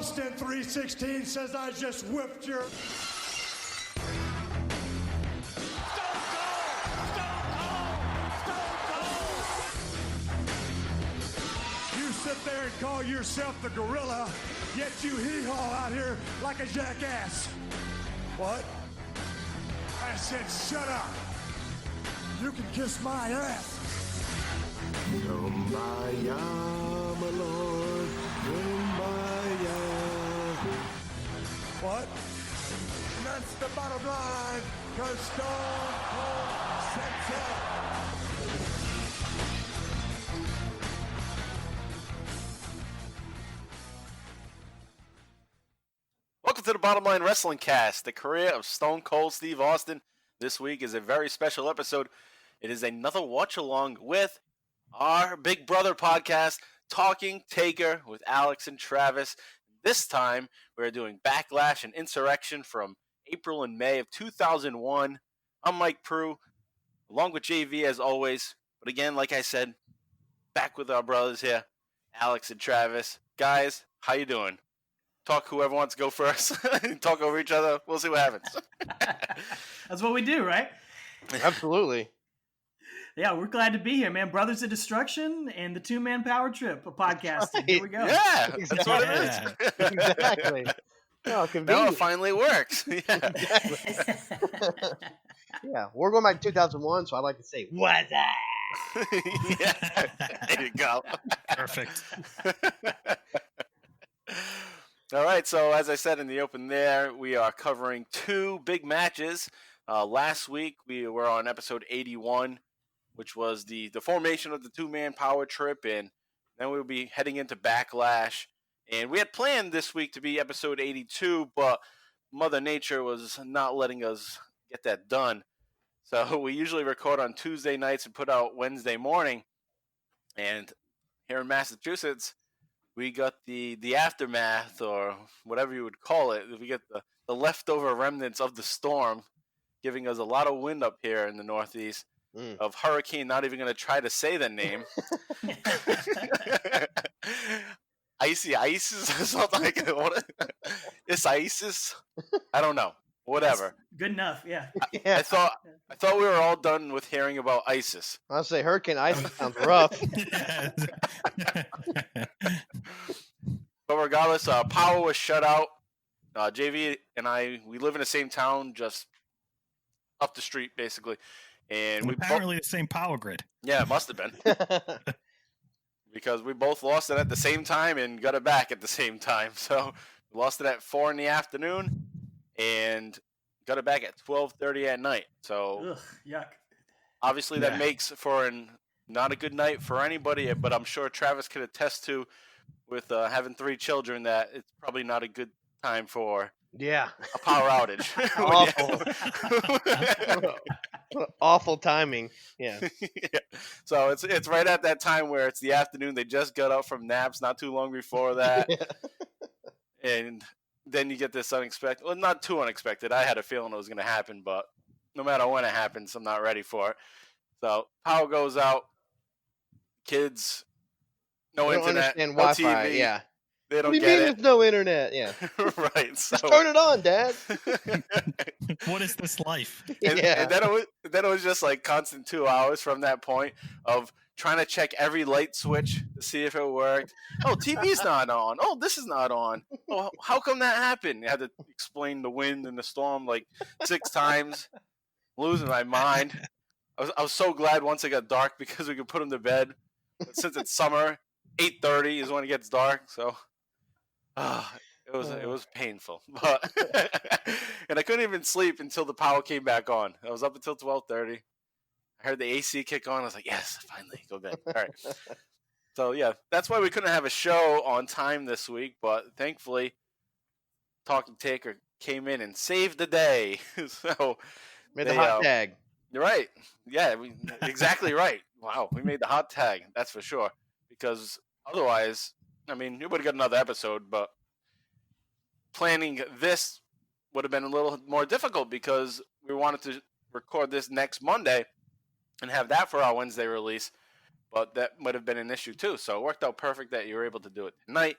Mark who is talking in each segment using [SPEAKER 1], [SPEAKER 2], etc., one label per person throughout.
[SPEAKER 1] Austin 316 says I just whipped your... You sit there and call yourself the gorilla, yet you hee-haw out here like a jackass. What? I said shut up. You can kiss my ass.
[SPEAKER 2] Kumbaya, my lord, kumbaya.
[SPEAKER 1] What? And that's the bottom line, because Stone Cold said so.
[SPEAKER 3] Welcome to the Bottom Line Wrestling Cast, the career of Stone Cold Steve Austin. This week is a very special episode. It is another watch-along with our Big Brother podcast, Talking Taker with Alex and Travis. This time, we're doing Backlash and Insurrextion from April and May of 2001. I'm Mike Prue, along with JV as always. But again, like I said, back with our brothers here, Alex and Travis. Guys, how you doing? Talk whoever wants to go first. Talk over each other. We'll see what happens.
[SPEAKER 4] That's what we do, right?
[SPEAKER 5] Absolutely.
[SPEAKER 4] Yeah, we're glad to be here, man. Brothers of Destruction and the Two-Man Power Trip of podcasting. Here we go.
[SPEAKER 3] Yeah, that's what it is.
[SPEAKER 5] Exactly. Oh,
[SPEAKER 3] Now
[SPEAKER 5] convenient.
[SPEAKER 3] it finally works. Yeah.
[SPEAKER 5] Yeah, we're going back to 2001, so I like to say, what's that?
[SPEAKER 3] Yeah. There you go.
[SPEAKER 6] Perfect.
[SPEAKER 3] All right, so as I said in the open there, we are covering two big matches. Last week, we were on episode 81, which was the formation of the two-man power trip, and then we'll be heading into Backlash. And we had planned this week to be episode 82, but Mother Nature was not letting us get that done. So we usually record on Tuesday nights and put out Wednesday morning. And here in Massachusetts, we got the aftermath, or whatever you would call it. We get the leftover remnants of the storm, giving us a lot of wind up here in the Northeast. Of hurricane, not even going to try to say the name. Icy Isis or something like that. It's Isis? I don't know. Whatever.
[SPEAKER 4] That's good enough, yeah.
[SPEAKER 5] Yeah.
[SPEAKER 3] I thought we were all done with hearing about ISIS.
[SPEAKER 5] I'll say Hurricane Ice sounds rough.
[SPEAKER 3] But regardless, power was shut out. JV and I, we live in the same town, just up the street, basically. And we
[SPEAKER 6] apparently the same power grid.
[SPEAKER 3] Yeah, it must have been. Because we both lost it at the same time and got it back at the same time. So we lost it at 4 p.m. and got it back at 12:30 at night. So
[SPEAKER 4] Ugh, yuck.
[SPEAKER 3] obviously that makes for not a good night for anybody, but I'm sure Travis could attest to, with having 3 children, that it's probably not a good time for
[SPEAKER 5] Yeah.
[SPEAKER 3] a power outage.
[SPEAKER 5] Awful. Awful timing. Yeah.
[SPEAKER 3] Yeah. So it's right at that time where it's the afternoon. They just got up from naps not too long before that. And then you get this unexpected, well, not too unexpected. I had a feeling it was going to happen, but no matter when it happens, I'm not ready for it. So power goes out. Kids, no
[SPEAKER 5] They don't
[SPEAKER 3] internet,
[SPEAKER 5] understand
[SPEAKER 3] no
[SPEAKER 5] Wi-Fi.
[SPEAKER 3] TV.
[SPEAKER 5] Yeah.
[SPEAKER 3] They
[SPEAKER 5] What
[SPEAKER 3] don't
[SPEAKER 5] do you
[SPEAKER 3] get
[SPEAKER 5] mean
[SPEAKER 3] it.
[SPEAKER 5] there's no internet? Yeah.
[SPEAKER 3] Right. So,
[SPEAKER 5] Just turn it on, Dad.
[SPEAKER 6] What is this life?
[SPEAKER 3] and
[SPEAKER 5] Yeah.
[SPEAKER 3] then it was just like constant 2 hours from that point of trying to check every light switch to see if it worked. Oh, TV's not on. Oh, this is not on. Oh, how come that happened? You had to explain the wind and the storm like 6 times. Losing my mind. I was so glad once it got dark because we could put them to bed. But since it's summer, 8:30 is when it gets dark. So it was painful. But and I couldn't even sleep until the power came back on. I was up until 12:30. I heard the AC kick on. I was like, yes, finally, go to bed. All right. So, yeah, that's why we couldn't have a show on time this week. But thankfully, Talking Taker came in and saved the day. So
[SPEAKER 5] Made the hot tag.
[SPEAKER 3] You're right. Yeah, exactly right. Wow, we made the hot tag. That's for sure. Because otherwise, I mean, we would have got another episode, but planning this would have been a little more difficult because we wanted to record this next Monday and have that for our Wednesday release, but that would have been an issue too. So it worked out perfect that you were able to do it tonight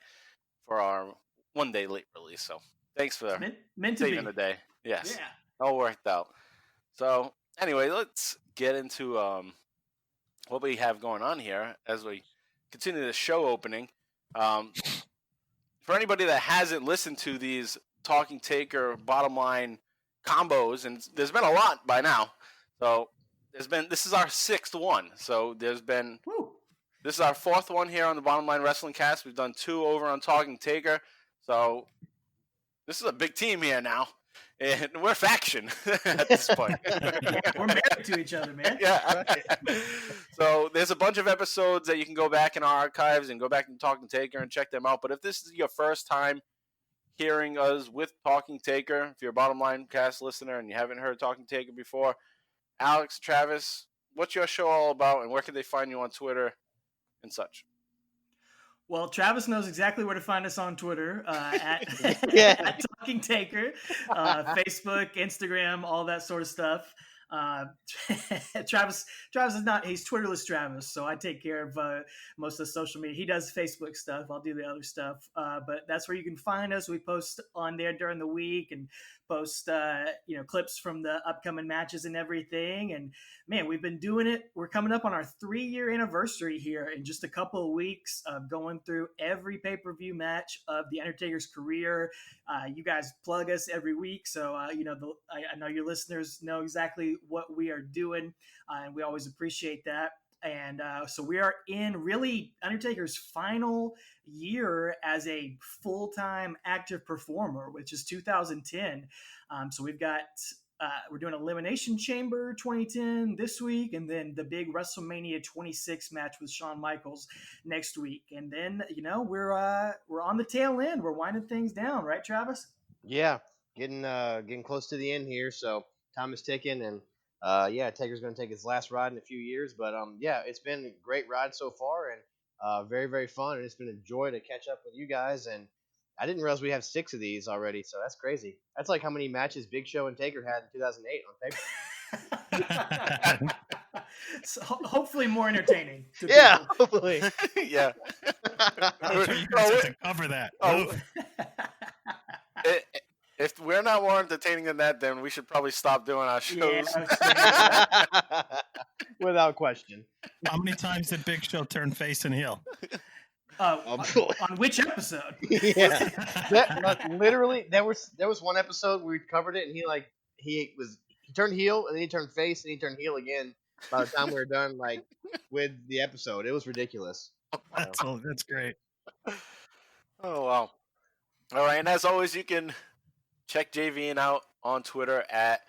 [SPEAKER 3] for our 1 day late release. So thanks for
[SPEAKER 4] meant to be.
[SPEAKER 3] saving the day. Yes,
[SPEAKER 4] Yeah.
[SPEAKER 3] all worked out. So anyway, let's get into what we have going on here as we continue the show opening. For anybody that hasn't listened to these Talking Taker bottom line combos, and there's been a lot by now. So this is our 6th one. So this is our 4th one here on the Bottom Line Wrestling Cast. We've done 2 over on Talking Taker. So this is a big team here now. And we're a faction at this point.
[SPEAKER 4] We're married to each other, man.
[SPEAKER 3] Yeah. So there's a bunch of episodes that you can go back in our archives and go back and Talking Taker and check them out. But if this is your first time hearing us with Talking Taker, if you're a Bottom Line Cast listener and you haven't heard Talking Taker before, Alex, Travis, what's your show all about, and where can they find you on Twitter and such?
[SPEAKER 4] Well, Travis knows exactly where to find us on Twitter at Talking Taker, Facebook, Instagram, all that sort of stuff. Travis is not, he's Twitterless Travis, so I take care of most of the social media. He does Facebook stuff, I'll do the other stuff, but that's where you can find us. We post on there during the week and post clips from the upcoming matches and everything. And man, we've been doing it. We're coming up on our 3-year anniversary here in just a couple of weeks of going through every pay-per-view match of the Undertaker's career. You guys plug us every week, so I know your listeners know exactly what we are doing, and we always appreciate that. And so we are in really Undertaker's final year as a full-time active performer, which is 2010. So we've got we're doing Elimination Chamber 2010 this week, and then the big WrestleMania 26 match with Shawn Michaels next week. And then we're on the tail end. We're winding things down, right, Travis?
[SPEAKER 5] Yeah, getting close to the end here. So time is ticking, and Taker's going to take his last ride in a few years. But it's been a great ride so far, and very, very fun. And it's been a joy to catch up with you guys. And I didn't realize we have 6 of these already, so that's crazy. That's like how many matches Big Show and Taker had in 2008 on paper.
[SPEAKER 4] So hopefully more entertaining.
[SPEAKER 5] Hopefully.
[SPEAKER 3] Yeah.
[SPEAKER 6] I'm sure you guys have to cover that.
[SPEAKER 3] If we're not more entertaining than that, then we should probably stop doing our shows.
[SPEAKER 5] Without question.
[SPEAKER 6] How many times did Big Show turn face and heel?
[SPEAKER 4] On which episode?
[SPEAKER 5] Literally, there was one episode where we covered it, and he turned heel, and then he turned face, and he turned heel again. By the time we were done, with the episode, it was ridiculous.
[SPEAKER 6] That's great.
[SPEAKER 3] Oh wow! All right, and as always, you can check JV out on Twitter at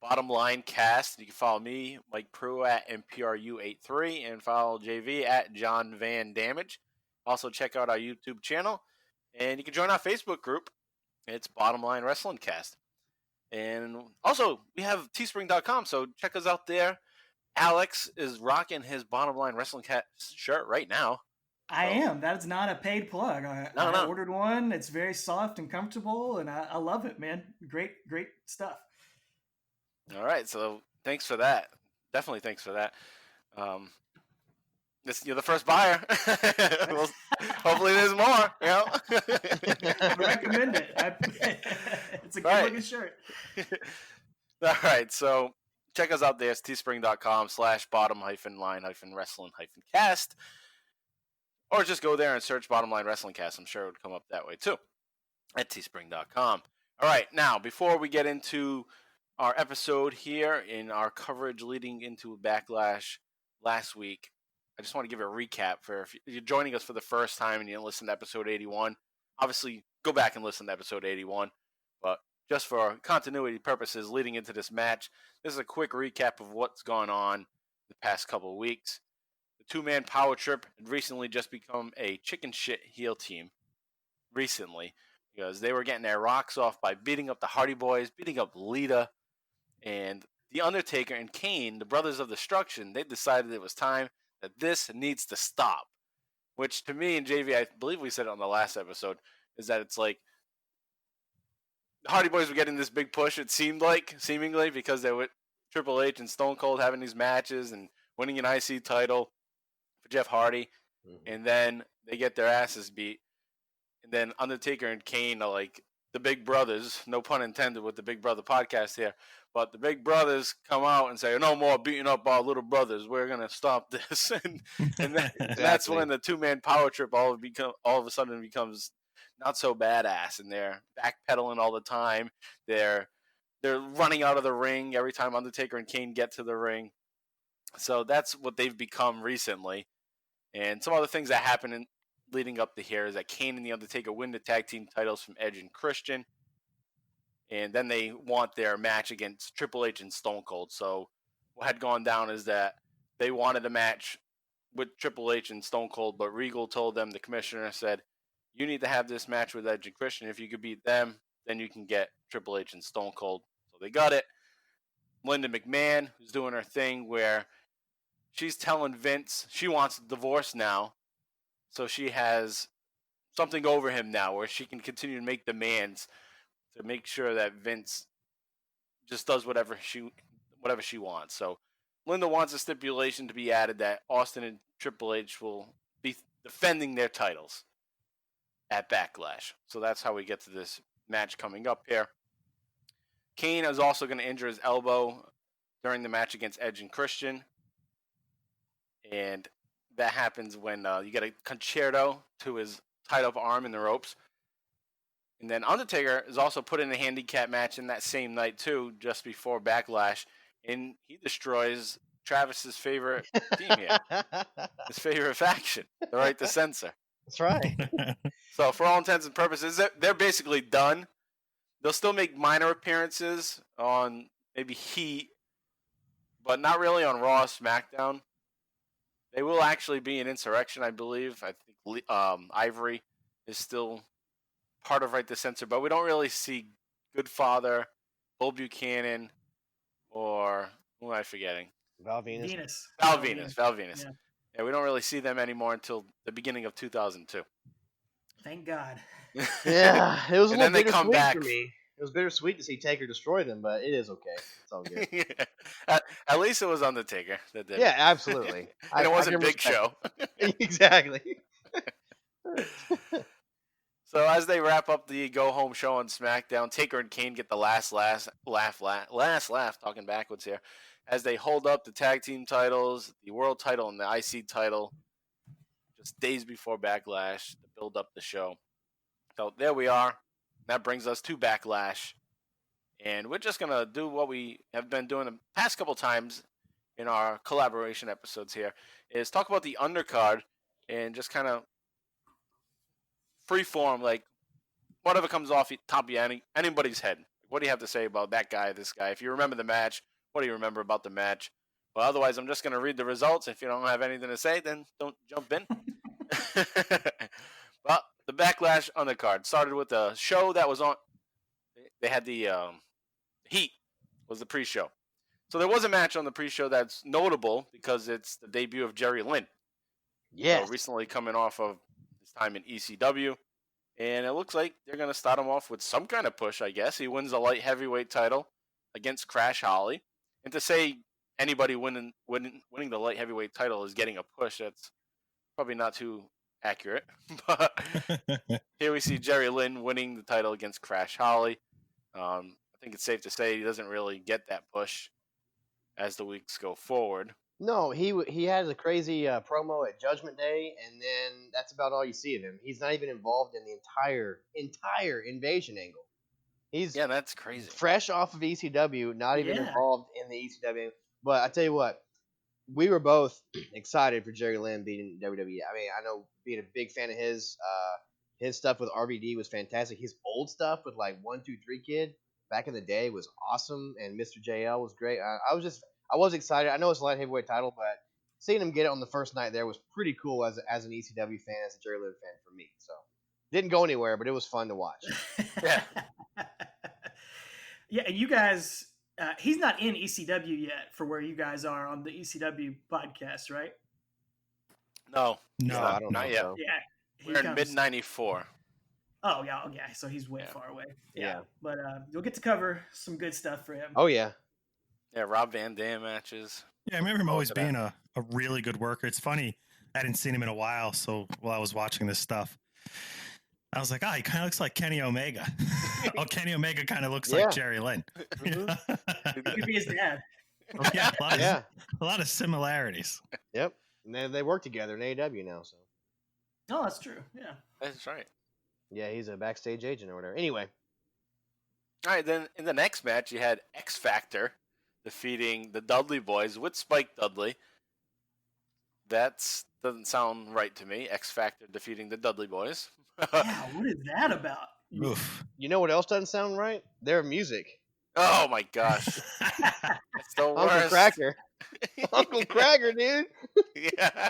[SPEAKER 3] Bottom Line Cast. You can follow me, Mike Prue, at MPRU83, and follow JV at John Van Damage. Also, check out our YouTube channel, and you can join our Facebook group. It's Bottom Line Wrestling Cast. And also, we have teespring.com, so check us out there. Alex is rocking his Bottom Line Wrestling Cast shirt right now.
[SPEAKER 4] I am. That is not a paid plug. I ordered one. It's very soft and comfortable, and I love it, man. Great stuff.
[SPEAKER 3] All right, so thanks for that. Definitely thanks for that. You're the first buyer. Hopefully there's more.
[SPEAKER 4] I recommend it. It's a good-looking shirt.
[SPEAKER 3] All right, so check us out there. It's teespring.com/bottom-line-wrestling-cast. Or just go there and search Bottom Line Wrestling Cast. I'm sure it would come up that way too at teespring.com. All right, now before we get into our episode here in our coverage leading into Backlash last week, I just want to give a recap for if you're joining us for the first time and you didn't listen to episode 81. Obviously, go back and listen to episode 81. But just for continuity purposes leading into this match, this is a quick recap of what's gone on the past couple of weeks. The two-man power trip had recently just become a chicken shit heel team recently because they were getting their rocks off by beating up the Hardy Boys, beating up Lita, and The Undertaker and Kane, the Brothers of Destruction. They decided it was time that this needs to stop, which to me and JV, I believe we said it on the last episode, is that it's like the Hardy Boys were getting this big push, it seemed like, seemingly, because they were Triple H and Stone Cold having these matches and winning an IC title for Jeff Hardy, and then they get their asses beat And then Undertaker and Kane are like the big brothers, no pun intended with the Big Brother podcast here. But the big brothers come out and say, no more beating up our little brothers. We're going to stop this. and that's when the two-man power trip all of a sudden becomes not so badass. And they're backpedaling all the time. They're running out of the ring every time Undertaker and Kane get to the ring. So that's what they've become recently. And some other things that happen leading up to here is that Kane and The Undertaker win the tag team titles from Edge and Christian. And then they want their match against Triple H and Stone Cold. So what had gone down is that they wanted a match with Triple H and Stone Cold, but Regal told them, the commissioner said, you need to have this match with Edge and Christian. If you could beat them, then you can get Triple H and Stone Cold. So they got it. Linda McMahon, who's doing her thing where she's telling Vince she wants a divorce now. So she has something over him now where she can continue to make demands to make sure that Vince just does whatever she wants. So Linda wants a stipulation to be added that Austin and Triple H will be defending their titles at Backlash. So that's how we get to this match coming up here. Kane is also going to injure his elbow during the match against Edge and Christian. And that happens when you get a concerto to his tied up arm in the ropes. And then Undertaker is also put in a handicap match in that same night, too, just before Backlash. And he destroys Travis's favorite team here, his favorite faction, the Right to Censor.
[SPEAKER 5] That's right.
[SPEAKER 3] So for all intents and purposes, they're basically done. They'll still make minor appearances on maybe Heat, but not really on Raw or SmackDown. They will actually be in Insurrextion, I believe. I think Ivory is still part of Right to Censor, but we don't really see Goodfather, Bull Buchanan, or who am I forgetting?
[SPEAKER 5] Val Venus.
[SPEAKER 3] Val Venus. Yeah, we don't really see them anymore until the beginning of 2002.
[SPEAKER 4] Thank God.
[SPEAKER 5] Yeah, it was a little bittersweet
[SPEAKER 3] back
[SPEAKER 5] for me. It was bittersweet to see Taker destroy them, but it is okay. It's all good.
[SPEAKER 3] Yeah. At least it was Undertaker that did
[SPEAKER 5] Yeah,
[SPEAKER 3] it.
[SPEAKER 5] absolutely.
[SPEAKER 3] And it wasn't
[SPEAKER 5] can
[SPEAKER 3] Big
[SPEAKER 5] respect
[SPEAKER 3] Show.
[SPEAKER 5] it. Exactly.
[SPEAKER 3] So as they wrap up the go-home show on SmackDown, Taker and Kane get the last laugh, talking backwards here, as they hold up the tag team titles, the world title, and the IC title, just days before Backlash to build up the show. So there we are. That brings us to Backlash. And we're just going to do what we have been doing the past couple times in our collaboration episodes here, is talk about the undercard and just kind of freeform, like whatever comes off the top of anybody's head. What do you have to say about that guy, this guy? If you remember the match, what do you remember about the match? Well, otherwise, I'm just going to read the results. If you don't have anything to say, then don't jump in. Well, the Backlash undercard started with a show that was on. They had the Heat was the pre-show. So there was a match on the pre-show that's notable because it's the debut of Jerry Lynn.
[SPEAKER 5] Yes.
[SPEAKER 3] So recently coming off of his time in ECW. And it looks like they're going to start him off with some kind of push, I guess. He wins the light heavyweight title against Crash Holly. And to say anybody winning the light heavyweight title is getting a push, that's probably not too accurate. But here we see Jerry Lynn winning the title against Crash Holly. I think it's safe to say he doesn't really get that push as the weeks go forward.
[SPEAKER 5] No, he has a crazy promo at Judgment Day, and then that's about all you see of him. He's not even involved in the entire invasion angle.
[SPEAKER 3] Yeah, that's crazy.
[SPEAKER 5] Fresh off of ECW, not even involved in the ECW. But I tell you what, we were both excited for Jerry Lynn being WWE. I mean, I know being a big fan of his stuff with RVD was fantastic. His old stuff with like 1, 2, 3 Kid back in the day was awesome, and Mr. JL was great. I was excited. I know it's a light heavyweight title, but seeing him get it on the first night there was pretty cool as an ECW fan, as a Jerry Lynn fan for me. So didn't go anywhere, but it was fun to watch.
[SPEAKER 3] Yeah.
[SPEAKER 4] Yeah, and you guys, he's not in ECW yet for where you guys are on the ECW podcast, right?
[SPEAKER 3] No,
[SPEAKER 5] I don't know.
[SPEAKER 3] not yet.
[SPEAKER 5] So.
[SPEAKER 4] Yeah.
[SPEAKER 3] We're in mid-94.
[SPEAKER 4] Oh, yeah. So he's way far away.
[SPEAKER 5] Yeah.
[SPEAKER 4] But you'll get to cover some good stuff for him.
[SPEAKER 5] Oh, yeah.
[SPEAKER 3] Yeah, Rob Van Dam matches.
[SPEAKER 6] Yeah, I remember him always being a really good worker. It's funny, I hadn't seen him in a while, so while I was watching this stuff, I was like, he kind of looks like Kenny Omega. Kenny Omega kind of looks
[SPEAKER 5] Yeah.
[SPEAKER 6] like Jerry Lynn.
[SPEAKER 4] He could be his dad.
[SPEAKER 6] Yeah,
[SPEAKER 5] Yeah.
[SPEAKER 6] a lot of similarities.
[SPEAKER 5] Yep. And they work together in AEW now. So
[SPEAKER 4] Oh, that's true. Yeah.
[SPEAKER 3] That's right.
[SPEAKER 5] yeah, he's a backstage agent or whatever. Anyway,
[SPEAKER 3] All right, then in the next match, you had X Factor defeating the Dudley Boys with Spike Dudley. That doesn't sound right to me. X Factor defeating the Dudley Boys.
[SPEAKER 4] Yeah, what is that about?
[SPEAKER 6] Oof.
[SPEAKER 5] you know what else doesn't sound right? Their music.
[SPEAKER 3] Oh my gosh, it's the
[SPEAKER 5] Uncle
[SPEAKER 3] worst.
[SPEAKER 5] Cracker. Uncle Cracker, dude.
[SPEAKER 3] Yeah.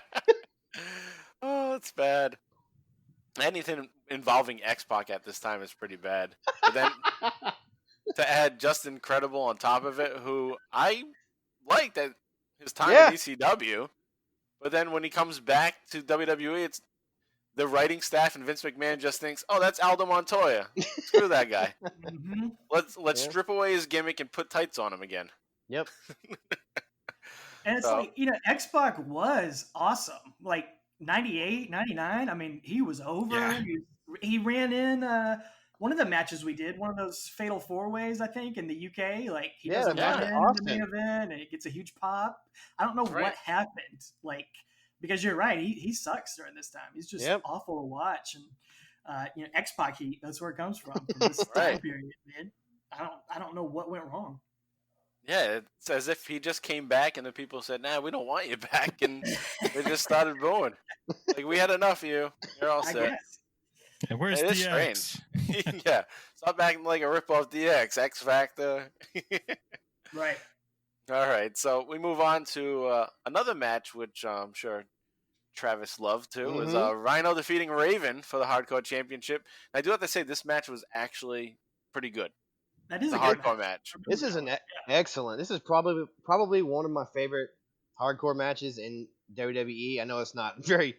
[SPEAKER 3] Oh, it's bad. Anything involving X-Pac at this time is pretty bad. But then to add Just Incredible on top of it, who I liked at his time
[SPEAKER 5] Yeah.
[SPEAKER 3] in ECW, but then when he comes back to WWE, it's the writing staff and Vince McMahon just thinks, "Oh, that's Aldo Montoya. Screw that guy.
[SPEAKER 4] Mhm.
[SPEAKER 3] Let's
[SPEAKER 5] Yeah.
[SPEAKER 3] strip away his gimmick and put tights on him again."
[SPEAKER 5] Yep.
[SPEAKER 4] And it's
[SPEAKER 3] So-
[SPEAKER 4] like, X-Pac was awesome. Like 98, 99. I mean, he was over.
[SPEAKER 6] Yeah.
[SPEAKER 4] He ran in one of the matches we did, one of those fatal four-ways, I think, in the UK. Like, he
[SPEAKER 5] Yeah,
[SPEAKER 4] does a
[SPEAKER 5] the
[SPEAKER 4] run
[SPEAKER 5] match
[SPEAKER 4] in
[SPEAKER 5] with
[SPEAKER 4] the main
[SPEAKER 5] Austin.
[SPEAKER 4] event, and it gets a huge pop. I don't know
[SPEAKER 3] Right.
[SPEAKER 4] what happened. Like, because you're right, he sucks during this time. He's just
[SPEAKER 5] Yep.
[SPEAKER 4] awful to watch. And X-Pac heat, that's where it comes from this time
[SPEAKER 3] Right.
[SPEAKER 4] period, man. I don't know what went wrong.
[SPEAKER 3] Yeah, it's as if he just came back and the people said, "Nah, we don't want you back," and they just started booing. Like, we had enough of you. You're all
[SPEAKER 4] I
[SPEAKER 3] set.
[SPEAKER 4] guess.
[SPEAKER 6] And where's
[SPEAKER 3] It is
[SPEAKER 6] DX?
[SPEAKER 3] Yeah, stop acting like a rip-off DX, X Factor.
[SPEAKER 4] Right.
[SPEAKER 3] All right, so we move on to another match, which I'm sure Travis loved too, was Rhino defeating Raven for the Hardcore Championship. And I do have to say, this match was actually pretty good.
[SPEAKER 4] That is
[SPEAKER 3] The
[SPEAKER 4] a good
[SPEAKER 3] hardcore
[SPEAKER 4] match.
[SPEAKER 3] match.
[SPEAKER 5] This is excellent. This is probably one of my favorite hardcore matches in WWE. I know it's not very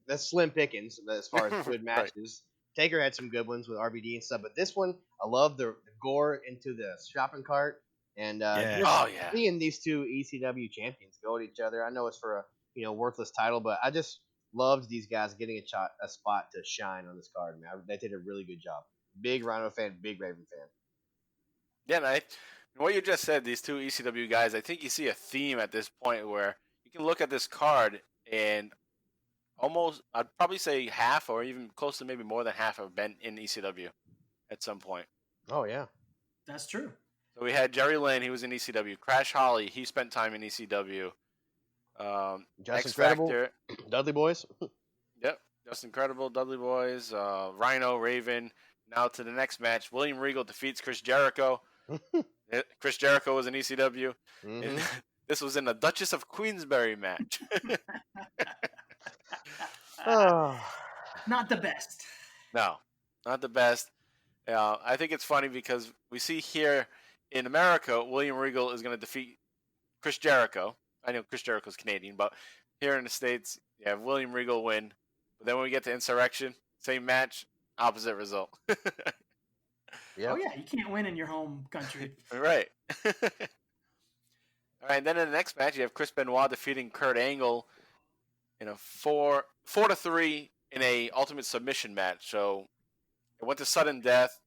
[SPEAKER 5] that's slim pickings as far as good
[SPEAKER 3] Right.
[SPEAKER 5] matches. Taker had some good ones with RVD and stuff, but this one I love the gore into the shopping cart and
[SPEAKER 6] Yeah.
[SPEAKER 5] just
[SPEAKER 3] Oh, yeah.
[SPEAKER 5] seeing these two ECW champions go at each other. I know it's for a worthless title, but I just loved these guys getting a spot to shine on this card. Man, they did a really good job. Big Rhino fan, big Raven fan.
[SPEAKER 3] Yeah, and what you just said, these two ECW guys, I think you see a theme at this point where you can look at this card and almost, I'd probably say half or even close to maybe more than half have been in ECW at some point.
[SPEAKER 5] Oh yeah.
[SPEAKER 4] That's true.
[SPEAKER 3] So we had Jerry Lynn, he was in ECW. Crash Holly, he spent time in ECW.
[SPEAKER 5] Just
[SPEAKER 3] X
[SPEAKER 5] Incredible.
[SPEAKER 3] Factor,
[SPEAKER 5] Dudley Boys.
[SPEAKER 3] yep, Just Incredible, Dudley Boys, Rhino, Raven. Now to the next match, William Regal defeats Chris Jericho. Chris Jericho was in ECW.
[SPEAKER 5] Mhm.
[SPEAKER 3] And this was in the Duchess of Queensberry match.
[SPEAKER 5] Oh.
[SPEAKER 4] Not the best.
[SPEAKER 3] No, not the best. I think it's funny because we see here in America, William Regal is going to defeat Chris Jericho. I know Chris Jericho's Canadian, but here in the States, you have William Regal win. But then when we get to Insurrextion, same match, opposite result.
[SPEAKER 5] Yep.
[SPEAKER 4] Oh yeah, you can't win in your home country.
[SPEAKER 3] Right. All right, then in the next match, you have Chris Benoit defeating Kurt Angle in a 4-3 in a ultimate submission match. So it went to sudden death,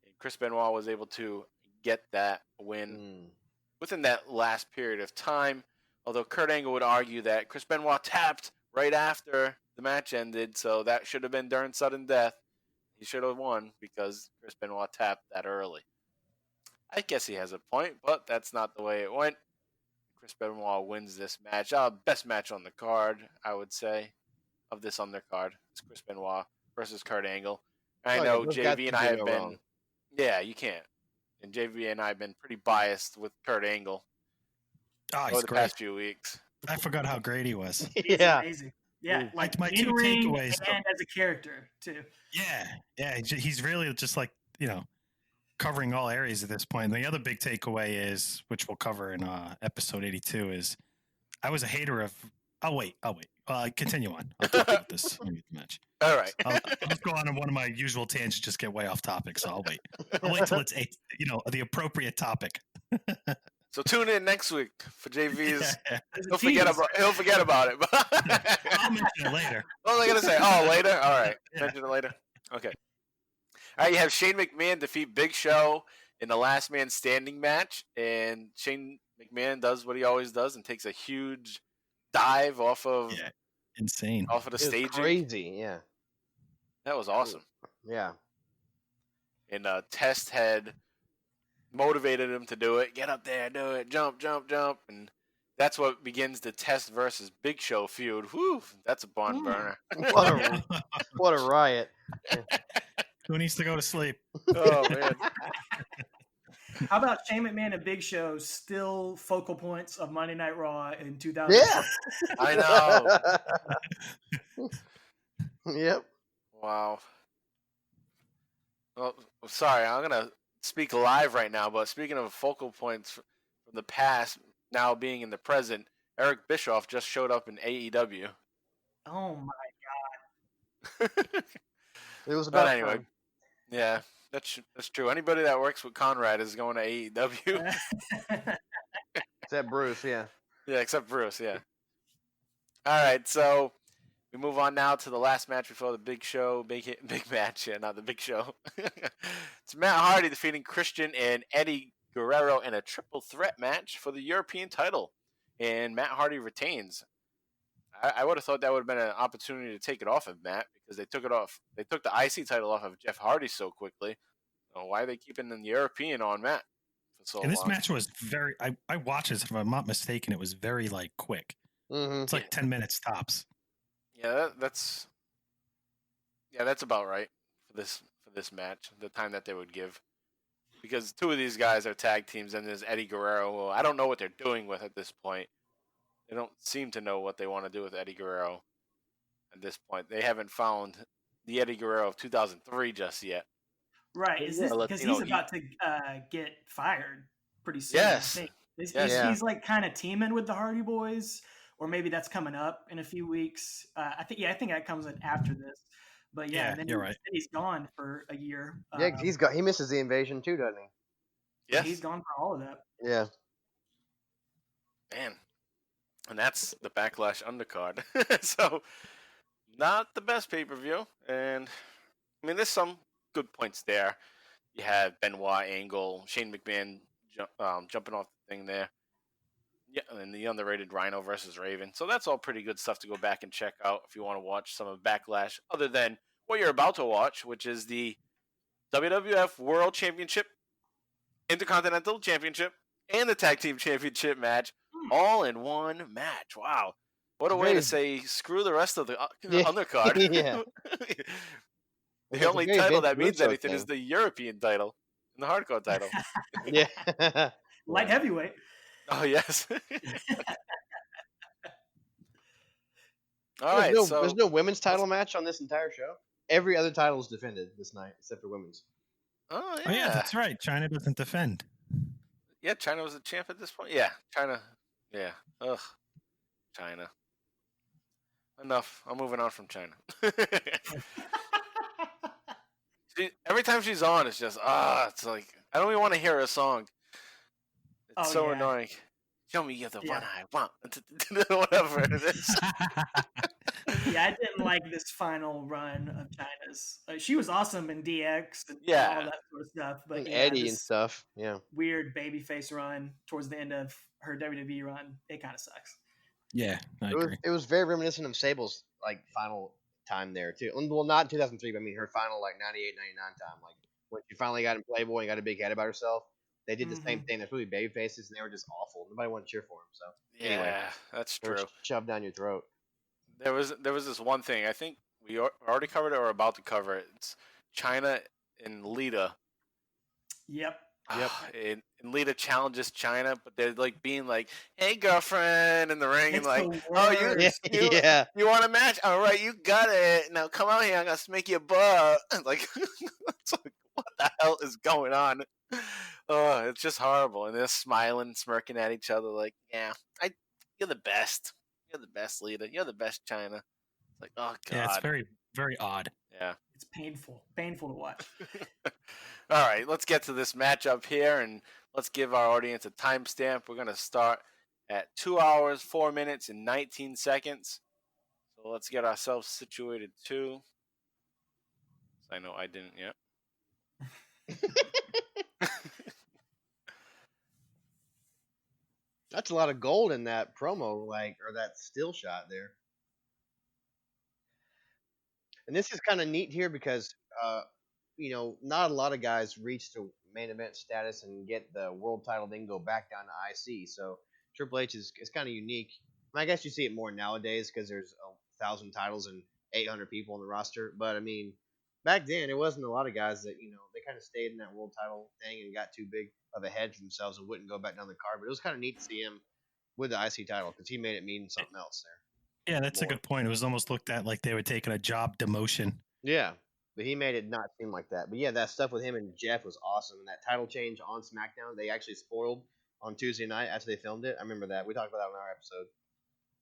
[SPEAKER 3] and Chris Benoit was able to get that win
[SPEAKER 5] Mm.
[SPEAKER 3] within that last period of time. Although Kurt Angle would argue that Chris Benoit tapped right after the match ended, so that should have been during sudden death. He should have won because Chris Benoit tapped that early. I guess he has a point, but that's not the way it went. Chris Benoit wins this match. Best match on the card, I would say, of this undercard. It's Chris Benoit versus Kurt Angle. I
[SPEAKER 5] Oh, yeah,
[SPEAKER 3] know
[SPEAKER 5] those guys
[SPEAKER 3] JV and
[SPEAKER 5] can
[SPEAKER 3] I
[SPEAKER 5] do
[SPEAKER 3] have
[SPEAKER 5] no
[SPEAKER 3] been...
[SPEAKER 5] wrong.
[SPEAKER 3] Yeah, you can't. And JV and I have been pretty biased with Kurt Angle
[SPEAKER 6] Oh,
[SPEAKER 3] over
[SPEAKER 6] he's
[SPEAKER 3] the
[SPEAKER 6] great.
[SPEAKER 3] past few weeks.
[SPEAKER 6] I forgot how great he was.
[SPEAKER 4] It's
[SPEAKER 5] Yeah.
[SPEAKER 4] amazing. Yeah,
[SPEAKER 5] Mm.
[SPEAKER 4] like
[SPEAKER 6] My
[SPEAKER 4] in
[SPEAKER 6] two
[SPEAKER 4] ring
[SPEAKER 6] takeaways,
[SPEAKER 4] and as a character too.
[SPEAKER 6] Yeah. He's really just like, covering all areas at this point. And the other big takeaway is, which we'll cover in episode 82, is I was a hater of. I'll wait. Continue on. I'll talk about this match.
[SPEAKER 3] All right.
[SPEAKER 6] I'll just go on one of my usual tangents, just get way off topic. So I'll wait. I'll wait till it's the appropriate topic.
[SPEAKER 3] So tune in next week for JV's.
[SPEAKER 6] Yeah.
[SPEAKER 4] As a
[SPEAKER 3] He'll forget
[SPEAKER 4] tease.
[SPEAKER 3] about it.
[SPEAKER 6] I'll mention it later.
[SPEAKER 3] What was I gonna say? Oh, later. All right,
[SPEAKER 6] Yeah.
[SPEAKER 3] mention it later. Okay. All right, you have Shane McMahon defeat Big Show in the Last Man Standing match, and Shane McMahon does what he always does and takes a huge dive off of
[SPEAKER 6] Yeah, insane.
[SPEAKER 3] the
[SPEAKER 5] It was
[SPEAKER 3] staging.
[SPEAKER 5] crazy. Yeah.
[SPEAKER 3] That was awesome.
[SPEAKER 5] Yeah.
[SPEAKER 3] And Test had motivated him to do it. Get up there, do it, jump, jump, jump, and that's what begins the Test versus Big Show feud. Whew, that's a barn burner.
[SPEAKER 5] What a riot.
[SPEAKER 6] Who needs to go to sleep?
[SPEAKER 3] Oh man.
[SPEAKER 4] How about Shane McMahon and Big Show still focal points of Monday Night Raw in 2000?
[SPEAKER 5] Yeah.
[SPEAKER 3] I know.
[SPEAKER 5] Yep.
[SPEAKER 3] Wow. Well, sorry, I'm gonna speak live right now. But speaking of focal points from the past, now being in the present, Eric Bischoff just showed up in AEW.
[SPEAKER 4] Oh my!
[SPEAKER 5] It was about
[SPEAKER 3] But anyway,
[SPEAKER 5] time.
[SPEAKER 3] yeah, that's true. Anybody that works with Conrad is going to AEW.
[SPEAKER 5] Except Bruce, yeah.
[SPEAKER 3] Yeah, except Bruce. Yeah. All right, so we move on now to the last match before the big show, big match. Yeah, not the big show. It's Matt Hardy defeating Christian and Eddie Guerrero in a triple threat match for the European title, and Matt Hardy retains. I would have thought that would have been an opportunity to take it off of Matt because they took it off. They took the IC title off of Jeff Hardy so quickly. Why are they keeping the European on Matt for so
[SPEAKER 6] And this
[SPEAKER 3] long?
[SPEAKER 6] match was very. I watched this. If I'm not mistaken, it was very like quick.
[SPEAKER 5] Mm-hmm.
[SPEAKER 6] It's like 10 minutes tops.
[SPEAKER 3] Yeah, that's about right for this match. The time that they would give, because two of these guys are tag teams, and there's Eddie Guerrero. Who I don't know what they're doing with at this point. They don't seem to know what they want to do with Eddie Guerrero at this point. They haven't found the Eddie Guerrero of 2003 just yet.
[SPEAKER 4] Right? Is this because he's about to get fired pretty soon?
[SPEAKER 3] Yes.
[SPEAKER 4] I think.
[SPEAKER 5] Yeah.
[SPEAKER 4] He's like kind of teaming with the Hardy Boys, or maybe that's coming up in a few weeks. I think that comes in after this. But yeah, and then
[SPEAKER 6] you're right.
[SPEAKER 4] he's gone for a year.
[SPEAKER 5] Yeah, 'cause he misses the invasion too, doesn't he?
[SPEAKER 3] Yes.
[SPEAKER 4] He's gone for all of that.
[SPEAKER 5] Yeah.
[SPEAKER 3] Man. And that's the Backlash undercard. So, not the best pay-per-view. And, I mean, there's some good points there. You have Benoit, Angle, Shane McMahon jumping off the thing there. Yeah, and the underrated Rhino versus Raven. So that's all pretty good stuff to go back and check out if you want to watch some of Backlash, other than what you're about to watch, which is the WWF World Championship, Intercontinental Championship, and the Tag Team Championship match, all in one match. Wow. What a way to say screw the rest of the undercard.
[SPEAKER 5] Yeah.
[SPEAKER 3] The only title that means anything is the European title and the hardcore title.
[SPEAKER 5] Yeah.
[SPEAKER 4] Light heavyweight.
[SPEAKER 3] Oh, yes. All right. So
[SPEAKER 5] There's no women's title match on this entire show. Every other title is defended this night except for women's.
[SPEAKER 3] Oh,
[SPEAKER 6] Oh yeah, that's right. China doesn't defend.
[SPEAKER 3] Yeah, China was a champ at this point. Yeah, China. Yeah. Ugh. China. Enough. I'm moving on from China. Every time she's on, it's just, it's like, I don't even want to hear her song. It's so annoying. Show me you're the one I want. Whatever it is.
[SPEAKER 4] Yeah, I didn't like this final run of China's. She was awesome in DX and all that sort of stuff. But
[SPEAKER 5] and Eddie and stuff. Yeah.
[SPEAKER 4] Weird babyface run towards the end of her WWE run. It kind of sucks.
[SPEAKER 6] Yeah, I agree.
[SPEAKER 5] It was very reminiscent of Sable's like final time there too. Well, not in 2003, but I mean her final like 98, 99 time. Like when she finally got in Playboy and got a big head about herself. They did the same thing. There's really baby faces, and they were just awful. Nobody wanted to cheer for them. So anyway,
[SPEAKER 3] that's true.
[SPEAKER 5] Shoved down your throat.
[SPEAKER 3] There was this one thing. I think we already covered it or about to cover it. It's China and Lita.
[SPEAKER 4] Yep.
[SPEAKER 3] And Lita challenges China, but they're like being like, "Hey, girlfriend," in the ring, and like, "Oh, you want a match? All right, you got it. Now come out here. I'm gonna make you a butt." Like, it's like, what the hell is going on? Oh, it's just horrible. And they're smiling, smirking at each other, like, "Yeah, you're the best. You're the best, Lita. You're the best, China." It's like, oh god.
[SPEAKER 6] Yeah, it's very, very odd.
[SPEAKER 3] Yeah.
[SPEAKER 4] It's painful to watch.
[SPEAKER 3] All right, let's get to this matchup here, and let's give our audience a timestamp. We're going to start at 2 hours, 4 minutes, and 19 seconds. So let's get ourselves situated too. I know I didn't yet.
[SPEAKER 5] That's a lot of gold in that promo, or that still shot there. And this is kind of neat here because, not a lot of guys reach to main event status and get the world title, then go back down to IC. So Triple H is kind of unique. I guess you see it more nowadays because there's 1,000 titles and 800 people on the roster. But I mean, back then it wasn't a lot of guys that they kind of stayed in that world title thing and got too big of a head for themselves and wouldn't go back down the card. But it was kind of neat to see him with the IC title because he made it mean something else there.
[SPEAKER 6] Yeah, that's a good point. It was almost looked at like they were taking a job demotion.
[SPEAKER 5] Yeah, but he made it not seem like that. But yeah, that stuff with him and Jeff was awesome. And that title change on SmackDown, they actually spoiled on Tuesday night after they filmed it. I remember that. We talked about that on our episode.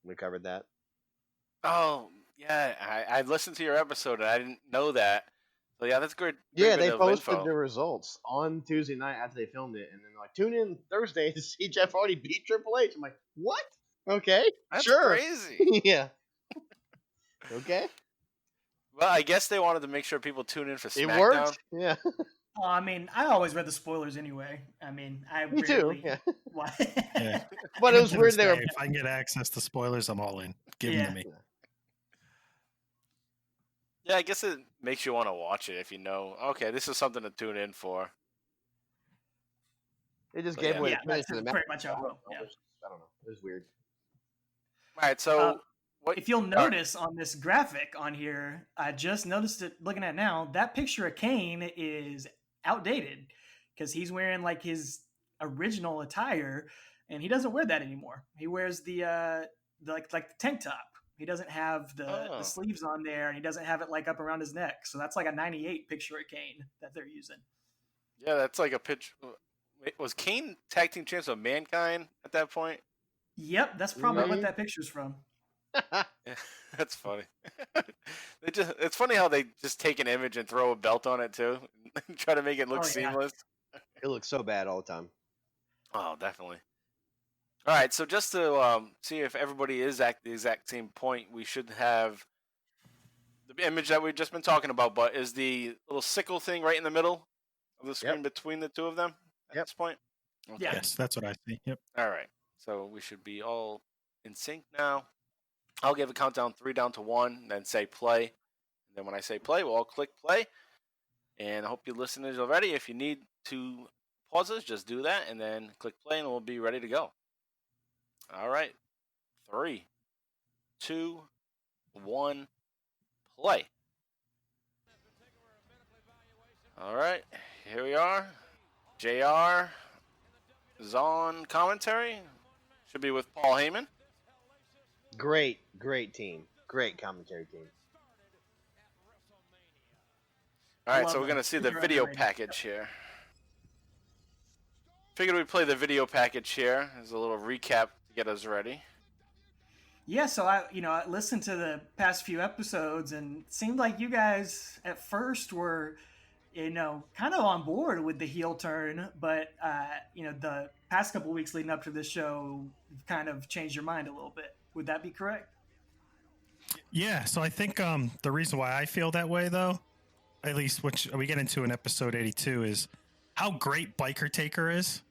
[SPEAKER 5] We covered that.
[SPEAKER 3] Oh, yeah. I listened to your episode and I didn't know that. So yeah, that's good.
[SPEAKER 5] Yeah, they posted the results on Tuesday night after they filmed it. And then like, tune in Thursday to see Jeff Hardy beat Triple H. I'm like, what? Okay,
[SPEAKER 3] That's
[SPEAKER 5] sure.
[SPEAKER 3] crazy.
[SPEAKER 5] Yeah. Okay.
[SPEAKER 3] Well, I guess they wanted to make sure people tune in for SmackDown.
[SPEAKER 5] It worked. Yeah.
[SPEAKER 4] Well, I mean, I always read the spoilers anyway. I mean,
[SPEAKER 5] Me too. Yeah.
[SPEAKER 6] Yeah.
[SPEAKER 5] But it was weird they were.
[SPEAKER 6] If I can get access to spoilers, I'm all in. Give them to me.
[SPEAKER 3] Yeah, I guess it makes you want to watch it if you know, okay, this is something to tune in for.
[SPEAKER 5] They just gave away the
[SPEAKER 4] that's
[SPEAKER 5] finish of the
[SPEAKER 4] pretty
[SPEAKER 5] match.
[SPEAKER 4] much how it will. Yeah.
[SPEAKER 5] I don't know. It was weird.
[SPEAKER 3] All right, so
[SPEAKER 4] if you'll notice on this graphic on here, I just noticed it looking at it now, that picture of Kane is outdated because he's wearing like his original attire and he doesn't wear that anymore. He wears the tank top. He doesn't have the sleeves on there and he doesn't have it like up around his neck. So that's like a 98 picture of Kane that they're using.
[SPEAKER 3] Yeah, that's like a picture. Was Kane tag team champs of Mankind at that point?
[SPEAKER 4] Yep, that's probably what that picture's from.
[SPEAKER 3] Yeah, that's funny. It's funny how they just take an image and throw a belt on it too, and try to make it look seamless.
[SPEAKER 5] It looks so bad all the time.
[SPEAKER 3] Oh, definitely. All right, so just to see if everybody is at the exact same point, we should have the image that we've just been talking about, but is the little sickle thing right in the middle of the screen between the two of them at this point?
[SPEAKER 4] Okay. Yeah.
[SPEAKER 6] Yes, that's what I see. Yep.
[SPEAKER 3] All right, so we should be all in sync now. I'll give a countdown 3 down to 1, then say play. And then when I say play, we'll all click play. And I hope you listeners are ready. If you need to pause us, just do that and then click play and we'll be ready to go. All right. 3, 2, 1, play. All right. Here we are. JR is on commentary. Should be with Paul Heyman.
[SPEAKER 5] Great team. Great commentary team.
[SPEAKER 3] All right, so we're going to see the video package here. Figured we'd play the video package here as a little recap to get us ready.
[SPEAKER 4] Yeah, so I listened to the past few episodes and it seemed like you guys at first were, kind of on board with the heel turn, but the past couple weeks leading up to this show, you've kind of changed your mind a little bit. Would that be correct?
[SPEAKER 6] Yeah, so I think the reason why I feel that way, though, at least which we get into in episode 82, is how great Biker Taker is.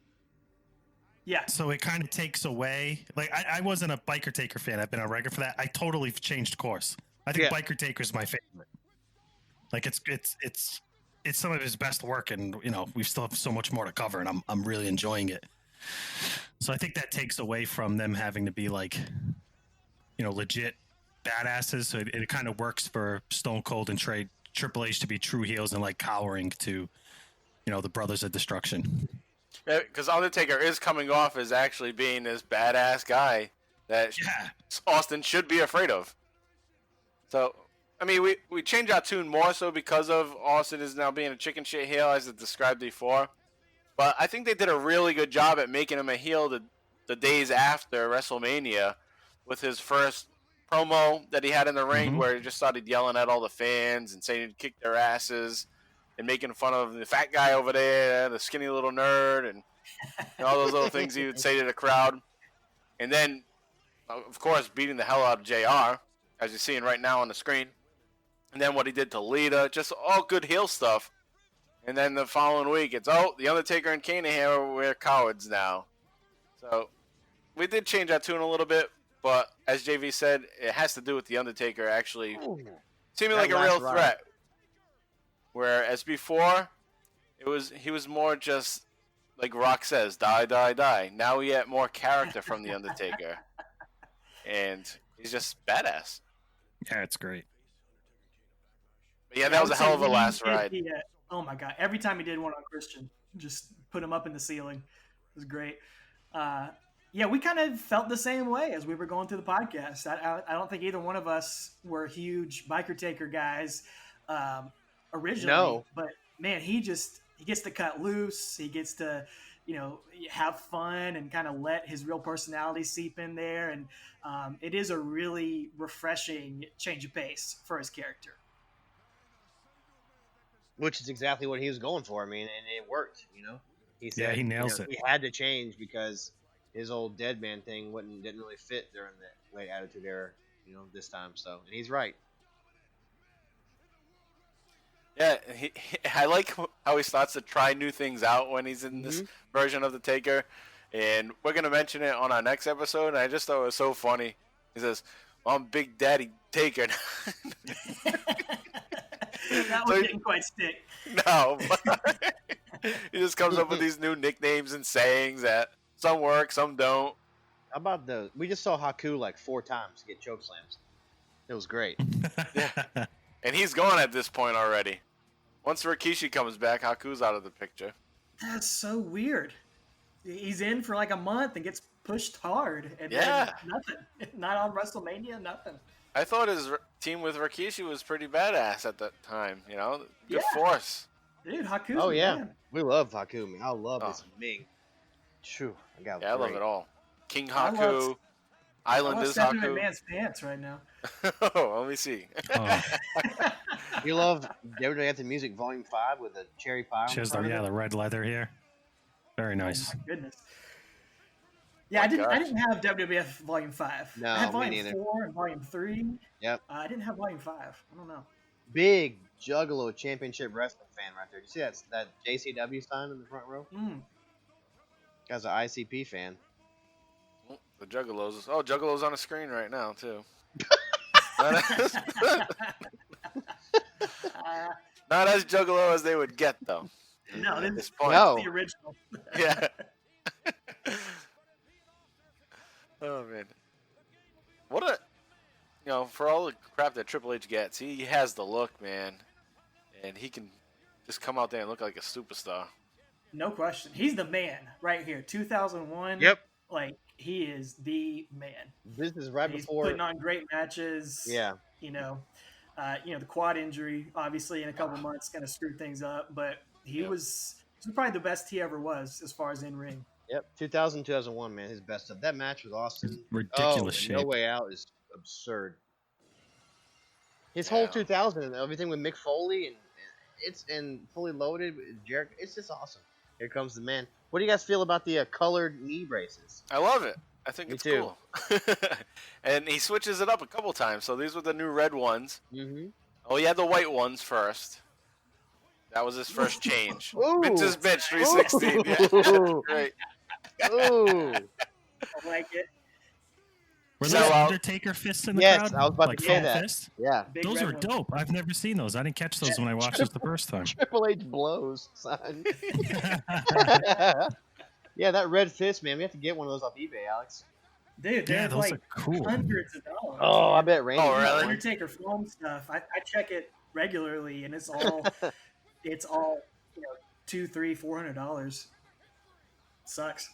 [SPEAKER 4] Yeah.
[SPEAKER 6] So it kind of takes away. Like I wasn't a Biker Taker fan. I've been a regular for that. I totally changed course. I think Biker Taker is my favorite. Like it's some of his best work, and we still have so much more to cover, and I'm really enjoying it. So I think that takes away from them having to be like, legit badasses. So it kind of works for Stone Cold and Triple H to be true heels and like cowering to, the Brothers of Destruction.
[SPEAKER 3] Yeah, because Undertaker is coming off as actually being this badass guy that Austin should be afraid of. So, I mean, we change our tune more so because of Austin is now being a chicken shit heel, as I described before. But I think they did a really good job at making him a heel the days after WrestleMania with his first promo that he had in the ring where he just started yelling at all the fans and saying he'd kick their asses and making fun of the fat guy over there, the skinny little nerd, and all those little things he would say to the crowd. And then, of course, beating the hell out of JR, as you're seeing right now on the screen. And then what he did to Lita, just all good heel stuff. And then the following week, it's, the Undertaker and Kane are here, we're cowards now. So we did change our tune a little bit, but as JV said, it has to do with the Undertaker actually seeming like a real threat. Whereas before, he was more just, like Rock says, die, die, die. Now we get more character from the Undertaker. And he's just badass.
[SPEAKER 6] Yeah, it's great.
[SPEAKER 3] But yeah, that was a hell of a last ride.
[SPEAKER 4] Oh my God. Every time he did one on Christian, just put him up in the ceiling. It was great. Yeah, we kind of felt the same way as we were going through the podcast. I don't think either one of us were huge Biker Taker guys originally.
[SPEAKER 5] No.
[SPEAKER 4] But man, he gets to cut loose. He gets to, have fun and kind of let his real personality seep in there. And it is a really refreshing change of pace for his character.
[SPEAKER 5] Which is exactly what he was going for. I mean, and it worked, He said,
[SPEAKER 6] he nails it.
[SPEAKER 5] He had to change because his old Deadman thing didn't really fit during the late Attitude Era, this time. So, and he's right.
[SPEAKER 3] Yeah, I like how he starts to try new things out when he's in this version of the Taker. And we're going to mention it on our next episode. And I just thought it was so funny. He says, I'm Big Daddy Taker.
[SPEAKER 4] That one didn't quite stick.
[SPEAKER 3] No. He just comes up with these new nicknames and sayings that some work, some don't.
[SPEAKER 5] How about we just saw Haku like 4 times get choke slams. It was great.
[SPEAKER 3] Yeah. And he's gone at this point already. Once Rikishi comes back, Haku's out of the picture.
[SPEAKER 4] That's so weird. He's in for like a month and gets pushed hard. And
[SPEAKER 3] then
[SPEAKER 4] nothing. Not on WrestleMania, nothing.
[SPEAKER 3] I thought his team with Rikishi was pretty badass at that time, Good force.
[SPEAKER 4] Dude, Haku's
[SPEAKER 5] man. We love Haku, man. I love this Ming. True.
[SPEAKER 3] I love it all. King Haku. Island is
[SPEAKER 4] Haku.
[SPEAKER 3] Haku.
[SPEAKER 4] Man's pants right now.
[SPEAKER 3] Oh, let me see.
[SPEAKER 5] You love WWE Anthem Music Volume 5 with the cherry pie.
[SPEAKER 6] She has the red leather here. Very nice.
[SPEAKER 4] Oh my goodness. Yeah, I didn't have WWF Volume 5.
[SPEAKER 5] No,
[SPEAKER 4] I had
[SPEAKER 5] me
[SPEAKER 4] Volume
[SPEAKER 5] neither.
[SPEAKER 4] 4 and Volume 3.
[SPEAKER 5] Yep.
[SPEAKER 4] I didn't have Volume 5. I don't know.
[SPEAKER 5] Big Juggalo Championship Wrestling fan right there. You see that JCW sign in the front row? Guy's an ICP fan.
[SPEAKER 3] The Juggalos. Oh, Juggalos on the screen right now, too. Not as Juggalo as they would get, though.
[SPEAKER 4] No,
[SPEAKER 3] at this point.
[SPEAKER 5] No.
[SPEAKER 4] It's the original.
[SPEAKER 3] Yeah. Oh, man. What for all the crap that Triple H gets, he has the look, man. And he can just come out there and look like a superstar.
[SPEAKER 4] No question. He's the man right here. 2001.
[SPEAKER 5] Yep.
[SPEAKER 4] Like, he is the man.
[SPEAKER 5] This is right
[SPEAKER 4] He's
[SPEAKER 5] before.
[SPEAKER 4] putting on great matches.
[SPEAKER 5] Yeah.
[SPEAKER 4] The quad injury, obviously, in a couple months, going to screw things up. But he was probably the best he ever was as far as in ring.
[SPEAKER 5] Yep. 2000, 2001, man. His best stuff. That match with Austin.
[SPEAKER 6] Ridiculous shape.
[SPEAKER 5] No Way Out is absurd. His whole 2000 and everything with Mick Foley and Fully Loaded with Jericho. It's just awesome. Here comes the man. What do you guys feel about the colored knee braces?
[SPEAKER 3] I love it. I think
[SPEAKER 5] Me
[SPEAKER 3] it's
[SPEAKER 5] too.
[SPEAKER 3] cool. And he switches it up a couple times. So these were the new red ones.
[SPEAKER 5] Mm-hmm.
[SPEAKER 3] Oh, he had the white ones first. That was his first change.
[SPEAKER 5] Ooh.
[SPEAKER 3] Vince's Bitch 316. Yeah, great.
[SPEAKER 5] Ooh.
[SPEAKER 4] I like it.
[SPEAKER 6] Were
[SPEAKER 3] So,
[SPEAKER 6] those Undertaker fists in the
[SPEAKER 5] yes,
[SPEAKER 6] crowd?
[SPEAKER 5] I was about
[SPEAKER 6] Like
[SPEAKER 5] to say
[SPEAKER 6] full
[SPEAKER 5] that.
[SPEAKER 6] fist?
[SPEAKER 5] Yeah.
[SPEAKER 4] Big
[SPEAKER 6] Those
[SPEAKER 4] red
[SPEAKER 6] are
[SPEAKER 4] one.
[SPEAKER 6] dope. I've never seen those. I didn't catch those when I watched this the first time.
[SPEAKER 5] Triple H blows, son. Yeah, that red fist, man. We have to get one of those off eBay, Alex.
[SPEAKER 4] Dude, they
[SPEAKER 6] Yeah,
[SPEAKER 4] have
[SPEAKER 6] those
[SPEAKER 4] like
[SPEAKER 6] are cool.
[SPEAKER 4] hundreds of dollars.
[SPEAKER 5] Oh, I bet Randy.
[SPEAKER 3] Oh,
[SPEAKER 5] got
[SPEAKER 3] really?
[SPEAKER 5] one.
[SPEAKER 4] Undertaker foam stuff. I check it regularly, and it's all $200, $300, $400. Sucks.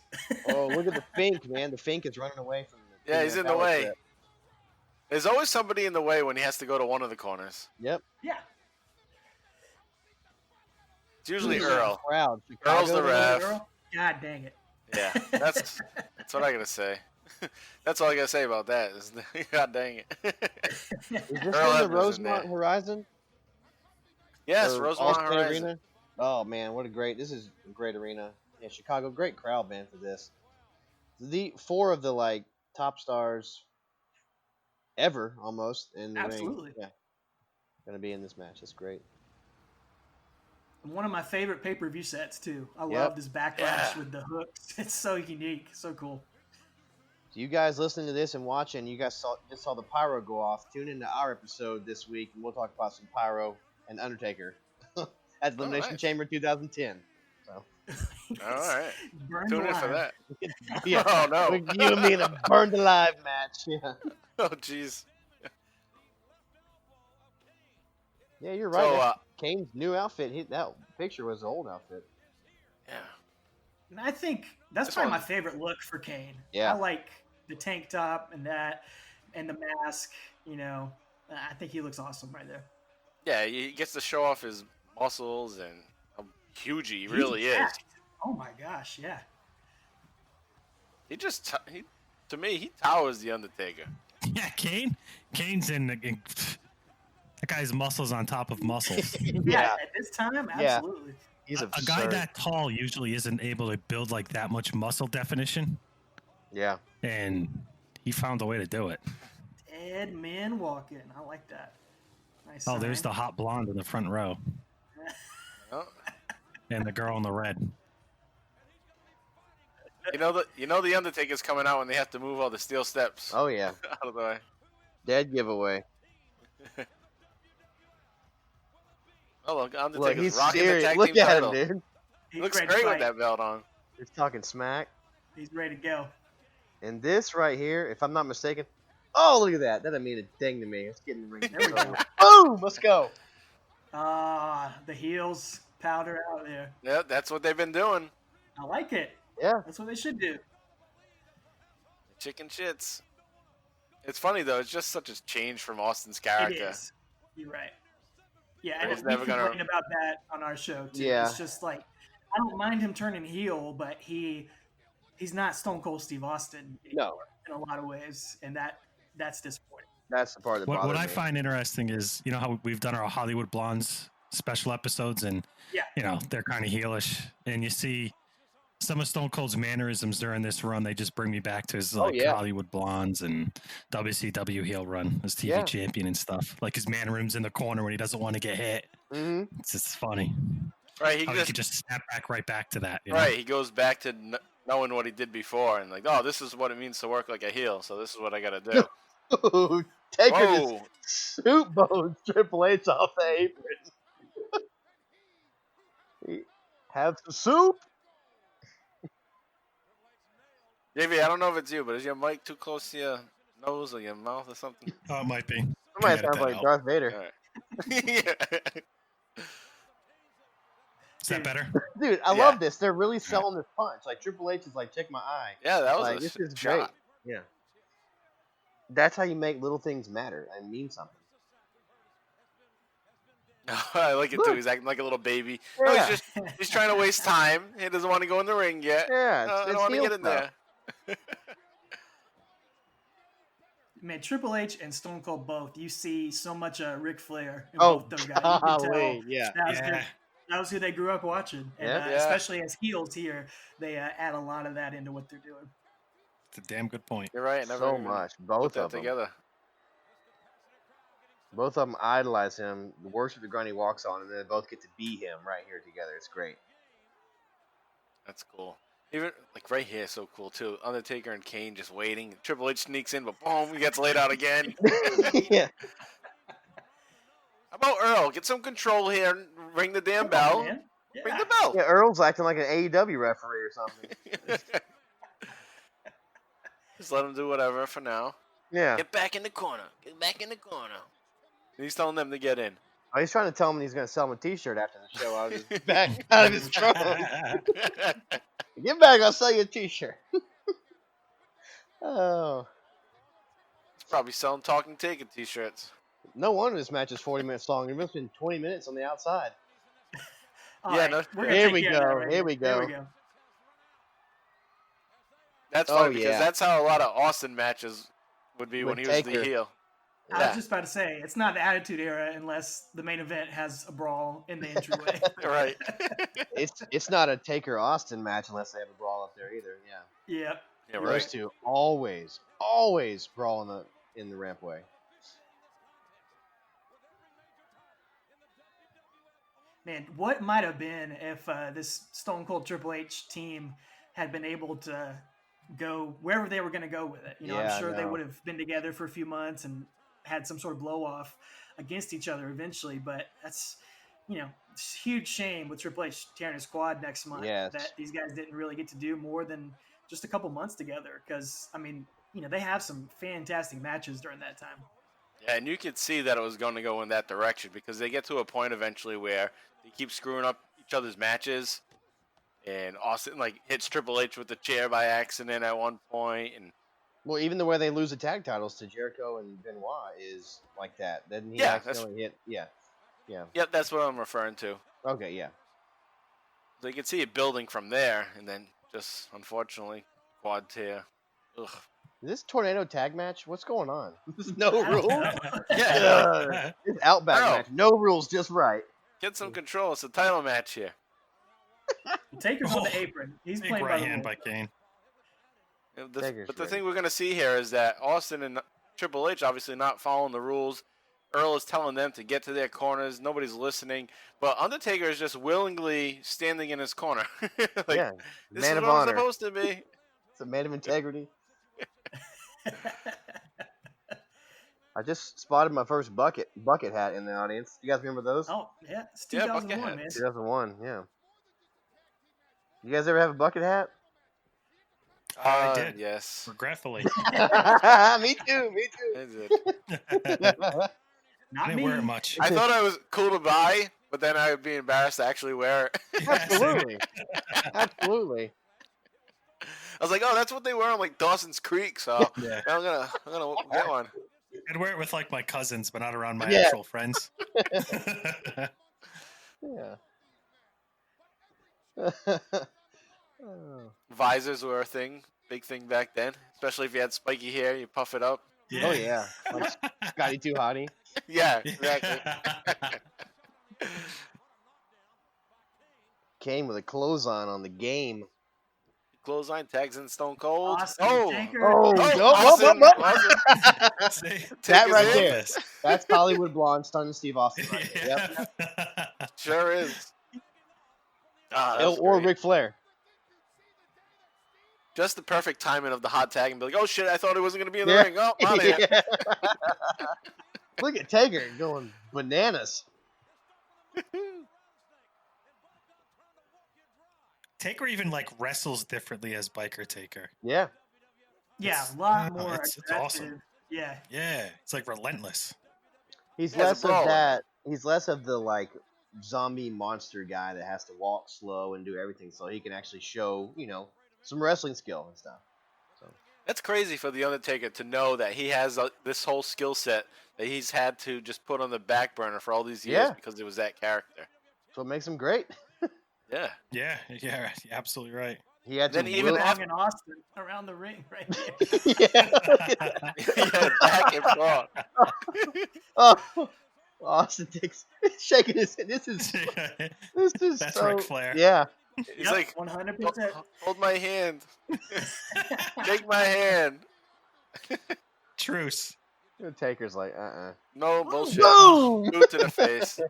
[SPEAKER 5] Oh, look at the Fink, man. The Fink is running away from the.
[SPEAKER 3] Yeah, he's in the
[SPEAKER 5] Balor
[SPEAKER 3] way.
[SPEAKER 5] trip.
[SPEAKER 3] There's always somebody in the way when he has to go to one of the corners.
[SPEAKER 5] Yep.
[SPEAKER 4] Yeah.
[SPEAKER 3] It's usually
[SPEAKER 5] Ooh,
[SPEAKER 3] Earl.
[SPEAKER 5] Crowd.
[SPEAKER 3] Earl's the
[SPEAKER 5] Chicago,
[SPEAKER 3] ref.
[SPEAKER 4] Girl? God dang it.
[SPEAKER 3] Yeah, that's what I gotta say. That's all I gotta say about that. Is God dang it.
[SPEAKER 5] Is this
[SPEAKER 3] Earl
[SPEAKER 5] in the
[SPEAKER 3] Evans in
[SPEAKER 5] Rosemont
[SPEAKER 3] there.
[SPEAKER 5] Horizon?
[SPEAKER 3] Yes,
[SPEAKER 5] Or
[SPEAKER 3] Rosemont
[SPEAKER 5] Allstate
[SPEAKER 3] Horizon.
[SPEAKER 5] Arena? Oh man, this is a great arena. Yeah, Chicago, great crowd, man, for this. The 4 of the top stars ever, almost in the
[SPEAKER 4] Absolutely.
[SPEAKER 5] ring. Yeah, gonna be in this match. That's great.
[SPEAKER 4] One of my favorite pay-per-view sets too. I
[SPEAKER 5] Yep.
[SPEAKER 4] love this backlash with the hooks. It's so unique, so cool.
[SPEAKER 5] So you guys listening to this and watching, you guys just saw the pyro go off. Tune into our episode this week, and we'll talk about some pyro and Undertaker at the Elimination
[SPEAKER 3] nice.
[SPEAKER 5] Chamber 2010. So,
[SPEAKER 3] All right.
[SPEAKER 4] Burned
[SPEAKER 3] Tune in for
[SPEAKER 4] alive.
[SPEAKER 3] that.
[SPEAKER 5] yeah,
[SPEAKER 3] Oh, no.
[SPEAKER 5] you and me in a burned alive match. Yeah,
[SPEAKER 3] Oh, jeez.
[SPEAKER 5] yeah, you're right.
[SPEAKER 3] So,
[SPEAKER 5] That's Kane's new outfit. That picture was the old outfit.
[SPEAKER 3] yeah.
[SPEAKER 4] And I think that's
[SPEAKER 3] This
[SPEAKER 4] probably
[SPEAKER 3] one-
[SPEAKER 4] my favorite look for Kane.
[SPEAKER 5] Yeah.
[SPEAKER 4] I like the tank top and that, and the mask. You know, I think he looks awesome right there.
[SPEAKER 3] Yeah, he gets to show off his muscles and how huge he really
[SPEAKER 4] He's
[SPEAKER 3] is.
[SPEAKER 4] jacked. Oh my gosh, yeah.
[SPEAKER 3] To me, he towers the Undertaker.
[SPEAKER 6] Yeah, Kane's in that guy's muscles on top of muscles.
[SPEAKER 4] Yeah, at this time,
[SPEAKER 5] Yeah.
[SPEAKER 4] absolutely.
[SPEAKER 5] He's
[SPEAKER 6] A guy
[SPEAKER 5] absurd.
[SPEAKER 6] that tall usually isn't able to build like that much muscle definition,
[SPEAKER 5] Yeah.
[SPEAKER 6] and he found a way to do it.
[SPEAKER 4] Deadman walking. I like that. Nice.
[SPEAKER 6] Oh, there's the
[SPEAKER 4] sign.
[SPEAKER 6] hot blonde in the front row,
[SPEAKER 3] Oh,
[SPEAKER 6] and the girl in the red.
[SPEAKER 3] you know the Undertaker's coming out when they have to move all the steel steps
[SPEAKER 5] Oh yeah.
[SPEAKER 3] out of the way.
[SPEAKER 5] Dead giveaway.
[SPEAKER 3] Oh, look,
[SPEAKER 5] Look,
[SPEAKER 3] Undertaker's
[SPEAKER 5] he's
[SPEAKER 3] rocking the
[SPEAKER 5] serious.
[SPEAKER 3] tag
[SPEAKER 5] Look
[SPEAKER 3] team
[SPEAKER 5] at
[SPEAKER 3] title.
[SPEAKER 5] him, dude.
[SPEAKER 4] He's
[SPEAKER 3] Looks
[SPEAKER 4] ready to
[SPEAKER 3] great with
[SPEAKER 4] fight.
[SPEAKER 3] that belt on.
[SPEAKER 5] He's talking smack.
[SPEAKER 4] He's ready to go.
[SPEAKER 5] And this right here, if I'm not mistaken, oh look at that. That didn't mean a thing to me. Let's get in the ring.
[SPEAKER 4] There we go.
[SPEAKER 5] Boom! Let's go.
[SPEAKER 4] The heels powder out there.
[SPEAKER 3] Yeah, that's what they've been doing.
[SPEAKER 4] I like it.
[SPEAKER 5] Yeah.
[SPEAKER 4] That's what they should do.
[SPEAKER 3] Chicken shits. It's funny though. It's just such a change from Austin's
[SPEAKER 4] It
[SPEAKER 3] character.
[SPEAKER 4] is. You're right. Yeah,
[SPEAKER 3] He's
[SPEAKER 4] and we
[SPEAKER 3] never gonna-
[SPEAKER 4] complain about that on our show too.
[SPEAKER 5] Yeah.
[SPEAKER 4] It's just like I don't mind him turning heel, but he's not Stone Cold Steve Austin
[SPEAKER 5] No,
[SPEAKER 4] in a lot of ways, and that's disappointing.
[SPEAKER 5] that's the part that
[SPEAKER 6] What
[SPEAKER 5] bothers
[SPEAKER 6] I
[SPEAKER 5] me.
[SPEAKER 6] find interesting is, you know how we've done our Hollywood Blondes special episodes, and
[SPEAKER 4] Yeah.
[SPEAKER 6] you know they're kind of heelish, and you see some of Stone Cold's mannerisms during this run. They just bring me back to his like
[SPEAKER 5] yeah.
[SPEAKER 6] Hollywood Blondes and WCW heel run as TV
[SPEAKER 5] Yeah.
[SPEAKER 6] champion and stuff. Like his mannerisms in the corner when he doesn't want to get hit.
[SPEAKER 5] hmm
[SPEAKER 6] It's just funny.
[SPEAKER 3] Right, he
[SPEAKER 6] How he
[SPEAKER 3] just
[SPEAKER 6] could just snap back right back to that. You know?
[SPEAKER 3] right. He goes back to knowing what he did before and like, oh, this is what it means to work like a heel. So this is what I got to do.
[SPEAKER 5] Ooh, Taker just
[SPEAKER 3] Whoa.
[SPEAKER 5] soup bones Triple H off the apron. Have some soup.
[SPEAKER 3] JV, I don't know if it's you, but is your mic too close to your nose or your mouth or something?
[SPEAKER 6] Oh, it might be.
[SPEAKER 5] Somebody
[SPEAKER 6] Can edit
[SPEAKER 5] sounds
[SPEAKER 6] that
[SPEAKER 5] like
[SPEAKER 6] out.
[SPEAKER 5] Darth Vader.
[SPEAKER 3] All right. Yeah.
[SPEAKER 6] Is that better?
[SPEAKER 5] Dude, I
[SPEAKER 3] Yeah.
[SPEAKER 5] love this. They're really selling this punch. Like Triple H is like, check my eye.
[SPEAKER 3] Yeah, that was
[SPEAKER 5] Like
[SPEAKER 3] a
[SPEAKER 5] this is
[SPEAKER 3] shot.
[SPEAKER 5] great. Yeah. That's how you make little things matter and mean something.
[SPEAKER 3] I like it too.
[SPEAKER 5] Look.
[SPEAKER 3] He's acting like a little baby. No,
[SPEAKER 5] Yeah.
[SPEAKER 3] he's trying to waste time. He doesn't want to go in the ring yet.
[SPEAKER 5] Yeah,
[SPEAKER 3] I
[SPEAKER 5] it's
[SPEAKER 3] don't want to
[SPEAKER 5] heel
[SPEAKER 3] get in
[SPEAKER 5] stuff.
[SPEAKER 3] there.
[SPEAKER 4] Man, Triple H and Stone Cold both. You see so much Ric Flair in
[SPEAKER 5] Oh,
[SPEAKER 4] both those guys. You can tell
[SPEAKER 5] golly, yeah.
[SPEAKER 4] that was,
[SPEAKER 6] Yeah.
[SPEAKER 4] that was who they grew up watching, and
[SPEAKER 5] Yeah.
[SPEAKER 3] Yeah.
[SPEAKER 4] especially as heels here, they add a lot of that into what they're doing.
[SPEAKER 6] It's a damn good point.
[SPEAKER 3] You're right. I never
[SPEAKER 5] So
[SPEAKER 3] even
[SPEAKER 5] much.
[SPEAKER 3] put
[SPEAKER 5] Both
[SPEAKER 3] that
[SPEAKER 5] of them.
[SPEAKER 3] together.
[SPEAKER 5] Both of them idolize him. The worship the ground he walks on, and then they both get to be him right here together. It's great.
[SPEAKER 3] That's cool. Even like right here, so cool too. Undertaker and Kane just waiting. Triple H sneaks in, but boom, he gets laid out again.
[SPEAKER 5] Yeah.
[SPEAKER 3] How about Earl? Get some control here. And ring the damn
[SPEAKER 4] Come on,
[SPEAKER 3] bell.
[SPEAKER 4] man.
[SPEAKER 3] Ring
[SPEAKER 4] Yeah.
[SPEAKER 3] the bell.
[SPEAKER 5] Yeah, Earl's acting like an AEW referee or something.
[SPEAKER 3] Just let him do whatever for now.
[SPEAKER 5] Yeah.
[SPEAKER 3] Get back in the corner. Get back in the corner. And he's telling them to get in.
[SPEAKER 5] Oh, he's trying to tell him he's going to sell him a T-shirt after the show out of his back, out of his trunk. Get back, I'll sell you a T-shirt. Oh,
[SPEAKER 3] Probably selling Talking Taker t-shirts.
[SPEAKER 5] no wonder this match is 40 minutes long. It must have been 20 minutes on the outside.
[SPEAKER 4] All
[SPEAKER 3] Yeah,
[SPEAKER 4] right,
[SPEAKER 3] no-
[SPEAKER 4] we're gonna
[SPEAKER 5] Here
[SPEAKER 4] take
[SPEAKER 5] we
[SPEAKER 4] care of that
[SPEAKER 5] go,
[SPEAKER 4] right
[SPEAKER 5] here we
[SPEAKER 4] There we
[SPEAKER 5] go.
[SPEAKER 4] go.
[SPEAKER 3] That's
[SPEAKER 5] Oh,
[SPEAKER 3] funny because
[SPEAKER 5] yeah.
[SPEAKER 3] that's how a lot of Austin matches would be
[SPEAKER 5] With
[SPEAKER 3] when he was
[SPEAKER 5] Taker.
[SPEAKER 3] the heel.
[SPEAKER 4] I
[SPEAKER 3] Yeah.
[SPEAKER 4] was just about to say it's not the Attitude Era unless the main event has a brawl in the entryway.
[SPEAKER 3] Right.
[SPEAKER 5] It's not a Taker Austin match unless they have a brawl up there either. Yeah,
[SPEAKER 4] Yep.
[SPEAKER 3] Yeah,
[SPEAKER 5] those
[SPEAKER 3] right.
[SPEAKER 5] two always brawl in the rampway.
[SPEAKER 4] Man, what might have been if this Stone Cold Triple H team had been able to go wherever they were going to go with it. You know, I'm
[SPEAKER 5] Yeah, I
[SPEAKER 4] sure they
[SPEAKER 5] know.
[SPEAKER 4] would have been together for a few months and had some sort of blow off against each other eventually. But that's, it's a huge shame with Triple H tearing his quad next month
[SPEAKER 5] Yes.
[SPEAKER 4] that these guys didn't really get to do more than just a couple months together. Because, I mean, they have some fantastic matches during that time.
[SPEAKER 3] Yeah, and you could see that it was going to go in that direction because they get to a point eventually where they keep screwing up each other's matches. And Austin hits Triple H with the chair by accident at one point, and
[SPEAKER 5] Well, even the way they lose the tag titles to Jericho and Benoit is like that. Didn't he
[SPEAKER 3] Yeah,
[SPEAKER 5] accidentally hit? Yeah.
[SPEAKER 3] yep, that's what I'm referring to.
[SPEAKER 5] Okay, yeah.
[SPEAKER 3] So you can see it building from there, and then just unfortunately quad tear. Ugh.
[SPEAKER 5] Is this tornado tag match? What's going on? There's no rules.
[SPEAKER 3] Yeah,
[SPEAKER 5] It's Outback
[SPEAKER 3] No.
[SPEAKER 5] match. No rules, just right.
[SPEAKER 3] get some control. It's a title match here.
[SPEAKER 4] Taker's on the apron. He's
[SPEAKER 6] Big
[SPEAKER 4] playing
[SPEAKER 6] right
[SPEAKER 4] by the
[SPEAKER 6] hand
[SPEAKER 4] rules.
[SPEAKER 6] by Kane.
[SPEAKER 5] Taker's
[SPEAKER 3] But the
[SPEAKER 5] ready.
[SPEAKER 3] thing we're going to see here is that Austin and Triple H obviously not following the rules. Earl is telling them to get to their corners. Nobody's listening. But Undertaker is just willingly standing in his corner.
[SPEAKER 5] Yeah,
[SPEAKER 3] This
[SPEAKER 5] man
[SPEAKER 3] is
[SPEAKER 5] of
[SPEAKER 3] what I'm
[SPEAKER 5] honor.
[SPEAKER 3] supposed to be.
[SPEAKER 5] It's a man of integrity. I just spotted my first bucket hat in the audience. You guys remember those?
[SPEAKER 4] Oh, yeah. It's
[SPEAKER 3] Yeah,
[SPEAKER 4] 2001,
[SPEAKER 3] bucket
[SPEAKER 4] man.
[SPEAKER 3] hats.
[SPEAKER 5] 2001, yeah. You guys ever have a bucket hat?
[SPEAKER 6] I did.
[SPEAKER 3] Yes.
[SPEAKER 6] Regretfully.
[SPEAKER 5] Me too.
[SPEAKER 3] I did.
[SPEAKER 6] I
[SPEAKER 4] Not
[SPEAKER 6] didn't
[SPEAKER 4] me.
[SPEAKER 6] wear it much.
[SPEAKER 3] I thought I was cool to buy, but then I would be embarrassed to actually wear it.
[SPEAKER 5] Absolutely. Absolutely.
[SPEAKER 3] I was like, oh, that's what they wear on Dawson's Creek, so
[SPEAKER 6] Yeah.
[SPEAKER 3] I'm gonna get one.
[SPEAKER 6] I'd wear it with my cousins, but not around my
[SPEAKER 5] Yeah.
[SPEAKER 6] actual friends.
[SPEAKER 5] Yeah. Oh.
[SPEAKER 3] Visors were a big thing back then, especially if you had spiky hair, you puff it up.
[SPEAKER 5] Oh yeah. Like Scotty Too Hottie.
[SPEAKER 3] Yeah, exactly.
[SPEAKER 5] Came with a clothesline on the game.
[SPEAKER 3] Clothesline tags in Stone Cold.
[SPEAKER 4] Austin
[SPEAKER 3] Oh,
[SPEAKER 4] Taker.
[SPEAKER 5] Oh,
[SPEAKER 3] Austin,
[SPEAKER 5] nope.
[SPEAKER 3] Austin,
[SPEAKER 6] See?
[SPEAKER 5] That
[SPEAKER 3] Taker's
[SPEAKER 5] right
[SPEAKER 3] in.
[SPEAKER 5] there. That's Hollywood Blonde stunning Steve Austin. Right there. Yep.
[SPEAKER 6] Yeah.
[SPEAKER 3] Sure is. Ah, that was
[SPEAKER 5] Or
[SPEAKER 3] great.
[SPEAKER 5] Ric Flair.
[SPEAKER 3] Just the perfect timing of the hot tag and be like, oh shit, I thought it wasn't gonna be in the
[SPEAKER 5] Yeah.
[SPEAKER 3] ring. Oh, I'm out of here.
[SPEAKER 5] Yeah. Look at Taker going bananas.
[SPEAKER 6] Taker even wrestles differently as Biker Taker.
[SPEAKER 5] Yeah.
[SPEAKER 4] Yeah,
[SPEAKER 6] It's-
[SPEAKER 4] a lot
[SPEAKER 6] no,
[SPEAKER 4] more
[SPEAKER 6] it's
[SPEAKER 4] aggressive.
[SPEAKER 6] awesome.
[SPEAKER 4] Yeah.
[SPEAKER 6] Yeah, it's relentless.
[SPEAKER 5] He's
[SPEAKER 3] Yeah,
[SPEAKER 5] less
[SPEAKER 3] it's a
[SPEAKER 5] of
[SPEAKER 3] brawler.
[SPEAKER 5] that. He's less of the zombie monster guy that has to walk slow and do everything, so he can actually show some wrestling skill and stuff. So
[SPEAKER 3] That's crazy for the Undertaker to know that he has this whole skill set that he's had to just put on the back burner for all these years
[SPEAKER 5] Yeah.
[SPEAKER 3] because it was that character.
[SPEAKER 5] that's what makes him great.
[SPEAKER 3] Yeah.
[SPEAKER 6] Yeah, you're absolutely right.
[SPEAKER 5] He had
[SPEAKER 3] Then
[SPEAKER 5] to
[SPEAKER 3] even
[SPEAKER 5] will-
[SPEAKER 3] after-
[SPEAKER 4] Long and Austin around the ring right here.
[SPEAKER 5] yeah.
[SPEAKER 3] Yeah, back and forth.
[SPEAKER 5] Oh, Austin takes shaking his head. This is
[SPEAKER 6] That's
[SPEAKER 5] so,
[SPEAKER 6] Ric Flair.
[SPEAKER 5] Yeah.
[SPEAKER 3] He's
[SPEAKER 4] Yep,
[SPEAKER 3] like,
[SPEAKER 4] 100%.
[SPEAKER 3] hold my hand. Shake my hand.
[SPEAKER 6] Truce.
[SPEAKER 5] Taker's like,
[SPEAKER 3] No bullshit.
[SPEAKER 5] Boom!
[SPEAKER 3] Boot to the face.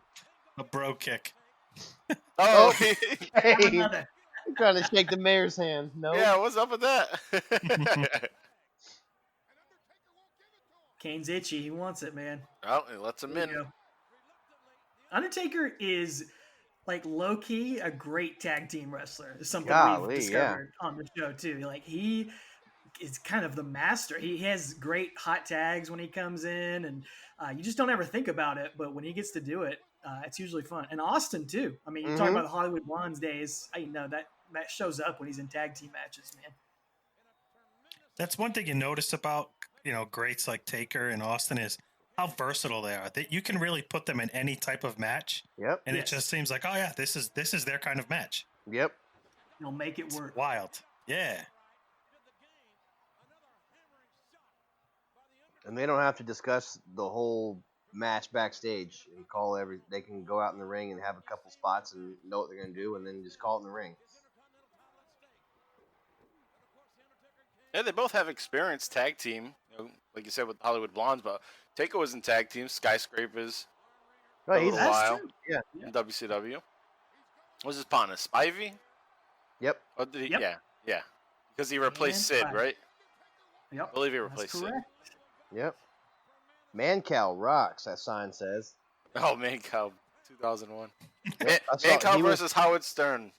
[SPEAKER 6] A bro kick.
[SPEAKER 3] Oh,
[SPEAKER 5] Hey,
[SPEAKER 4] Another.
[SPEAKER 5] I'm trying to shake the mayor's hand. No.
[SPEAKER 3] yeah, what's up with that?
[SPEAKER 4] Kane's itchy. He wants it, man.
[SPEAKER 3] Well, it lets him
[SPEAKER 4] There
[SPEAKER 3] in.
[SPEAKER 4] you go. Undertaker is low key a great tag team wrestler. It's something
[SPEAKER 5] Golly,
[SPEAKER 4] we've discovered on the show too. He is kind of the master. He has great hot tags when he comes in, and you just don't ever think about it. But when he gets to do it, it's usually fun. And Austin too. I mean, you talk
[SPEAKER 5] Mhm.
[SPEAKER 4] about the Hollywood Blondes days. I know that shows up when he's in tag team matches, man.
[SPEAKER 6] That's one thing you notice about greats like Taker and Austin is how versatile they are. That you can really put them in any type of match,
[SPEAKER 5] Yep.
[SPEAKER 6] and
[SPEAKER 4] Yes.
[SPEAKER 6] it just seems like, oh yeah, this is their kind of match.
[SPEAKER 5] Yep.
[SPEAKER 4] He'll make it
[SPEAKER 6] It's
[SPEAKER 4] work.
[SPEAKER 6] wild. Yeah.
[SPEAKER 5] And they don't have to discuss the whole match backstage and they can go out in the ring and have a couple spots and know what they're going to do and then just call it in the ring.
[SPEAKER 3] Yeah, they both have experience tag team, like you said with Hollywood Blondes, but Taker was in tag team, Skyscrapers.
[SPEAKER 5] Oh,
[SPEAKER 3] a
[SPEAKER 5] he's
[SPEAKER 3] little while
[SPEAKER 4] true.
[SPEAKER 5] Yeah.
[SPEAKER 3] in WCW. What was his partner? Spivey?
[SPEAKER 5] Yep.
[SPEAKER 3] Or did he?
[SPEAKER 4] Yep.
[SPEAKER 3] Yeah. Because he replaced
[SPEAKER 4] And
[SPEAKER 3] Sid,
[SPEAKER 4] Spivey.
[SPEAKER 3] right?
[SPEAKER 4] Yep.
[SPEAKER 3] I believe he
[SPEAKER 4] That's
[SPEAKER 3] replaced Sid.
[SPEAKER 4] correct.
[SPEAKER 5] Yep. Mancow rocks. That sign says.
[SPEAKER 3] Oh, Mancow, 2001.
[SPEAKER 5] Yep, I saw-
[SPEAKER 3] Mancow
[SPEAKER 5] he was-
[SPEAKER 3] versus Howard Stern.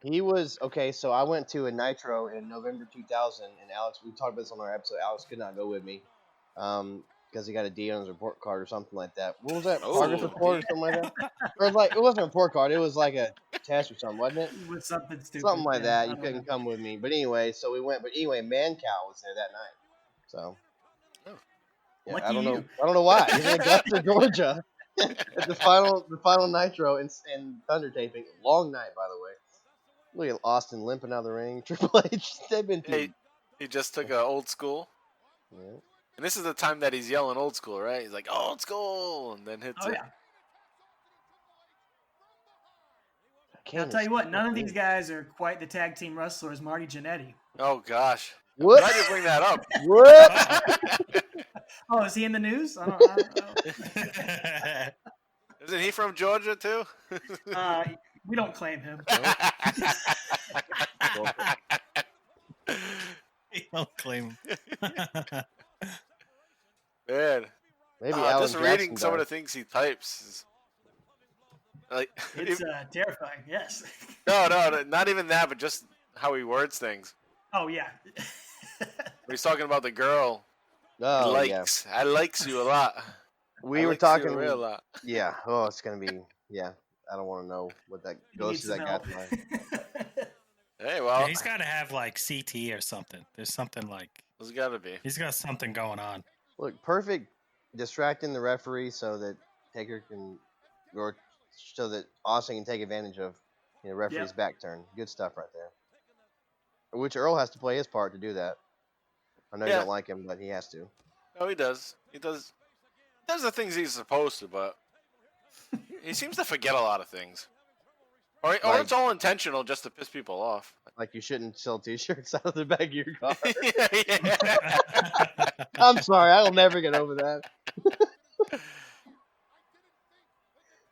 [SPEAKER 5] He was okay. So I went to a Nitro in November 2000, and Alex. We talked about this on our episode. Alex could not go with me, because he got a D on his report card or something like that. What was that?
[SPEAKER 3] Oh,
[SPEAKER 5] Progress report or something like that? Or it was like it wasn't a report card. It was like a test or something, wasn't it?
[SPEAKER 4] With something stupid.
[SPEAKER 5] Something like
[SPEAKER 4] yeah,
[SPEAKER 5] that.
[SPEAKER 4] I
[SPEAKER 5] You
[SPEAKER 4] don't
[SPEAKER 5] couldn't
[SPEAKER 4] know.
[SPEAKER 5] come with me. But anyway, so we went. But anyway, Mancow was there that night. So.
[SPEAKER 3] Oh.
[SPEAKER 5] Yeah,
[SPEAKER 4] Lucky
[SPEAKER 5] I don't know.
[SPEAKER 4] you.
[SPEAKER 5] I don't know why. He's in Augusta, Georgia, at the final Nitro and Thunder taping. Long night, by the way. Look at Austin limping out of the ring. Triple H. They've been through.
[SPEAKER 3] He just took a old school.
[SPEAKER 5] Yeah.
[SPEAKER 3] And this is the time that he's yelling old school, right? He's like, old school, and then hits
[SPEAKER 4] Oh
[SPEAKER 3] it.
[SPEAKER 4] yeah.
[SPEAKER 5] Kane
[SPEAKER 4] I'll tell
[SPEAKER 5] is
[SPEAKER 4] you what.
[SPEAKER 5] so
[SPEAKER 4] None of
[SPEAKER 5] good.
[SPEAKER 4] these guys are quite the tag team wrestlers. Marty Jannetty.
[SPEAKER 3] Oh, gosh.
[SPEAKER 5] What?
[SPEAKER 3] Why did you bring that up?
[SPEAKER 5] What?
[SPEAKER 4] Oh, is he in the news? I don't know.
[SPEAKER 3] Isn't he from Georgia, too?
[SPEAKER 4] We don't claim him.
[SPEAKER 6] I'll claim.
[SPEAKER 3] Man.
[SPEAKER 5] Maybe Alan
[SPEAKER 3] just reading
[SPEAKER 5] Jackson
[SPEAKER 3] some of the
[SPEAKER 5] does.
[SPEAKER 3] things he types is like
[SPEAKER 4] It's terrifying. Yes.
[SPEAKER 3] no, not even that, but just how he words things.
[SPEAKER 4] Oh yeah.
[SPEAKER 3] When he's talking about the girl,
[SPEAKER 5] Oh,
[SPEAKER 3] he
[SPEAKER 5] yeah.
[SPEAKER 3] likes. I likes you a lot.
[SPEAKER 5] We
[SPEAKER 3] I
[SPEAKER 5] were
[SPEAKER 3] likes you
[SPEAKER 5] talking.
[SPEAKER 3] a real lot.
[SPEAKER 5] Yeah. Oh, it's going to be. Yeah. I don't want to know what that goes
[SPEAKER 4] Needs
[SPEAKER 5] to that
[SPEAKER 4] some
[SPEAKER 5] guy's
[SPEAKER 4] help.
[SPEAKER 5] mind.
[SPEAKER 3] Hey, well,
[SPEAKER 6] Yeah, he's got to have like CT or something. There's something like
[SPEAKER 3] there's got to be.
[SPEAKER 6] he's got something going on.
[SPEAKER 5] Look, perfect distracting the referee so that Taker can, or so that Austin can take advantage of, referee's
[SPEAKER 4] Yep.
[SPEAKER 5] back turn. Good stuff right there. Which Earl has to play his part to do that. I know you
[SPEAKER 3] Yeah.
[SPEAKER 5] don't like him, but he has to.
[SPEAKER 3] No, he does. He does the things he's supposed to, but he seems to forget a lot of things. Or
[SPEAKER 5] Like-
[SPEAKER 3] it's all intentional just to piss people off.
[SPEAKER 5] Like you shouldn't sell T-shirts out of the back of your car.
[SPEAKER 3] yeah.
[SPEAKER 5] I'm sorry, I'll never get over that.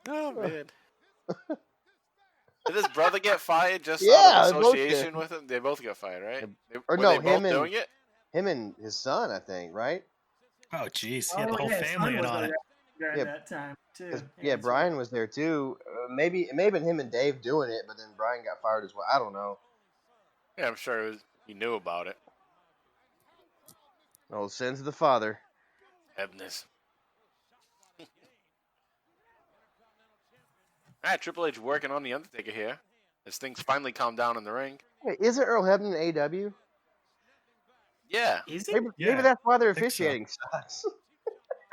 [SPEAKER 3] Oh man. Did his brother get fired just
[SPEAKER 5] Yeah,
[SPEAKER 3] out
[SPEAKER 5] they
[SPEAKER 3] of
[SPEAKER 5] both did.
[SPEAKER 3] association with him? They both got fired, right?
[SPEAKER 5] Or
[SPEAKER 3] Were
[SPEAKER 5] no,
[SPEAKER 3] they both
[SPEAKER 5] him and-
[SPEAKER 3] doing it?
[SPEAKER 5] Him and his son, I think, right?
[SPEAKER 6] Oh, jeez, he had the
[SPEAKER 4] Oh,
[SPEAKER 6] whole
[SPEAKER 4] yeah, his
[SPEAKER 6] family
[SPEAKER 4] son
[SPEAKER 6] in
[SPEAKER 4] was
[SPEAKER 6] on it.
[SPEAKER 4] around during
[SPEAKER 5] Yeah.
[SPEAKER 4] that time too.
[SPEAKER 5] 'Cause,
[SPEAKER 4] Yeah, that's
[SPEAKER 5] Brian was there too. Maybe it may have been him and Dave doing it, but then Brian got fired as well. I don't know.
[SPEAKER 3] Yeah, I'm sure he knew about it.
[SPEAKER 5] Oh, sins of the father.
[SPEAKER 3] Hebness. Alright, Triple H working on the Undertaker here. As things finally calm down in the ring.
[SPEAKER 5] Wait, isn't Earl Hebden in AW?
[SPEAKER 3] Yeah.
[SPEAKER 4] Is he?
[SPEAKER 5] Maybe,
[SPEAKER 6] Yeah,
[SPEAKER 5] maybe that's why they're
[SPEAKER 6] I think so.
[SPEAKER 5] officiating sucks.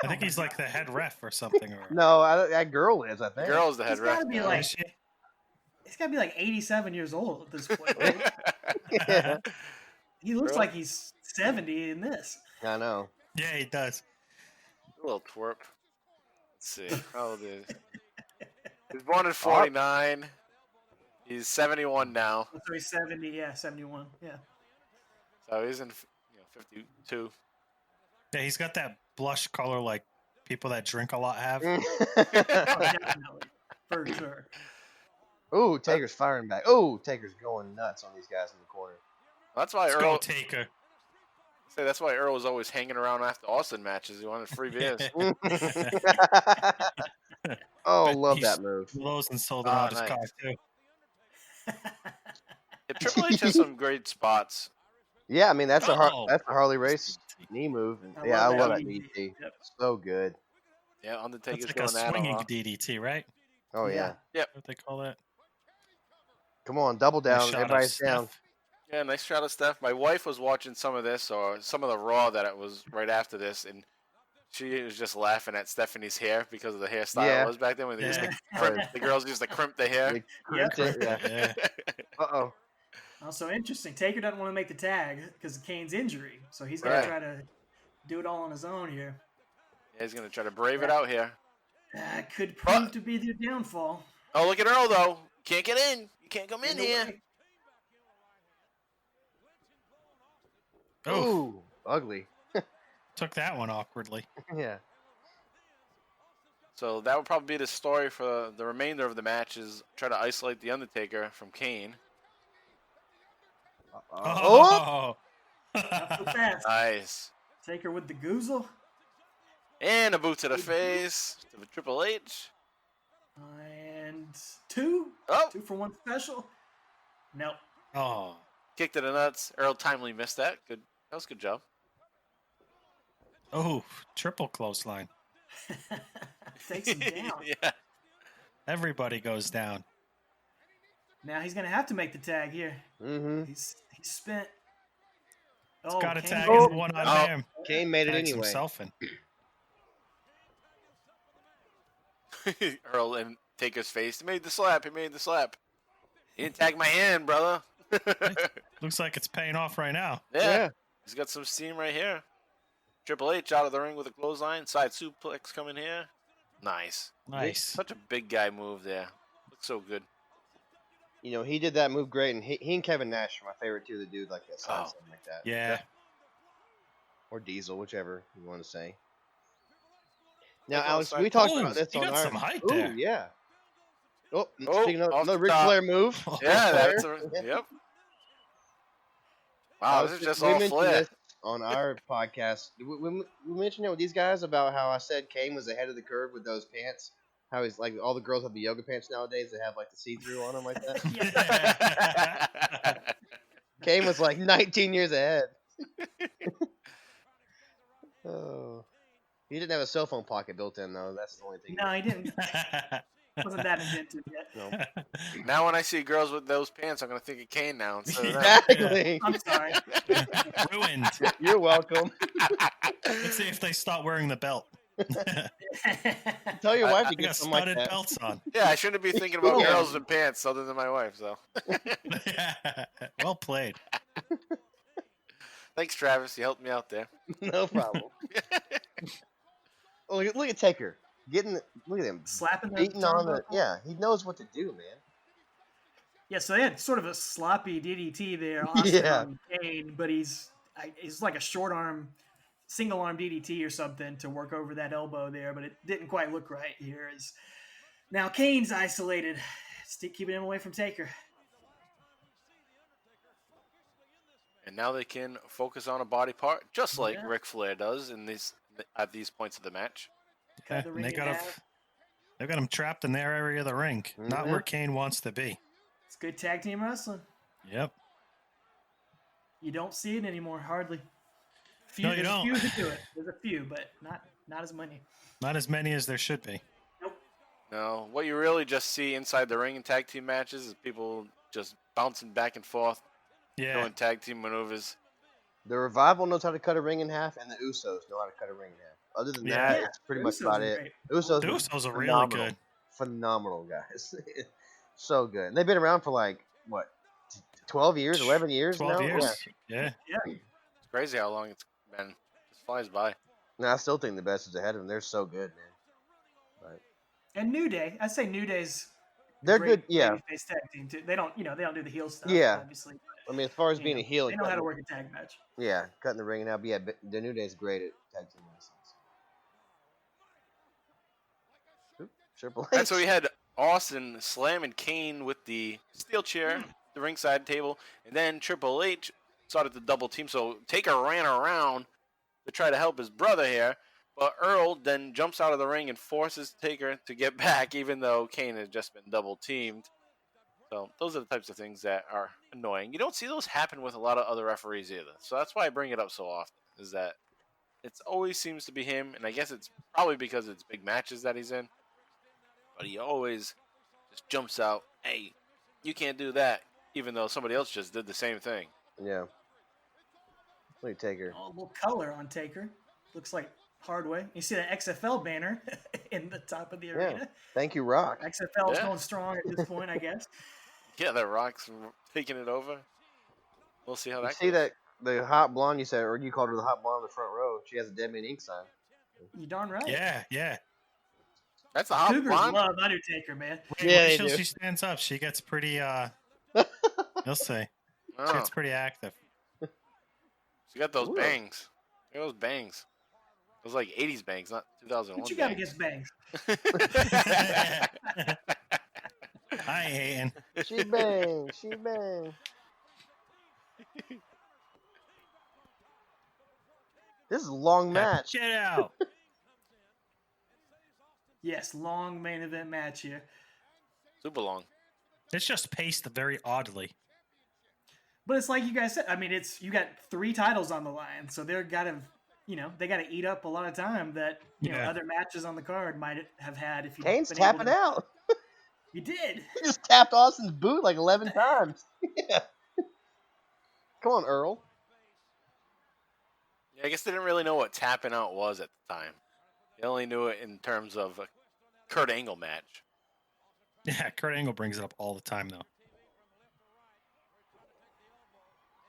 [SPEAKER 6] I think he's like the head ref or something. Or
[SPEAKER 5] No, that girl is, I
[SPEAKER 3] The
[SPEAKER 5] think.
[SPEAKER 3] girl's the head
[SPEAKER 4] He's
[SPEAKER 3] ref.
[SPEAKER 4] gotta be
[SPEAKER 3] now.
[SPEAKER 4] like-
[SPEAKER 6] Is she?
[SPEAKER 4] He's got to be like 87 years old at this point. Right?
[SPEAKER 5] Yeah,
[SPEAKER 4] He looks
[SPEAKER 3] Really?
[SPEAKER 4] like he's 70 in this.
[SPEAKER 5] I know.
[SPEAKER 6] Yeah, he does.
[SPEAKER 3] A little twerp. Let's see. How old is he? He was born in 49. He's 71 now.
[SPEAKER 4] So he's 70, yeah, 71, yeah.
[SPEAKER 3] So he's in 52.
[SPEAKER 6] Yeah, he's got that blush color like people that drink a lot have.
[SPEAKER 4] Oh, definitely, for sure.
[SPEAKER 5] Ooh, Taker's firing back. Ooh, Taker's going nuts on these guys in the corner.
[SPEAKER 3] That's why
[SPEAKER 6] Let's go,
[SPEAKER 3] Earl.
[SPEAKER 6] Taker.
[SPEAKER 3] That's why Earl was always hanging around after Austin matches. He wanted free beers.
[SPEAKER 5] Oh,
[SPEAKER 6] But
[SPEAKER 5] love
[SPEAKER 6] he's-
[SPEAKER 5] that move.
[SPEAKER 6] Lowe's and sold him
[SPEAKER 3] Oh,
[SPEAKER 6] out his
[SPEAKER 3] nice.
[SPEAKER 6] car too.
[SPEAKER 3] Yeah, Triple H has some great spots.
[SPEAKER 5] Yeah, I mean that's
[SPEAKER 6] Oh.
[SPEAKER 5] that's a Harley Race knee move.
[SPEAKER 4] I
[SPEAKER 5] Yeah, I
[SPEAKER 4] love
[SPEAKER 5] love
[SPEAKER 4] that
[SPEAKER 5] that
[SPEAKER 4] DDT.
[SPEAKER 5] DDT.
[SPEAKER 4] Yep.
[SPEAKER 5] So good.
[SPEAKER 3] Yeah, Undertaker's
[SPEAKER 6] That's like a
[SPEAKER 3] doing that a
[SPEAKER 6] swinging
[SPEAKER 3] lot.
[SPEAKER 6] DDT, right?
[SPEAKER 5] Oh yeah.
[SPEAKER 6] What they call that?
[SPEAKER 5] Come on, double
[SPEAKER 6] Nice
[SPEAKER 5] down.
[SPEAKER 6] shot of
[SPEAKER 5] Everybody's down.
[SPEAKER 6] Steph.
[SPEAKER 3] Yeah, nice shot of Steph. My wife was watching some of this, or some of the Raw that it was right after this, and she was just laughing at Stephanie's hair because of the hairstyle
[SPEAKER 5] Yeah.
[SPEAKER 3] it was back then when they used to
[SPEAKER 6] Yeah.
[SPEAKER 3] crimp, the girls used to crimp the hair.
[SPEAKER 5] Yep. Yeah.
[SPEAKER 6] Yeah.
[SPEAKER 5] Uh-oh.
[SPEAKER 4] Also interesting, Taker doesn't want to make the tag because of Kane's injury, so he's going
[SPEAKER 3] Right.
[SPEAKER 4] to try to do it all on his own here.
[SPEAKER 3] Yeah, he's gonna try to brave it out here.
[SPEAKER 4] That could prove to be their downfall.
[SPEAKER 3] Oh, look at Earl though. Can't get in. You can't come in
[SPEAKER 4] Ain't no
[SPEAKER 3] here.
[SPEAKER 4] way.
[SPEAKER 6] Oh,
[SPEAKER 5] Ooh, ugly.
[SPEAKER 6] took that one awkwardly.
[SPEAKER 5] Yeah.
[SPEAKER 3] So that would probably be the story for the remainder of the match is try to isolate the Undertaker from Kane.
[SPEAKER 5] Oh!
[SPEAKER 4] Not so fast.
[SPEAKER 3] Nice.
[SPEAKER 4] Taker with the goozle.
[SPEAKER 3] And a boot to the face to the Triple H.
[SPEAKER 4] And 2.
[SPEAKER 3] Oh.
[SPEAKER 4] 2 for 1 special. Nope.
[SPEAKER 6] Oh,
[SPEAKER 3] Kick to the nuts. Earl timely missed that. Good. That was a good job.
[SPEAKER 6] oh, triple clothesline.
[SPEAKER 4] Takes him down.
[SPEAKER 3] Yeah.
[SPEAKER 6] Everybody goes down.
[SPEAKER 4] Now he's gonna have to make the tag here.
[SPEAKER 5] Mm-hmm.
[SPEAKER 4] He's spent.
[SPEAKER 6] It's got a
[SPEAKER 4] Kane-
[SPEAKER 6] tag
[SPEAKER 5] Oh.
[SPEAKER 6] in one on
[SPEAKER 3] Oh.
[SPEAKER 6] him.
[SPEAKER 5] Kane made it
[SPEAKER 6] Tags
[SPEAKER 5] anyway.
[SPEAKER 6] himself in.
[SPEAKER 3] Earl and Taker's face. He made the slap. He made the slap. He didn't tag my hand, brother.
[SPEAKER 6] Looks like it's paying off right now.
[SPEAKER 3] Yeah. He's got some steam right here. Triple H out of the ring with a clothesline. Side suplex coming here. Nice.
[SPEAKER 6] Nice.
[SPEAKER 3] Such a big guy move there. Looks so good.
[SPEAKER 5] You know, he did that move great, and he and Kevin Nash are my favorite two. The dude like that,
[SPEAKER 3] Oh.
[SPEAKER 5] something like that.
[SPEAKER 6] Yeah.
[SPEAKER 5] Or Diesel, whichever you want to say. Now,
[SPEAKER 3] Look on
[SPEAKER 5] Alex,
[SPEAKER 3] the side.
[SPEAKER 5] we talked
[SPEAKER 6] Oh,
[SPEAKER 5] about this
[SPEAKER 6] he
[SPEAKER 5] on
[SPEAKER 6] got
[SPEAKER 5] our.
[SPEAKER 6] some height
[SPEAKER 5] Ooh,
[SPEAKER 6] there.
[SPEAKER 5] yeah. Oh,
[SPEAKER 3] Oh,
[SPEAKER 5] speaking of
[SPEAKER 3] off
[SPEAKER 5] another
[SPEAKER 3] the
[SPEAKER 5] Ric
[SPEAKER 3] top.
[SPEAKER 5] Flair move.
[SPEAKER 3] Yeah,
[SPEAKER 5] Flair.
[SPEAKER 3] that's yep. Wow,
[SPEAKER 5] Alex,
[SPEAKER 3] this is just
[SPEAKER 5] we
[SPEAKER 3] all
[SPEAKER 5] mentioned
[SPEAKER 3] Flair.
[SPEAKER 5] this on our podcast. We mentioned it with these guys about how I said Kane was ahead of the curve with those pants. How he's like all the girls have the yoga pants nowadays that have like the see-through on them like that. Kane was like 19 years ahead. Oh, he didn't have a cell phone pocket built in though. That's the only thing.
[SPEAKER 4] No, he didn't. Wasn't that invented yet?
[SPEAKER 5] No.
[SPEAKER 3] Now when I see girls with those pants, I'm gonna think of Kane now. Instead of
[SPEAKER 5] Exactly.
[SPEAKER 4] I'm sorry.
[SPEAKER 6] Ruined.
[SPEAKER 5] You're welcome.
[SPEAKER 6] Let's see if they start wearing the belt.
[SPEAKER 5] Tell your wife to
[SPEAKER 6] They
[SPEAKER 5] get
[SPEAKER 6] got
[SPEAKER 5] something like
[SPEAKER 6] studded
[SPEAKER 5] that.
[SPEAKER 6] belts on.
[SPEAKER 3] yeah, I shouldn't be thinking about
[SPEAKER 5] Yeah.
[SPEAKER 3] girls with pants other than my wife. So
[SPEAKER 6] Well played.
[SPEAKER 3] thanks, Travis. You helped me out there.
[SPEAKER 5] No problem. Oh, look at Taker look at him
[SPEAKER 4] Slapping the
[SPEAKER 5] beating on the.
[SPEAKER 4] turnbuckle.
[SPEAKER 5] Yeah, he knows what to do, man.
[SPEAKER 4] Yeah, so they had sort of a sloppy DDT there, Austin
[SPEAKER 5] Yeah.
[SPEAKER 4] on Kane, but he's like a short arm, single arm DDT or something to work over that elbow there, but it didn't quite look right here. Now Kane's isolated, keeping him away from Taker.
[SPEAKER 3] And now they can focus on a body part, just like
[SPEAKER 4] Yeah.
[SPEAKER 3] Ric Flair does at these points of the match.
[SPEAKER 6] Yeah,
[SPEAKER 4] the
[SPEAKER 6] and
[SPEAKER 4] ring
[SPEAKER 6] they
[SPEAKER 4] in
[SPEAKER 6] got
[SPEAKER 4] half.
[SPEAKER 6] they've got him trapped in their area of the ring, not
[SPEAKER 5] Mhm.
[SPEAKER 6] where Kane wants to be.
[SPEAKER 4] It's good tag team wrestling.
[SPEAKER 6] Yep.
[SPEAKER 4] You don't see it anymore, hardly.
[SPEAKER 6] No, you
[SPEAKER 4] There's
[SPEAKER 6] don't.
[SPEAKER 4] a few that do it. There's a few, but not as many.
[SPEAKER 6] Not as many as there should be.
[SPEAKER 4] Nope.
[SPEAKER 3] No, what you really just see inside the ring in tag team matches is people just bouncing back and forth,
[SPEAKER 6] Yeah.
[SPEAKER 3] doing tag team maneuvers.
[SPEAKER 5] The Revival knows how to cut a ring in half, and the Usos know how to cut a ring in half. Other than
[SPEAKER 6] Yeah.
[SPEAKER 5] that, it's pretty much
[SPEAKER 4] Usos
[SPEAKER 5] about
[SPEAKER 4] are
[SPEAKER 5] it.
[SPEAKER 4] great.
[SPEAKER 5] Usos,
[SPEAKER 6] The Usos are really
[SPEAKER 5] phenomenal.
[SPEAKER 6] good.
[SPEAKER 5] Phenomenal guys. So good. And they've been around for like, what, 12 years, 11 years
[SPEAKER 6] 12
[SPEAKER 5] now?
[SPEAKER 6] years.
[SPEAKER 5] Yeah.
[SPEAKER 6] Yeah.
[SPEAKER 3] It's crazy how long it's been. It just flies by.
[SPEAKER 5] No, I still think the best is ahead of them. They're so good, man.
[SPEAKER 4] And New Day, I'd say New Day's
[SPEAKER 5] They're
[SPEAKER 4] great
[SPEAKER 5] good, yeah.
[SPEAKER 4] babyface tag team too. They don't do the heel stuff.
[SPEAKER 5] Yeah.
[SPEAKER 4] Obviously.
[SPEAKER 5] I mean, as far as
[SPEAKER 4] You
[SPEAKER 5] being
[SPEAKER 4] know,
[SPEAKER 5] a heel,
[SPEAKER 4] They
[SPEAKER 5] and
[SPEAKER 4] know how to
[SPEAKER 5] cutting,
[SPEAKER 4] work a tag match.
[SPEAKER 5] yeah, cutting the ring and out. But yeah, the New Day's great at tag team wrestling. Oop, Triple H.
[SPEAKER 3] And so we had Austin slamming Kane with the steel chair, the ringside table, and then Triple H started the double team. So Taker ran around to try to help his brother here, but Earl then jumps out of the ring and forces Taker to get back, even though Kane has just been double teamed. So those are the types of things that are annoying. You don't see those happen with a lot of other referees either. So that's why I bring it up so often, is that it always seems to be him, and I guess it's probably because it's big matches that he's in. But he always just jumps out, hey, you can't do that, even though somebody else just did the same thing.
[SPEAKER 5] Yeah. Look at Taker.
[SPEAKER 4] Oh, a little color on Taker. Looks like Hardway. You see the XFL banner in the top of the arena.
[SPEAKER 5] Thank you, Rock.
[SPEAKER 4] XFL is
[SPEAKER 3] Yeah.
[SPEAKER 4] going strong at this point, I guess.
[SPEAKER 3] Yeah, that Rock's taking it over. We'll see how
[SPEAKER 5] You
[SPEAKER 3] that
[SPEAKER 5] see
[SPEAKER 3] goes.
[SPEAKER 5] that the hot blonde you said, or you called her the hot blonde in the front row? She has a Deadman Ink sign.
[SPEAKER 4] You darn right.
[SPEAKER 6] Yeah. Yeah.
[SPEAKER 3] That's a hot
[SPEAKER 4] Cougars
[SPEAKER 3] blonde.
[SPEAKER 4] love Undertaker, man.
[SPEAKER 6] Wait,
[SPEAKER 5] Yeah,
[SPEAKER 6] wait
[SPEAKER 5] they
[SPEAKER 6] till
[SPEAKER 5] do.
[SPEAKER 6] she stands up. She gets pretty. You'll see. She
[SPEAKER 3] Oh,
[SPEAKER 6] gets pretty active.
[SPEAKER 3] she got those
[SPEAKER 5] Ooh.
[SPEAKER 3] bangs. Look at those bangs. was like 80s Banks, not 2001
[SPEAKER 4] What you got
[SPEAKER 3] Banks.
[SPEAKER 4] against Banks?
[SPEAKER 6] Hi, Hayden.
[SPEAKER 5] She bang. She bang. This is a long match.
[SPEAKER 6] Get out.
[SPEAKER 4] Yes, long main event match here.
[SPEAKER 3] Super long.
[SPEAKER 6] It's just paced very oddly.
[SPEAKER 4] But it's like you guys said. I mean, you got 3 titles on the line, so they're gotta, they gotta eat up a lot of time that other matches on the card might have had. If you
[SPEAKER 5] Kane's tapping out.
[SPEAKER 4] You did.
[SPEAKER 5] He just tapped Austin's boot like 11 times. Yeah. Come on, Earl.
[SPEAKER 3] Yeah, I guess they didn't really know what tapping out was at the time. They only knew it in terms of a Kurt Angle match.
[SPEAKER 6] Yeah, Kurt Angle brings it up all the time, though.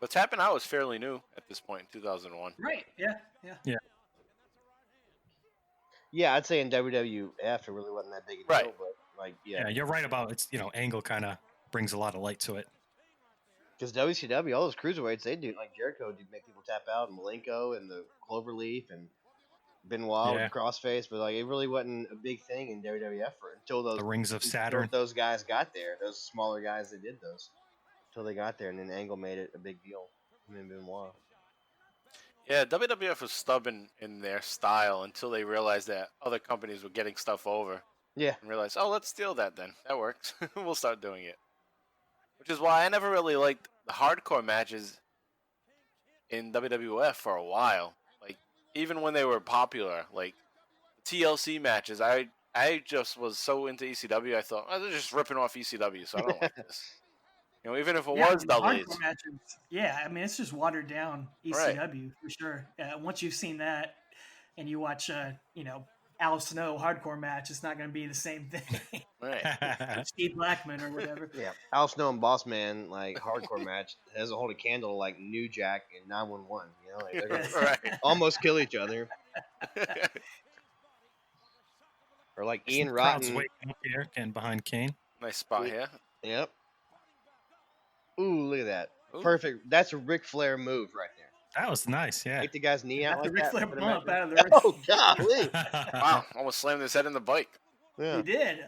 [SPEAKER 3] But tapping out was fairly new at this point in 2001.
[SPEAKER 4] Right. Yeah.
[SPEAKER 5] Yeah, I'd say in WWF it really wasn't that big a deal,
[SPEAKER 3] Right.
[SPEAKER 5] but
[SPEAKER 6] Yeah, you're right about it's. Angle kind of brings a lot of light to it.
[SPEAKER 5] Because WCW, all those cruiserweights, they do like Jericho did make people tap out, and Malenko and the Cloverleaf and Benoit with the crossface, but it really wasn't a big thing in WWF until those
[SPEAKER 6] The Rings of Saturn.
[SPEAKER 5] Those guys got there. Those smaller guys that did those until they got there, and then Angle made it a big deal. And then Benoit.
[SPEAKER 3] Yeah, WWF was stubborn in their style until they realized that other companies were getting stuff over.
[SPEAKER 5] Yeah.
[SPEAKER 3] And realized, oh, let's steal that then. That works. We'll start doing it. Which is why I never really liked the hardcore matches in WWF for a while. Like, even when they were popular, like TLC matches, I just was so into ECW, I thought, oh, they're just ripping off ECW, so I don't like this. Even if it was Dudley's.
[SPEAKER 4] Hardcore matches, I mean, it's just watered down ECW for sure. Once you've seen that and you watch, Al Snow hardcore match, it's not going to be the same thing.
[SPEAKER 3] Right.
[SPEAKER 4] Steve Blackman or whatever.
[SPEAKER 5] Yeah. Al Snow and Boss Man, hardcore match, has a hold a candle like New Jack and 911. They're going to almost kill each other. Or like Ian
[SPEAKER 6] Crowd's
[SPEAKER 5] Rotten.
[SPEAKER 6] waiting up here and behind Kane.
[SPEAKER 3] Nice spot here.
[SPEAKER 5] Yep. Ooh, look at that.
[SPEAKER 3] Ooh.
[SPEAKER 5] Perfect. That's a Ric Flair move right there.
[SPEAKER 6] That was nice, yeah.
[SPEAKER 5] Take the guy's knee out
[SPEAKER 4] The
[SPEAKER 5] like
[SPEAKER 4] Ric
[SPEAKER 5] that.
[SPEAKER 4] Flair
[SPEAKER 5] put him
[SPEAKER 4] bump
[SPEAKER 5] out
[SPEAKER 4] out of the
[SPEAKER 5] there.
[SPEAKER 4] ring.
[SPEAKER 5] Oh, golly.
[SPEAKER 3] Wow, almost slammed his head in the bike.
[SPEAKER 5] Yeah.
[SPEAKER 4] He did.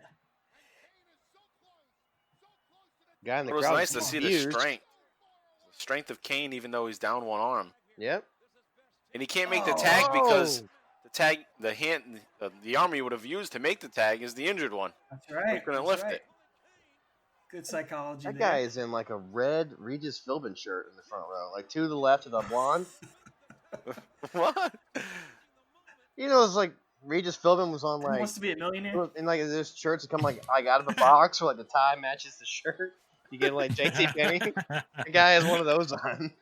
[SPEAKER 5] Guy in the
[SPEAKER 3] It was
[SPEAKER 5] crowd
[SPEAKER 3] nice to see the
[SPEAKER 5] confused.
[SPEAKER 3] strength. The strength of Kane, even though he's down one arm.
[SPEAKER 5] Yep.
[SPEAKER 3] And he can't make the tag because the arm he would have used to make the tag is the injured one.
[SPEAKER 4] That's right.
[SPEAKER 3] He couldn't
[SPEAKER 4] that's
[SPEAKER 3] lift
[SPEAKER 4] right.
[SPEAKER 3] it.
[SPEAKER 4] Good psychology.
[SPEAKER 5] That
[SPEAKER 4] there.
[SPEAKER 5] guy is in a red Regis Philbin shirt in the front row. 2 to the left of the blonde.
[SPEAKER 3] What?
[SPEAKER 5] It's like Regis Philbin was on
[SPEAKER 4] Who wants to be a millionaire?
[SPEAKER 5] in there's shirts that come out of a box where the tie matches the shirt. You get JC Penney. The guy has one of those on.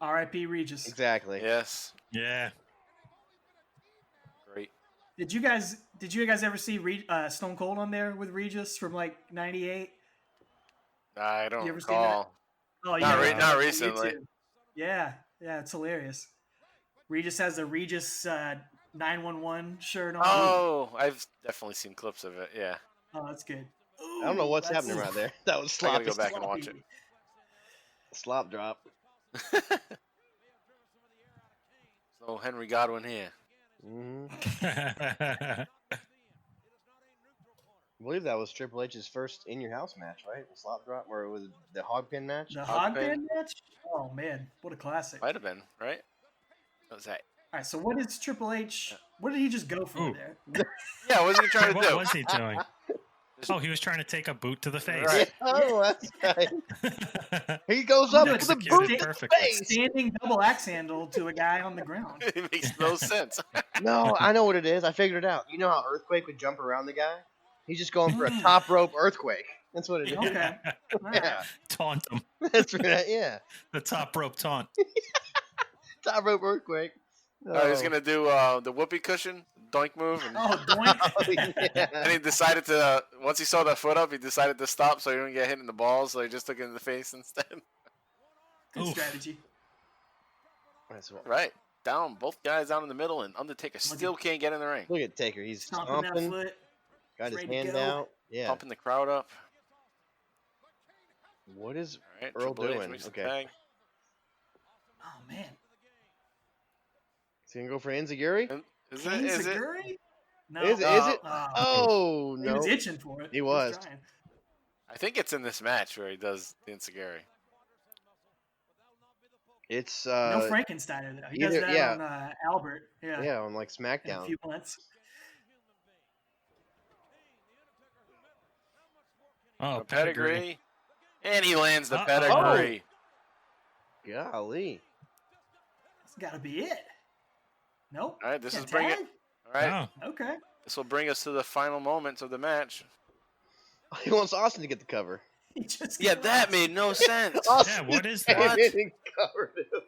[SPEAKER 4] R.I.P. Regis.
[SPEAKER 5] Exactly.
[SPEAKER 3] Yes.
[SPEAKER 6] Yeah.
[SPEAKER 3] Great.
[SPEAKER 4] Did you guys ever see Stone Cold on there with Regis from '98?
[SPEAKER 3] I don't
[SPEAKER 4] You ever seen
[SPEAKER 3] recall.
[SPEAKER 4] Oh,
[SPEAKER 3] Not recently.
[SPEAKER 4] Yeah, it's hilarious. Regis has the Regis 911 shirt on.
[SPEAKER 3] Oh, I've definitely seen clips of it. Yeah.
[SPEAKER 4] Oh, that's good.
[SPEAKER 5] I don't know what's happening right there. That was
[SPEAKER 3] I gotta
[SPEAKER 5] sloppy.
[SPEAKER 3] go back and watch it.
[SPEAKER 5] Slop drop.
[SPEAKER 3] So Henry Godwin here.
[SPEAKER 5] I believe that was Triple H's first in your house match, right? The slop drop, or it was the hog pin match.
[SPEAKER 4] The
[SPEAKER 3] Hog
[SPEAKER 4] hog pin match? Oh man, what a classic!
[SPEAKER 3] Might have been, right? What was that?
[SPEAKER 4] All right, so what is Triple H? What did he just go for
[SPEAKER 6] Ooh.
[SPEAKER 4] there?
[SPEAKER 3] Yeah, what was he trying to
[SPEAKER 6] What
[SPEAKER 3] do?
[SPEAKER 6] was he doing? Oh, he was trying to take a boot to the face.
[SPEAKER 3] Right.
[SPEAKER 5] Oh, that's right. He goes up with the
[SPEAKER 6] Executed
[SPEAKER 5] boot to the
[SPEAKER 6] perfectly.
[SPEAKER 5] face.
[SPEAKER 4] Standing double axe handle to a guy on the ground.
[SPEAKER 3] It makes no sense.
[SPEAKER 5] No, I know what it is. I figured it out. You know how Earthquake would jump around the guy? He's just going for a top rope Earthquake. That's what it is.
[SPEAKER 4] Okay. All right.
[SPEAKER 5] Yeah,
[SPEAKER 6] Taunt him.
[SPEAKER 5] that's right. Yeah,
[SPEAKER 6] The top rope taunt.
[SPEAKER 5] top rope Earthquake.
[SPEAKER 3] He was gonna do the whoopee cushion doink move, and,
[SPEAKER 4] Oh, doink.
[SPEAKER 5] Oh, yeah.
[SPEAKER 3] and he decided to. Once he saw that foot up, he decided to stop so he didn't get hit in the balls. So he just took it in the face instead.
[SPEAKER 4] Good
[SPEAKER 6] Oof.
[SPEAKER 4] strategy.
[SPEAKER 5] That's what-
[SPEAKER 3] Right, down both guys down in the middle, and Undertaker still can't get in the ring.
[SPEAKER 5] Look at Taker. He's
[SPEAKER 4] Stomping that
[SPEAKER 5] stomping.
[SPEAKER 4] foot.
[SPEAKER 5] Got his
[SPEAKER 4] ready to
[SPEAKER 5] hand
[SPEAKER 4] go.
[SPEAKER 5] out. Yeah.
[SPEAKER 3] Pumping the crowd up.
[SPEAKER 5] What is
[SPEAKER 3] All right,
[SPEAKER 5] Earl
[SPEAKER 3] Triple H
[SPEAKER 5] doing?
[SPEAKER 3] makes the
[SPEAKER 5] Okay.
[SPEAKER 3] tag.
[SPEAKER 4] Oh man.
[SPEAKER 5] gonna go for Enziguri?
[SPEAKER 3] Is
[SPEAKER 4] King
[SPEAKER 3] it?
[SPEAKER 4] Seguri? No.
[SPEAKER 5] Is it?
[SPEAKER 4] Oh,
[SPEAKER 5] Oh
[SPEAKER 4] he was
[SPEAKER 5] no!
[SPEAKER 4] itching for it.
[SPEAKER 5] He was.
[SPEAKER 4] trying.
[SPEAKER 3] I think it's in this match where he does the Insiguri.
[SPEAKER 5] It's
[SPEAKER 4] No Frankensteiner though. He does
[SPEAKER 5] either-
[SPEAKER 4] that
[SPEAKER 5] yeah.
[SPEAKER 4] on Albert. Yeah.
[SPEAKER 5] yeah, on like
[SPEAKER 4] In a
[SPEAKER 5] SmackDown.
[SPEAKER 4] few months.
[SPEAKER 6] Oh,
[SPEAKER 3] A pedigree. And he lands the
[SPEAKER 6] Uh-oh.
[SPEAKER 3] pedigree.
[SPEAKER 5] Golly!
[SPEAKER 4] That's got to be it. Nope.
[SPEAKER 3] All right, this
[SPEAKER 4] Can't
[SPEAKER 3] is bring it.
[SPEAKER 4] tag?
[SPEAKER 3] All right,
[SPEAKER 6] Oh,
[SPEAKER 4] Okay.
[SPEAKER 3] this will bring us to the final moments of the match.
[SPEAKER 5] He wants Austin to get the cover.
[SPEAKER 4] He just
[SPEAKER 3] Yeah,
[SPEAKER 4] came
[SPEAKER 3] that
[SPEAKER 4] out.
[SPEAKER 3] made no sense.
[SPEAKER 5] Austin
[SPEAKER 6] what is
[SPEAKER 5] came
[SPEAKER 6] that?
[SPEAKER 5] in and covered him.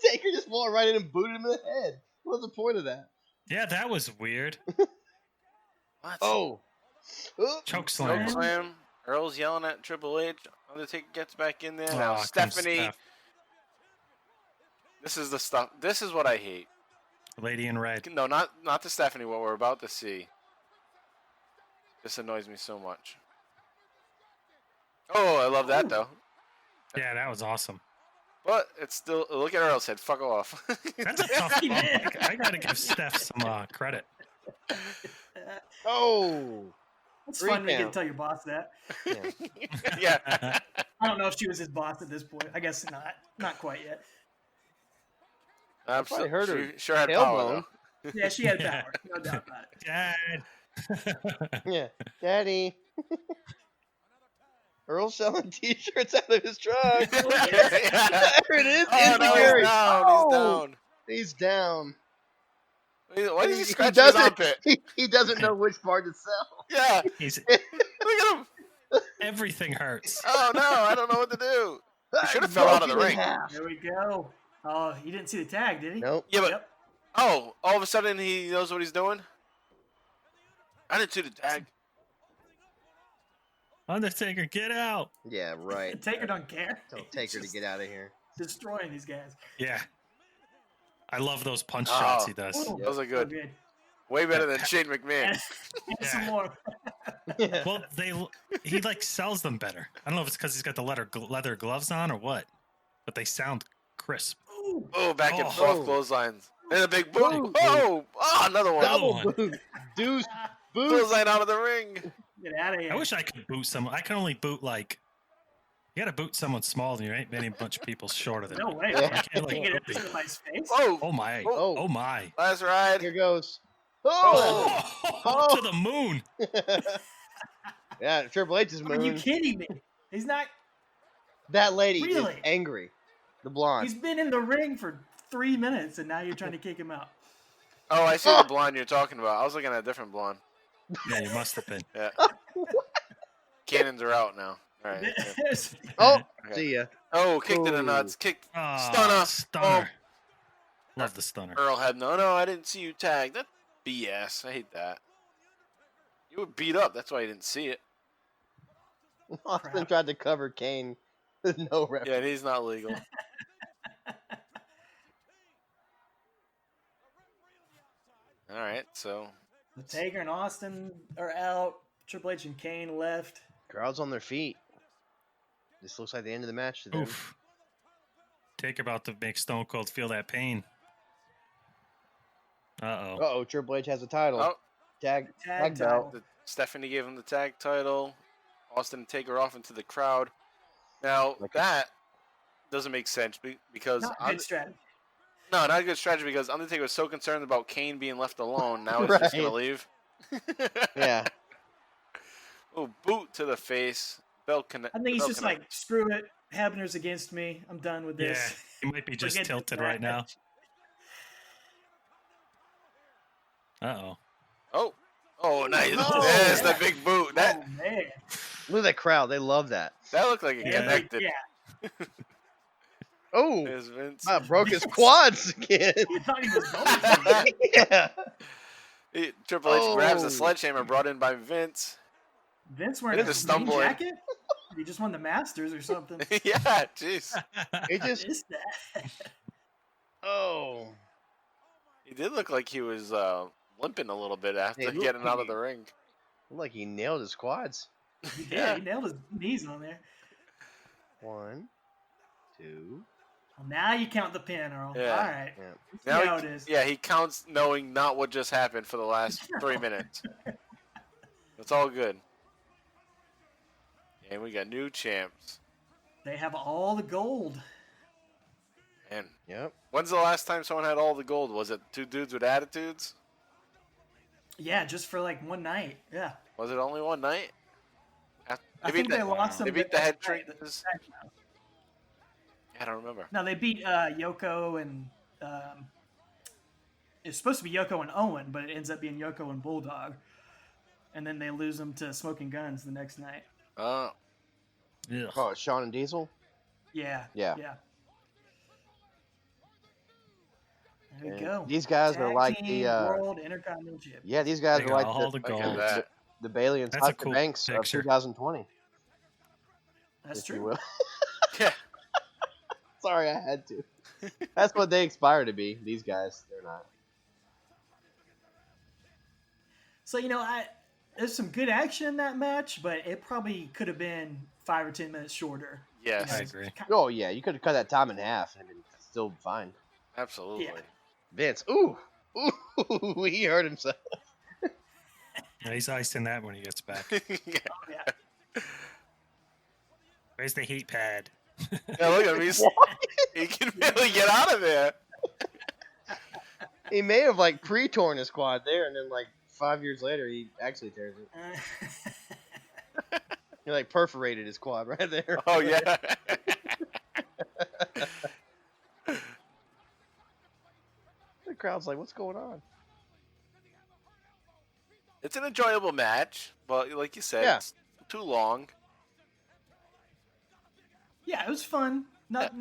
[SPEAKER 5] Taker just walked right in and booted him in the head. What's the point of that?
[SPEAKER 6] yeah, that was weird.
[SPEAKER 3] What?
[SPEAKER 5] Oh,
[SPEAKER 6] Choke
[SPEAKER 3] Choke
[SPEAKER 6] slam.
[SPEAKER 3] slam. Earl's yelling at Triple H. Undertaker gets back in there. Now
[SPEAKER 6] Oh, comes
[SPEAKER 3] Stephanie.
[SPEAKER 6] Steph.
[SPEAKER 3] This is the stuff. This is what I hate.
[SPEAKER 6] Lady in red.
[SPEAKER 3] No, not the Stephanie. What we're about to see. This annoys me so much. Oh, I love that though.
[SPEAKER 6] Yeah, that was awesome.
[SPEAKER 3] But it's still. Look at Earl's head. Fuck off.
[SPEAKER 6] That's a tough
[SPEAKER 4] He
[SPEAKER 6] bump.
[SPEAKER 4] did.
[SPEAKER 6] I gotta give Steph some credit.
[SPEAKER 5] oh!
[SPEAKER 4] It's
[SPEAKER 5] Three
[SPEAKER 4] fun when you
[SPEAKER 5] count.
[SPEAKER 4] can tell your boss that.
[SPEAKER 5] Yeah.
[SPEAKER 3] Yeah.
[SPEAKER 4] I don't know if she was his boss at this point. I guess not. Not quite yet.
[SPEAKER 3] I'm
[SPEAKER 5] probably heard her
[SPEAKER 3] she sure had
[SPEAKER 5] tailbone.
[SPEAKER 3] power though.
[SPEAKER 4] Yeah, she had power. No doubt about it.
[SPEAKER 6] Dad.
[SPEAKER 5] Yeah, Daddy. Earl's selling T-shirts out of his truck.
[SPEAKER 3] Yeah.
[SPEAKER 5] There it is.
[SPEAKER 3] Oh, no,
[SPEAKER 5] Enziguri.
[SPEAKER 3] he's down.
[SPEAKER 5] Oh,
[SPEAKER 3] He's down.
[SPEAKER 5] he's down.
[SPEAKER 3] Why did he
[SPEAKER 5] He
[SPEAKER 3] scratch his
[SPEAKER 5] doesn't-
[SPEAKER 3] armpit?
[SPEAKER 5] He doesn't know which part to sell.
[SPEAKER 3] Yeah.
[SPEAKER 6] He's
[SPEAKER 3] Look at him.
[SPEAKER 6] everything hurts.
[SPEAKER 3] Oh no, I don't know what to do. He should have
[SPEAKER 5] I
[SPEAKER 3] fell out of
[SPEAKER 5] broke
[SPEAKER 3] the
[SPEAKER 5] him in
[SPEAKER 3] ring.
[SPEAKER 5] half.
[SPEAKER 4] There we go. Oh, he didn't see the tag, did he?
[SPEAKER 5] Nope.
[SPEAKER 3] Yeah, but
[SPEAKER 4] Yep.
[SPEAKER 3] oh, all of a sudden he knows what he's doing. I didn't see the tag.
[SPEAKER 6] Undertaker, get out.
[SPEAKER 5] Yeah, right.
[SPEAKER 4] Taker don't care.
[SPEAKER 5] Tell
[SPEAKER 4] He's
[SPEAKER 5] Taker to
[SPEAKER 4] just
[SPEAKER 5] get out of here.
[SPEAKER 4] destroying these guys.
[SPEAKER 6] Yeah. I love those punch
[SPEAKER 3] Oh.
[SPEAKER 6] shots he does.
[SPEAKER 4] Ooh,
[SPEAKER 3] Those are
[SPEAKER 4] so
[SPEAKER 3] good. Way better than Shane McMahon.
[SPEAKER 4] And some
[SPEAKER 6] Yeah.
[SPEAKER 4] more.
[SPEAKER 5] Yeah.
[SPEAKER 6] Well, he like sells them better. I don't know if it's because he's got the leather gloves on or what, but they sound crisp.
[SPEAKER 4] Ooh,
[SPEAKER 3] Oh, back and
[SPEAKER 6] Oh.
[SPEAKER 3] forth clotheslines. And a big boot.
[SPEAKER 5] Oh.
[SPEAKER 3] Oh, another one.
[SPEAKER 6] Double
[SPEAKER 5] Double
[SPEAKER 6] one.
[SPEAKER 5] boot. Deuce boots.
[SPEAKER 3] Clothesline out of the ring.
[SPEAKER 4] get out of here.
[SPEAKER 6] I wish I could boot someone. I can only boot like. You got to boot someone smaller than you. Ain't many bunch of people shorter than
[SPEAKER 4] No
[SPEAKER 6] me.
[SPEAKER 4] way.
[SPEAKER 5] Yeah.
[SPEAKER 4] I
[SPEAKER 6] I can't,
[SPEAKER 4] can't
[SPEAKER 6] like,
[SPEAKER 4] get it
[SPEAKER 6] boot
[SPEAKER 4] into
[SPEAKER 6] me.
[SPEAKER 4] my face.
[SPEAKER 3] Whoa.
[SPEAKER 6] Oh my!
[SPEAKER 5] Oh.
[SPEAKER 6] Oh my!
[SPEAKER 3] Last ride.
[SPEAKER 5] Here goes. Oh!
[SPEAKER 6] Oh, to the moon!
[SPEAKER 5] Yeah, Triple H is
[SPEAKER 4] Are you
[SPEAKER 5] moon.
[SPEAKER 4] kidding me? He's not.
[SPEAKER 5] That lady
[SPEAKER 4] Really?
[SPEAKER 5] is angry. The blonde.
[SPEAKER 4] He's been in the ring for 3 minutes, and now you're trying to kick him out.
[SPEAKER 3] Oh, I see the blonde you're talking about. I was looking at a different blonde.
[SPEAKER 6] Yeah, you must have been.
[SPEAKER 3] Yeah. Cannons are out now. All right. yeah.
[SPEAKER 4] There's-
[SPEAKER 5] Oh,
[SPEAKER 3] Okay.
[SPEAKER 5] see ya.
[SPEAKER 3] Oh, kicked in the
[SPEAKER 5] Ooh.
[SPEAKER 3] nuts. Kicked.
[SPEAKER 6] Oh,
[SPEAKER 3] Stunner.
[SPEAKER 6] Stunner. Love the stunner.
[SPEAKER 3] Earl had no. I didn't see you tag. That BS. I hate that. You were beat up. That's why you didn't see it.
[SPEAKER 5] Austin
[SPEAKER 4] Crap.
[SPEAKER 5] tried to cover Kane with no reference.
[SPEAKER 3] Yeah, and he's not legal. All right, so
[SPEAKER 4] Taker and Austin are out. Triple H and Kane left.
[SPEAKER 5] Crowd's on their feet. This looks like the end of the match to them.
[SPEAKER 6] Oof. Taker about to make Stone Cold feel that pain. Uh-oh.
[SPEAKER 5] Uh-oh, Triple H has a title.
[SPEAKER 3] oh,
[SPEAKER 5] Tag
[SPEAKER 4] Tag
[SPEAKER 5] belt.
[SPEAKER 4] title.
[SPEAKER 3] Stephanie gave him the tag title. Austin and Taker off into the crowd. Now
[SPEAKER 5] Okay.
[SPEAKER 3] that doesn't make sense because
[SPEAKER 4] Not good strategy.
[SPEAKER 3] no, not a good strategy because Undertaker was so concerned about Kane being left alone. Now he's just gonna
[SPEAKER 5] Right.
[SPEAKER 3] leave.
[SPEAKER 5] Yeah.
[SPEAKER 3] Oh, boot to the face. Belt connect.
[SPEAKER 4] I think he's
[SPEAKER 3] belt
[SPEAKER 4] just
[SPEAKER 3] connect.
[SPEAKER 4] like, screw it. Hebner's against me. I'm done with
[SPEAKER 6] Yeah,
[SPEAKER 4] this.
[SPEAKER 6] he might be just
[SPEAKER 4] Forget the
[SPEAKER 6] tilted right now.
[SPEAKER 4] match.
[SPEAKER 6] Uh-oh.
[SPEAKER 3] Oh, nice.
[SPEAKER 5] No.
[SPEAKER 3] There's the big boot. That
[SPEAKER 4] Oh, man.
[SPEAKER 5] Look at that crowd. They love that.
[SPEAKER 3] that looked like it
[SPEAKER 6] Yeah.
[SPEAKER 3] connected.
[SPEAKER 4] Yeah.
[SPEAKER 5] Oh,
[SPEAKER 3] There's Vince.
[SPEAKER 5] broke his quads again.
[SPEAKER 4] I thought he was going for it.
[SPEAKER 5] Yeah.
[SPEAKER 3] Triple H grabs
[SPEAKER 5] Oh.
[SPEAKER 3] the sledgehammer brought in by Vince.
[SPEAKER 4] Vince wearing
[SPEAKER 3] Look
[SPEAKER 4] a
[SPEAKER 3] at the
[SPEAKER 4] green
[SPEAKER 3] stumbling.
[SPEAKER 4] jacket? He just won the Masters or something.
[SPEAKER 3] Yeah, jeez.
[SPEAKER 5] It
[SPEAKER 4] What
[SPEAKER 5] just.
[SPEAKER 4] is that?
[SPEAKER 5] Oh.
[SPEAKER 3] He did look like he was limping a little bit after
[SPEAKER 5] Hey, look,
[SPEAKER 3] getting out of
[SPEAKER 5] he-
[SPEAKER 3] the ring.
[SPEAKER 5] Looked like he nailed his quads.
[SPEAKER 4] He did. He nailed his knees on there.
[SPEAKER 5] 1, 2,
[SPEAKER 4] Well, now you count the pin, Earl.
[SPEAKER 3] Yeah.
[SPEAKER 4] All right.
[SPEAKER 5] Yeah.
[SPEAKER 4] See
[SPEAKER 3] Now
[SPEAKER 4] how it is.
[SPEAKER 3] Yeah, he counts knowing not what just happened for the last 3 minutes. It's all good. And we got new champs.
[SPEAKER 4] They have all the gold.
[SPEAKER 3] And
[SPEAKER 5] Yep.
[SPEAKER 3] when's the last time someone had all the gold? Was it two dudes with attitudes?
[SPEAKER 4] Yeah, just for like one night. Yeah.
[SPEAKER 3] Was it only one night?
[SPEAKER 4] I think they lost them.
[SPEAKER 3] They beat the head
[SPEAKER 4] next night.
[SPEAKER 3] trainers. I don't remember.
[SPEAKER 4] No, they beat Yoko and it's supposed to be Yoko and Owen, but it ends up being Yoko and Bulldog, and then they lose them to Smoking Guns the next night.
[SPEAKER 3] Oh,
[SPEAKER 6] Ugh.
[SPEAKER 5] Oh, it's Shawn and Diesel.
[SPEAKER 4] Yeah.
[SPEAKER 5] Yeah.
[SPEAKER 4] Yeah. There we
[SPEAKER 5] And
[SPEAKER 4] go.
[SPEAKER 5] these guys are
[SPEAKER 4] Tag
[SPEAKER 5] like
[SPEAKER 4] Team
[SPEAKER 5] the
[SPEAKER 4] World Intercontinental Champion.
[SPEAKER 5] yeah, these guys
[SPEAKER 6] They
[SPEAKER 5] are
[SPEAKER 6] got
[SPEAKER 5] like
[SPEAKER 6] all the
[SPEAKER 3] look at
[SPEAKER 6] gold.
[SPEAKER 3] that.
[SPEAKER 5] the Bailey and
[SPEAKER 6] That's a
[SPEAKER 5] Sasha
[SPEAKER 6] cool
[SPEAKER 5] Banks
[SPEAKER 6] picture.
[SPEAKER 5] of 2020.
[SPEAKER 4] That's
[SPEAKER 5] if you
[SPEAKER 4] true.
[SPEAKER 5] will.
[SPEAKER 3] yeah.
[SPEAKER 5] Sorry, I had to. That's what they aspire to be. These guys, they're not.
[SPEAKER 4] So there's some good action in that match, but it probably could have been 5 or 10 minutes shorter.
[SPEAKER 3] Yes,
[SPEAKER 6] I agree.
[SPEAKER 5] Oh yeah, you could have cut that time in half and it'd been still fine.
[SPEAKER 3] absolutely.
[SPEAKER 4] Yeah.
[SPEAKER 5] Vince, ooh, he hurt himself.
[SPEAKER 6] Yeah, he's icing that when he gets back.
[SPEAKER 3] yeah.
[SPEAKER 4] Yeah.
[SPEAKER 6] Where's the heat pad?
[SPEAKER 3] Yeah, look at him. He can barely get out of there.
[SPEAKER 5] He may have like pre-torn his quad there, and then like 5 years later, he actually tears it. He like perforated his quad right there.
[SPEAKER 3] Oh yeah.
[SPEAKER 5] The crowd's like, "What's going on?"
[SPEAKER 3] It's an enjoyable match, but like you said,
[SPEAKER 5] Yeah.
[SPEAKER 3] it's too long.
[SPEAKER 4] Yeah, it was fun. Not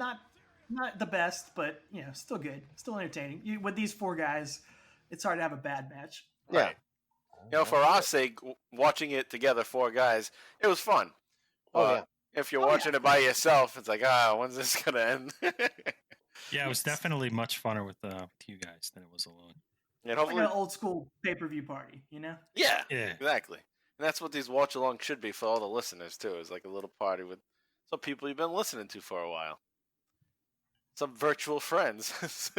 [SPEAKER 4] the best, but still good, still entertaining. With these 4 guys, it's hard to have a bad match.
[SPEAKER 5] Yeah.
[SPEAKER 3] Right. For our sake, watching it together, 4 guys, it was fun.
[SPEAKER 5] Oh
[SPEAKER 3] But
[SPEAKER 5] yeah.
[SPEAKER 3] if you're watching it by yourself, it's like, when's this gonna end?
[SPEAKER 6] Yeah, it was definitely much funner with you guys than it was alone.
[SPEAKER 3] And
[SPEAKER 4] Like
[SPEAKER 3] hopefully,
[SPEAKER 4] an old school pay-per-view party,
[SPEAKER 3] yeah,
[SPEAKER 6] Yeah.
[SPEAKER 3] exactly. And that's what these watch-alongs should be for all the listeners too. Is like a little party with some people you've been listening to for a while, some virtual friends.
[SPEAKER 5] That's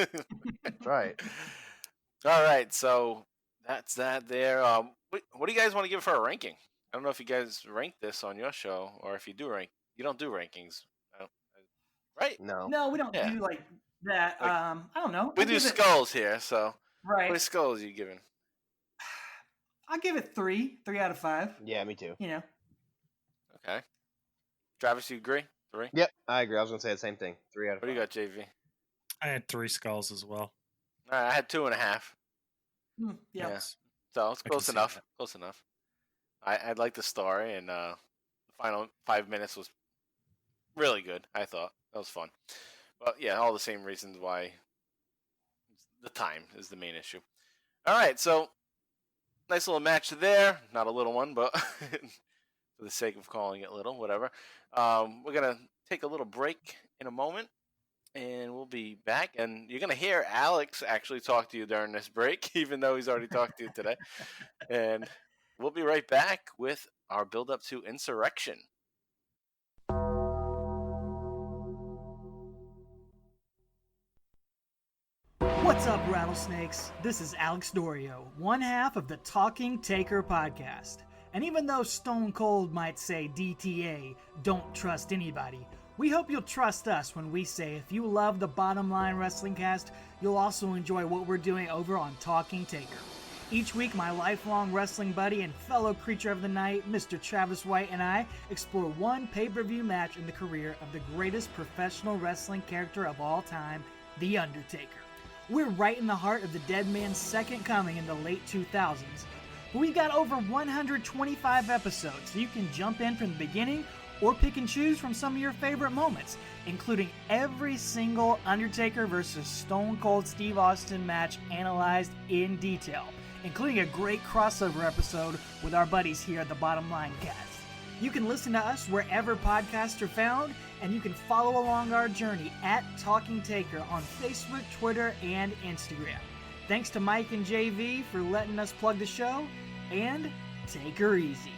[SPEAKER 5] right.
[SPEAKER 3] All right, so that's that there. What do you guys want to give for a ranking? I don't know if you guys rank this on your show, or if you do rank. You don't do rankings, right?
[SPEAKER 5] No.
[SPEAKER 4] No, we don't
[SPEAKER 3] Yeah.
[SPEAKER 4] do like that.
[SPEAKER 3] Like,
[SPEAKER 4] I don't know.
[SPEAKER 3] We
[SPEAKER 4] I'll
[SPEAKER 3] do
[SPEAKER 4] give it-
[SPEAKER 3] skulls here, so what
[SPEAKER 4] Right.
[SPEAKER 3] skulls are you giving?
[SPEAKER 4] I'll give it 3 out of 5.
[SPEAKER 5] Yeah, me too.
[SPEAKER 3] Okay. Travis, you agree? 3?
[SPEAKER 5] Yep, I agree. I was gonna say the same thing. 3 out of
[SPEAKER 3] What
[SPEAKER 5] 5.
[SPEAKER 3] do you got, JV?
[SPEAKER 6] I had 3 skulls as well.
[SPEAKER 3] All right, I had 2.5.
[SPEAKER 4] Yeah.
[SPEAKER 3] Yeah. So it's
[SPEAKER 6] I can
[SPEAKER 3] close
[SPEAKER 6] see
[SPEAKER 3] enough.
[SPEAKER 6] that.
[SPEAKER 3] Close enough. I liked the story, and the final 5 minutes was really good. I thought that was fun. But yeah, all the same reasons why the time is the main issue. All right, so nice little match there. Not a little one, but for the sake of calling it little, whatever. We're gonna take a little break in a moment, and we'll be back. And you're gonna hear Alex actually talk to you during this break, even though he's already talked to you today. And we'll be right back with our build up to Insurrextion.
[SPEAKER 4] What's up, rattlesnakes? This is Alex Dorio, one half of the Talking Taker podcast. And even though Stone Cold might say DTA, don't trust anybody, we hope you'll trust us when we say if you love the Bottom Line Wrestling Cast, you'll also enjoy what we're doing over on Talking Taker. Each week, my lifelong wrestling buddy and fellow creature of the night, Mr. Travis White, and I explore one pay-per-view match in the career of the greatest professional wrestling character of all time, The Undertaker. We're right in the heart of the Deadman's second coming in the late 2000s. But we've got over 125 episodes, so you can jump in from the beginning or pick and choose from some of your favorite moments, including every single Undertaker versus Stone Cold Steve Austin match analyzed in detail, including a great crossover episode with our buddies here at the Bottom Line Cast. You can listen to us wherever podcasts are found, and you can follow along our journey at Talking Taker on Facebook, Twitter, and Instagram. Thanks to Mike and JV for letting us plug the show, and take her easy.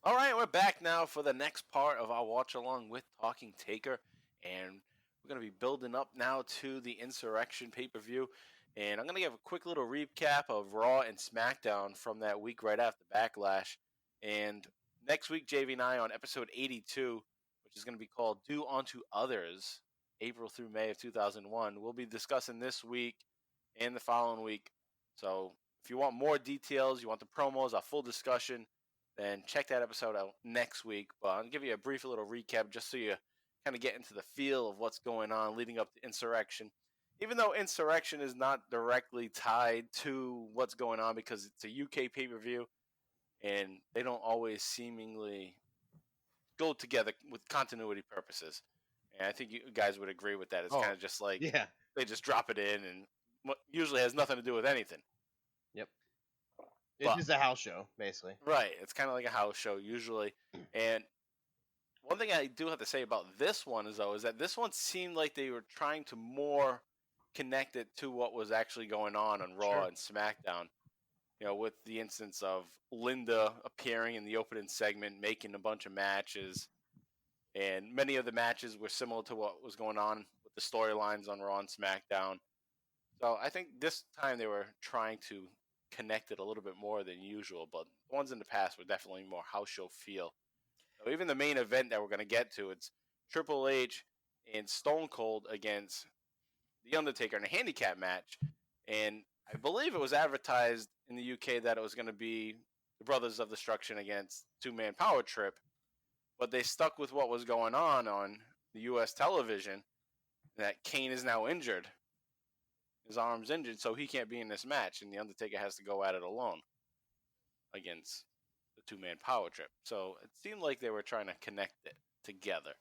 [SPEAKER 3] All right, we're back now for the next part of our watch along with Talking Taker. and we're going to be building up now to the Insurrextion pay-per-view, and I'm going to give a quick little recap of Raw and SmackDown from that week right after Backlash. And next week, JV and I on episode 82, which is going to be called Do Unto Others, April through May of 2001. We'll be discussing this week and the following week. So if you want more details, you want the promos, a full discussion, then check that episode out next week. But I'll give you a brief little recap just so you kind of get into the feel of what's going on leading up to Insurrextion. Even though Insurrextion is not directly tied to what's going on because it's a UK pay-per-view and they don't always seemingly go together with continuity purposes. And I think you guys would agree with that. It's kind of just like they just drop it in and usually has nothing to do with anything.
[SPEAKER 5] Yep. It's just a house show, basically.
[SPEAKER 3] Right. It's kind of like a house show usually. And one thing I do have to say about this one is that this one seemed like they were trying to more connect it to what was actually going on Raw and SmackDown. You know, with the instance of Linda appearing in the opening segment, making a bunch of matches. And many of the matches were similar to what was going on with the storylines on Raw and SmackDown. So I think this time they were trying to connect it a little bit more than usual. But the ones in the past were definitely more house show feel. So even the main event that we're going to get to, it's Triple H and Stone Cold against The Undertaker in a handicap match. And I believe it was advertised in the UK that it was going to be the Brothers of Destruction against Two-Man Power Trip. But they stuck with what was going on the US television, that Kane is now injured. His arm's injured, so he can't be in this match, and The Undertaker has to go at it alone against the Two-Man Power Trip. So it seemed like they were trying to connect it together.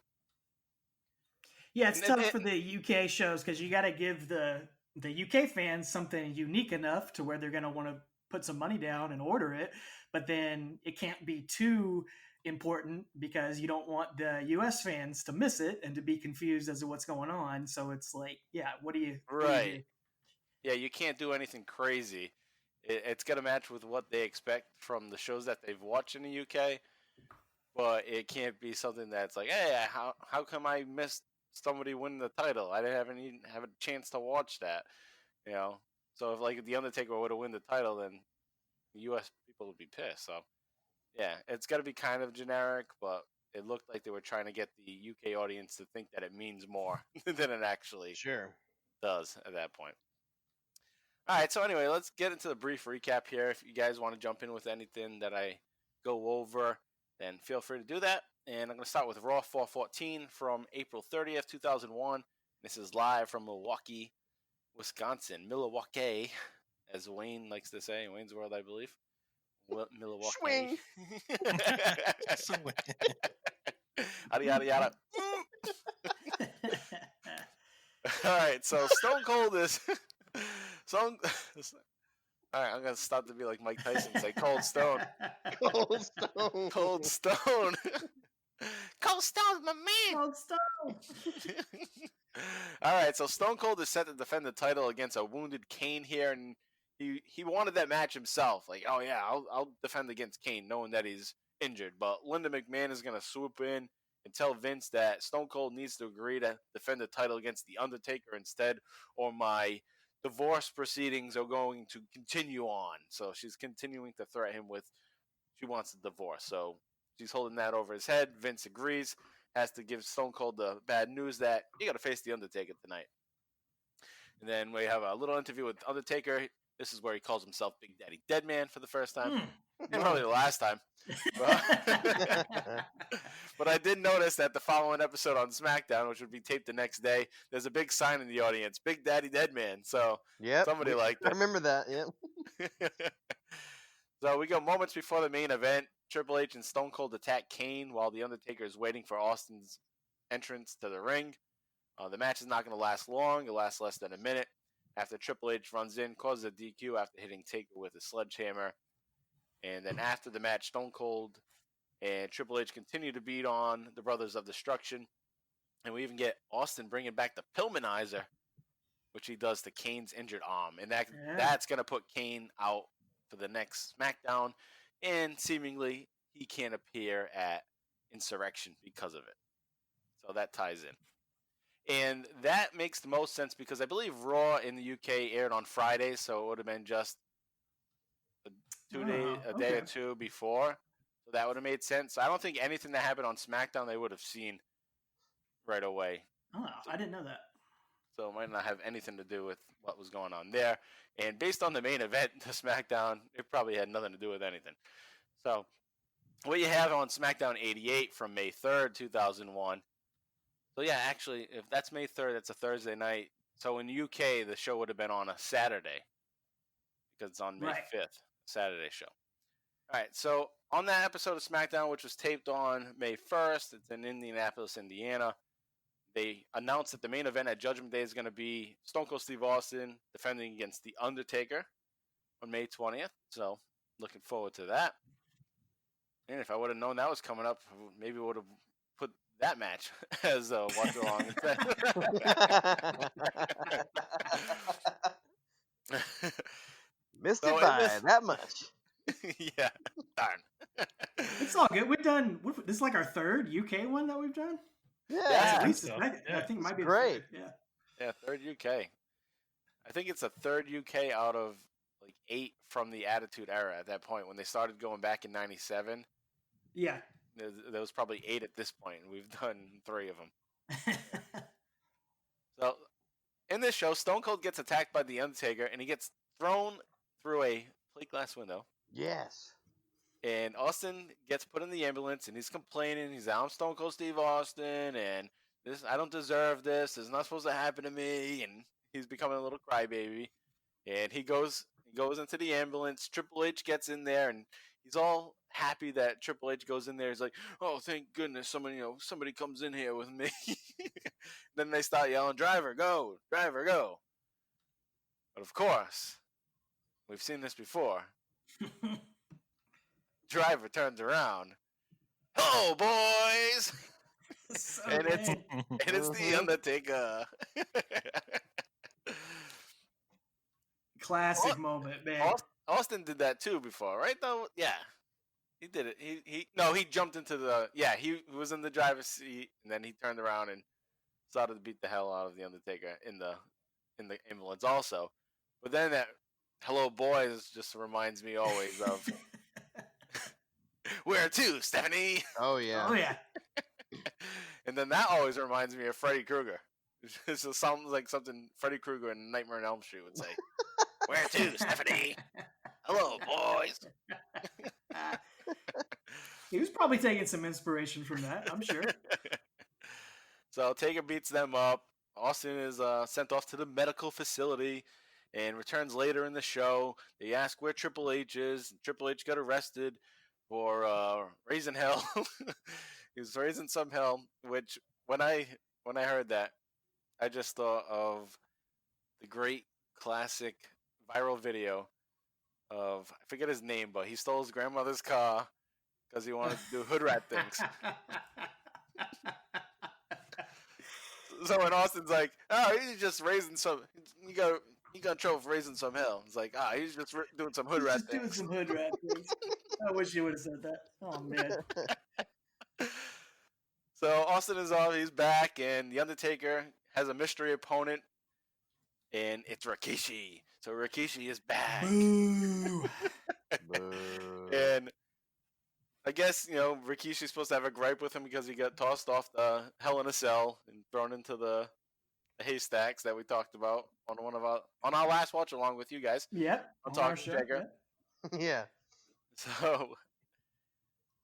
[SPEAKER 4] Yeah, it's tough for the UK shows because you got to give the UK fans something unique enough to where they're going to want to put some money down and order it, but then it can't be too important because you don't want the US fans to miss it and to be confused as to what's going on. So it's like, yeah, what do you do?
[SPEAKER 3] Yeah, you can't do anything crazy. It's got to match with what they expect from the shows that they've watched in the UK, but it can't be something that's like, hey, how come I missed somebody winning the title? I didn't even have a chance to watch that, you know. So if like the Undertaker would have won the title, then the U.S. people would be pissed. So yeah, it's got to be kind of generic, but it looked like they were trying to get the UK audience to think that it means more than it actually does at that point. All right, so anyway, let's get into the brief recap here. If you guys want to jump in with anything that I go over, then feel free to do that. And I'm going to start with Raw 414 from April 30th, 2001. This is live from Milwaukee, Wisconsin. Milwaukee, as Wayne likes to say. Wayne's World, I believe. Milwaukee.
[SPEAKER 5] Swing.
[SPEAKER 3] Yada, yada, yada. All right, so Stone Cold is... All right, I'm going to stop to be like Mike Tyson and say Cold Stone.
[SPEAKER 5] Cold Stone.
[SPEAKER 3] Cold Stone. Cold Stone's my man.
[SPEAKER 4] Cold Stone.
[SPEAKER 3] All right, so Stone Cold is set to defend the title against a wounded Kane here, and he wanted that match himself. Like, oh yeah, I'll defend against Kane, knowing that he's injured. But Linda McMahon is going to swoop in and tell Vince that Stone Cold needs to agree to defend the title against The Undertaker instead, or my divorce proceedings are going to continue on. So she's continuing to threaten him with she wants a divorce. So she's holding that over his head. Vince agrees, has to give Stone Cold the bad news that you got to face The Undertaker tonight. And then we have a little interview with Undertaker. This is where he calls himself Big Daddy Deadman for the first time. And probably the last time. But I did notice that the following episode on SmackDown, which would be taped the next day, there's a big sign in the audience, Big Daddy Deadman. So somebody liked it.
[SPEAKER 5] I remember that, yeah.
[SPEAKER 3] So we go moments before the main event. Triple H and Stone Cold attack Kane while The Undertaker is waiting for Austin's entrance to the ring. The match is not going to last long. It'll last less than a minute. After Triple H runs in, causes a DQ after hitting Taker with a sledgehammer. And then after the match, Stone Cold and Triple H continue to beat on the Brothers of Destruction. And we even get Austin bringing back the Pillmanizer, which he does to Kane's injured arm. And that's going to put Kane out for the next SmackDown. And seemingly, he can't appear at Insurrextion because of it. So that ties in. And that makes the most sense because I believe Raw in the UK aired on Fridays, so it would have been just a day or
[SPEAKER 4] Okay.
[SPEAKER 3] two before. So that would have made sense. So I don't think anything that happened on SmackDown they would have seen right away.
[SPEAKER 4] Oh, I didn't know that.
[SPEAKER 3] So it might not have anything to do with what was going on there. And based on the main event, the SmackDown, it probably had nothing to do with anything. So what you have on SmackDown 88 from May 3rd, 2001. So yeah, actually, if that's May 3rd, that's a Thursday night. So in the UK, the show would have been on a Saturday because it's on May 5th, Saturday show. All right, so on that episode of SmackDown, which was taped on May 1st, it's in Indianapolis, Indiana. They announced that the main event at Judgment Day is going to be Stone Cold Steve Austin defending against The Undertaker on May 20th. So looking forward to that. And if I would have known that was coming up, maybe we would have put that match as a watch along instead.
[SPEAKER 5] Missed it by that much.
[SPEAKER 3] Yeah, darn.
[SPEAKER 4] It's all good. We've done. This is like our third UK one that we've done.
[SPEAKER 5] Yeah,
[SPEAKER 4] At least
[SPEAKER 6] so.
[SPEAKER 4] I think it might be
[SPEAKER 5] great.
[SPEAKER 4] The third.
[SPEAKER 3] Yeah, third UK. I think it's a third UK out of like 8 from the Attitude Era at that point when they started going back in '97.
[SPEAKER 4] Yeah.
[SPEAKER 3] There was probably 8 at this point, and we've done 3 of them. So, in this show, Stone Cold gets attacked by The Undertaker, and he gets thrown through a plate glass window.
[SPEAKER 5] Yes.
[SPEAKER 3] And Austin gets put in the ambulance, and he's complaining. He's like, I'm Stone Cold Steve Austin, and I don't deserve this. This is not supposed to happen to me. And he's becoming a little crybaby. And he goes into the ambulance. Triple H gets in there, and he's all happy that Triple H goes in there. He's like, oh, thank goodness somebody comes in here with me. Then they start yelling, driver, go, driver, go. But of course, we've seen this before. Driver turns around. Hello, boys!
[SPEAKER 4] So
[SPEAKER 3] and it's
[SPEAKER 4] bad.
[SPEAKER 3] the Undertaker.
[SPEAKER 4] Classic moment, man.
[SPEAKER 3] Austin did that too before, right? Though, yeah, he did it. He jumped into the he was in the driver's seat, and then he turned around and started to beat the hell out of the Undertaker in the ambulance also. But then that "Hello, boys" just reminds me always of "Where to, Stephanie?"
[SPEAKER 5] Oh yeah.
[SPEAKER 4] Oh yeah.
[SPEAKER 3] And then that always reminds me of Freddy Krueger. It just sounds like something Freddy Krueger in Nightmare on Elm Street would say. Where to, Stephanie? Hello, boys.
[SPEAKER 4] He was probably taking some inspiration from that, I'm sure.
[SPEAKER 3] So Taker beats them up. Austin is sent off to the medical facility and returns later in the show. They ask where Triple H is. Triple H got arrested for raising hell. He was raising some hell, which when I heard that, I just thought of the great classic viral video of, I forget his name, but he stole his grandmother's car because he wanted to do hood rat things. So when Austin's like, oh, he's just raising some, you got in trouble for raising some hell. It's like, he's just doing some hood rat things.
[SPEAKER 4] Doing some hood rat things. I wish you would have said that. Oh, man.
[SPEAKER 3] So Austin is off, he's back, and The Undertaker has a mystery opponent, and it's Rikishi. So Rikishi is back.
[SPEAKER 4] Boo.
[SPEAKER 3] And I guess, Rikishi's supposed to have a gripe with him because he got tossed off the Hell in a Cell and thrown into the haystacks that we talked about on our last watch along with you guys.
[SPEAKER 4] Yep.
[SPEAKER 3] On Talking Taker.
[SPEAKER 5] Yeah. Yeah.
[SPEAKER 3] So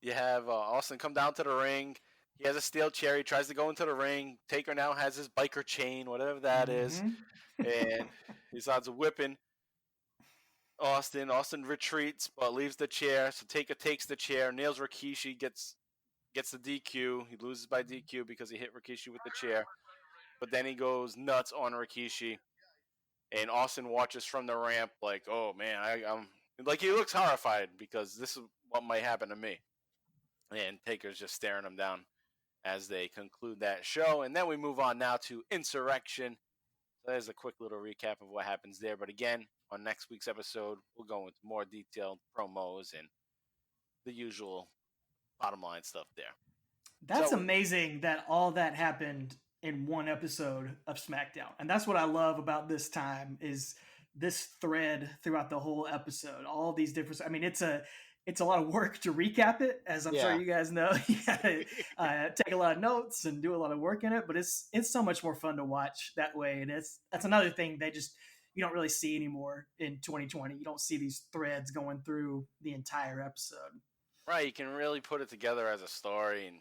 [SPEAKER 3] you have Austin come down to the ring. He has a steel chair. He tries to go into the ring. Taker now has his biker chain, whatever that is. And he starts whipping Austin. Austin retreats, but leaves the chair. So Taker takes the chair, nails Rikishi, gets the DQ. He loses by DQ because he hit Rikishi with the chair. But then he goes nuts on Rikishi. And Austin watches from the ramp like, oh, man, I'm like, he looks horrified because this is what might happen to me. And Taker's just staring him down as they conclude that show. And then we move on now to Insurrextion. So there's a quick little recap of what happens there. But again, on next week's episode, we'll go into more detailed promos and the usual bottom line stuff there.
[SPEAKER 4] That's amazing that all that happened in one episode of SmackDown. And that's what I love about this time is this thread throughout the whole episode. All these different, I mean, it's a lot of work to recap it, as I'm sure
[SPEAKER 5] Yeah.
[SPEAKER 4] you guys know. You gotta take a lot of notes and do a lot of work in it, but it's so much more fun to watch that way. And that's another thing you don't really see anymore in 2020. You don't see these threads going through the entire episode.
[SPEAKER 3] Right, you can really put it together as a story, and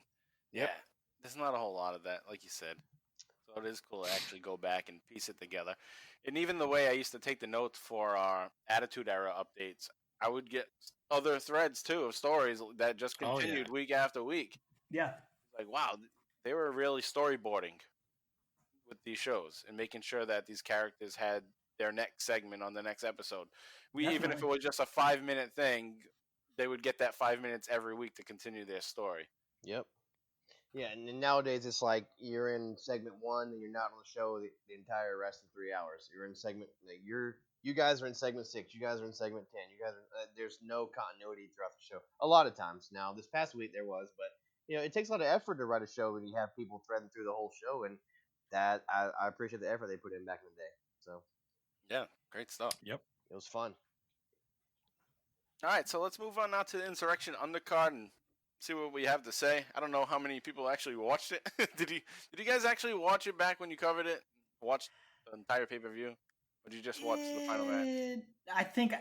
[SPEAKER 5] Yep.
[SPEAKER 3] yeah, there's not a whole lot of that, like you said. So it is cool to actually go back and piece it together. And even the way I used to take the notes for our Attitude Era updates, I would get other threads too of stories that just
[SPEAKER 6] Oh, yeah.
[SPEAKER 3] continued week after week.
[SPEAKER 4] Yeah.
[SPEAKER 3] Like, wow, they were really storyboarding with these shows and making sure that these characters had their next segment on the next episode. Even if
[SPEAKER 4] Definitely.
[SPEAKER 3] it was just a 5-minute thing, they would get that 5 minutes every week to continue their story.
[SPEAKER 5] Yep. Yeah, and then nowadays it's like you're in segment 1 and you're not on the show the entire rest of 3 hours. You're in segment like you guys are in segment 6. You guys are in segment 10. You guys are there's no continuity throughout the show. A lot of times now. This past week there was, but it takes a lot of effort to write a show when you have people threading through the whole show, and that I appreciate the effort they put in back in the day. So
[SPEAKER 3] Yeah, great stuff.
[SPEAKER 6] Yep.
[SPEAKER 5] it was fun.
[SPEAKER 3] All right, so let's move on now to the Insurrextion undercard and see what we have to say. I don't know how many people actually watched it. Did you guys actually watch it back when you covered it? Watch the entire pay-per-view? Or did you just watch the final match?
[SPEAKER 4] I think
[SPEAKER 5] I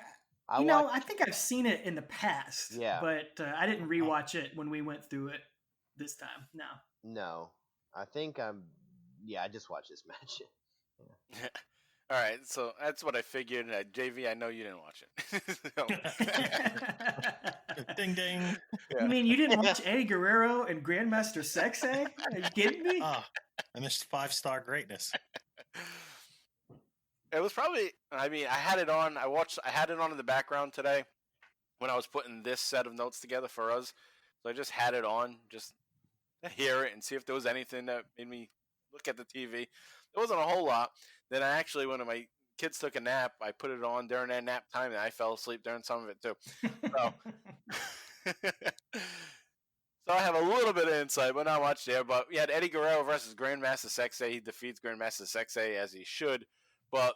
[SPEAKER 4] I think I've seen it in the past.
[SPEAKER 5] Yeah.
[SPEAKER 4] But I didn't rewatch it when we went through it this time. No.
[SPEAKER 5] No, I think I just watched this match.
[SPEAKER 3] All right, so that's what I figured. JV, I know you didn't watch it.
[SPEAKER 6] Ding ding.
[SPEAKER 3] Yeah.
[SPEAKER 4] You mean you didn't watch Eddie Guerrero and Grandmaster Sexay? Are you kidding me?
[SPEAKER 6] And this 5-star greatness.
[SPEAKER 3] It was probably. I mean, I had it on. I had it on in the background today when I was putting this set of notes together for us. So I just had it on, just to hear it and see if there was anything that made me look at the TV. There wasn't a whole lot. Then I actually, when my kids took a nap, I put it on during their nap time, and I fell asleep during some of it too. So, so I have a little bit of insight, but not much there. But we had Eddie Guerrero versus Grandmaster Sexay. He defeats Grandmaster Sexay as he should. But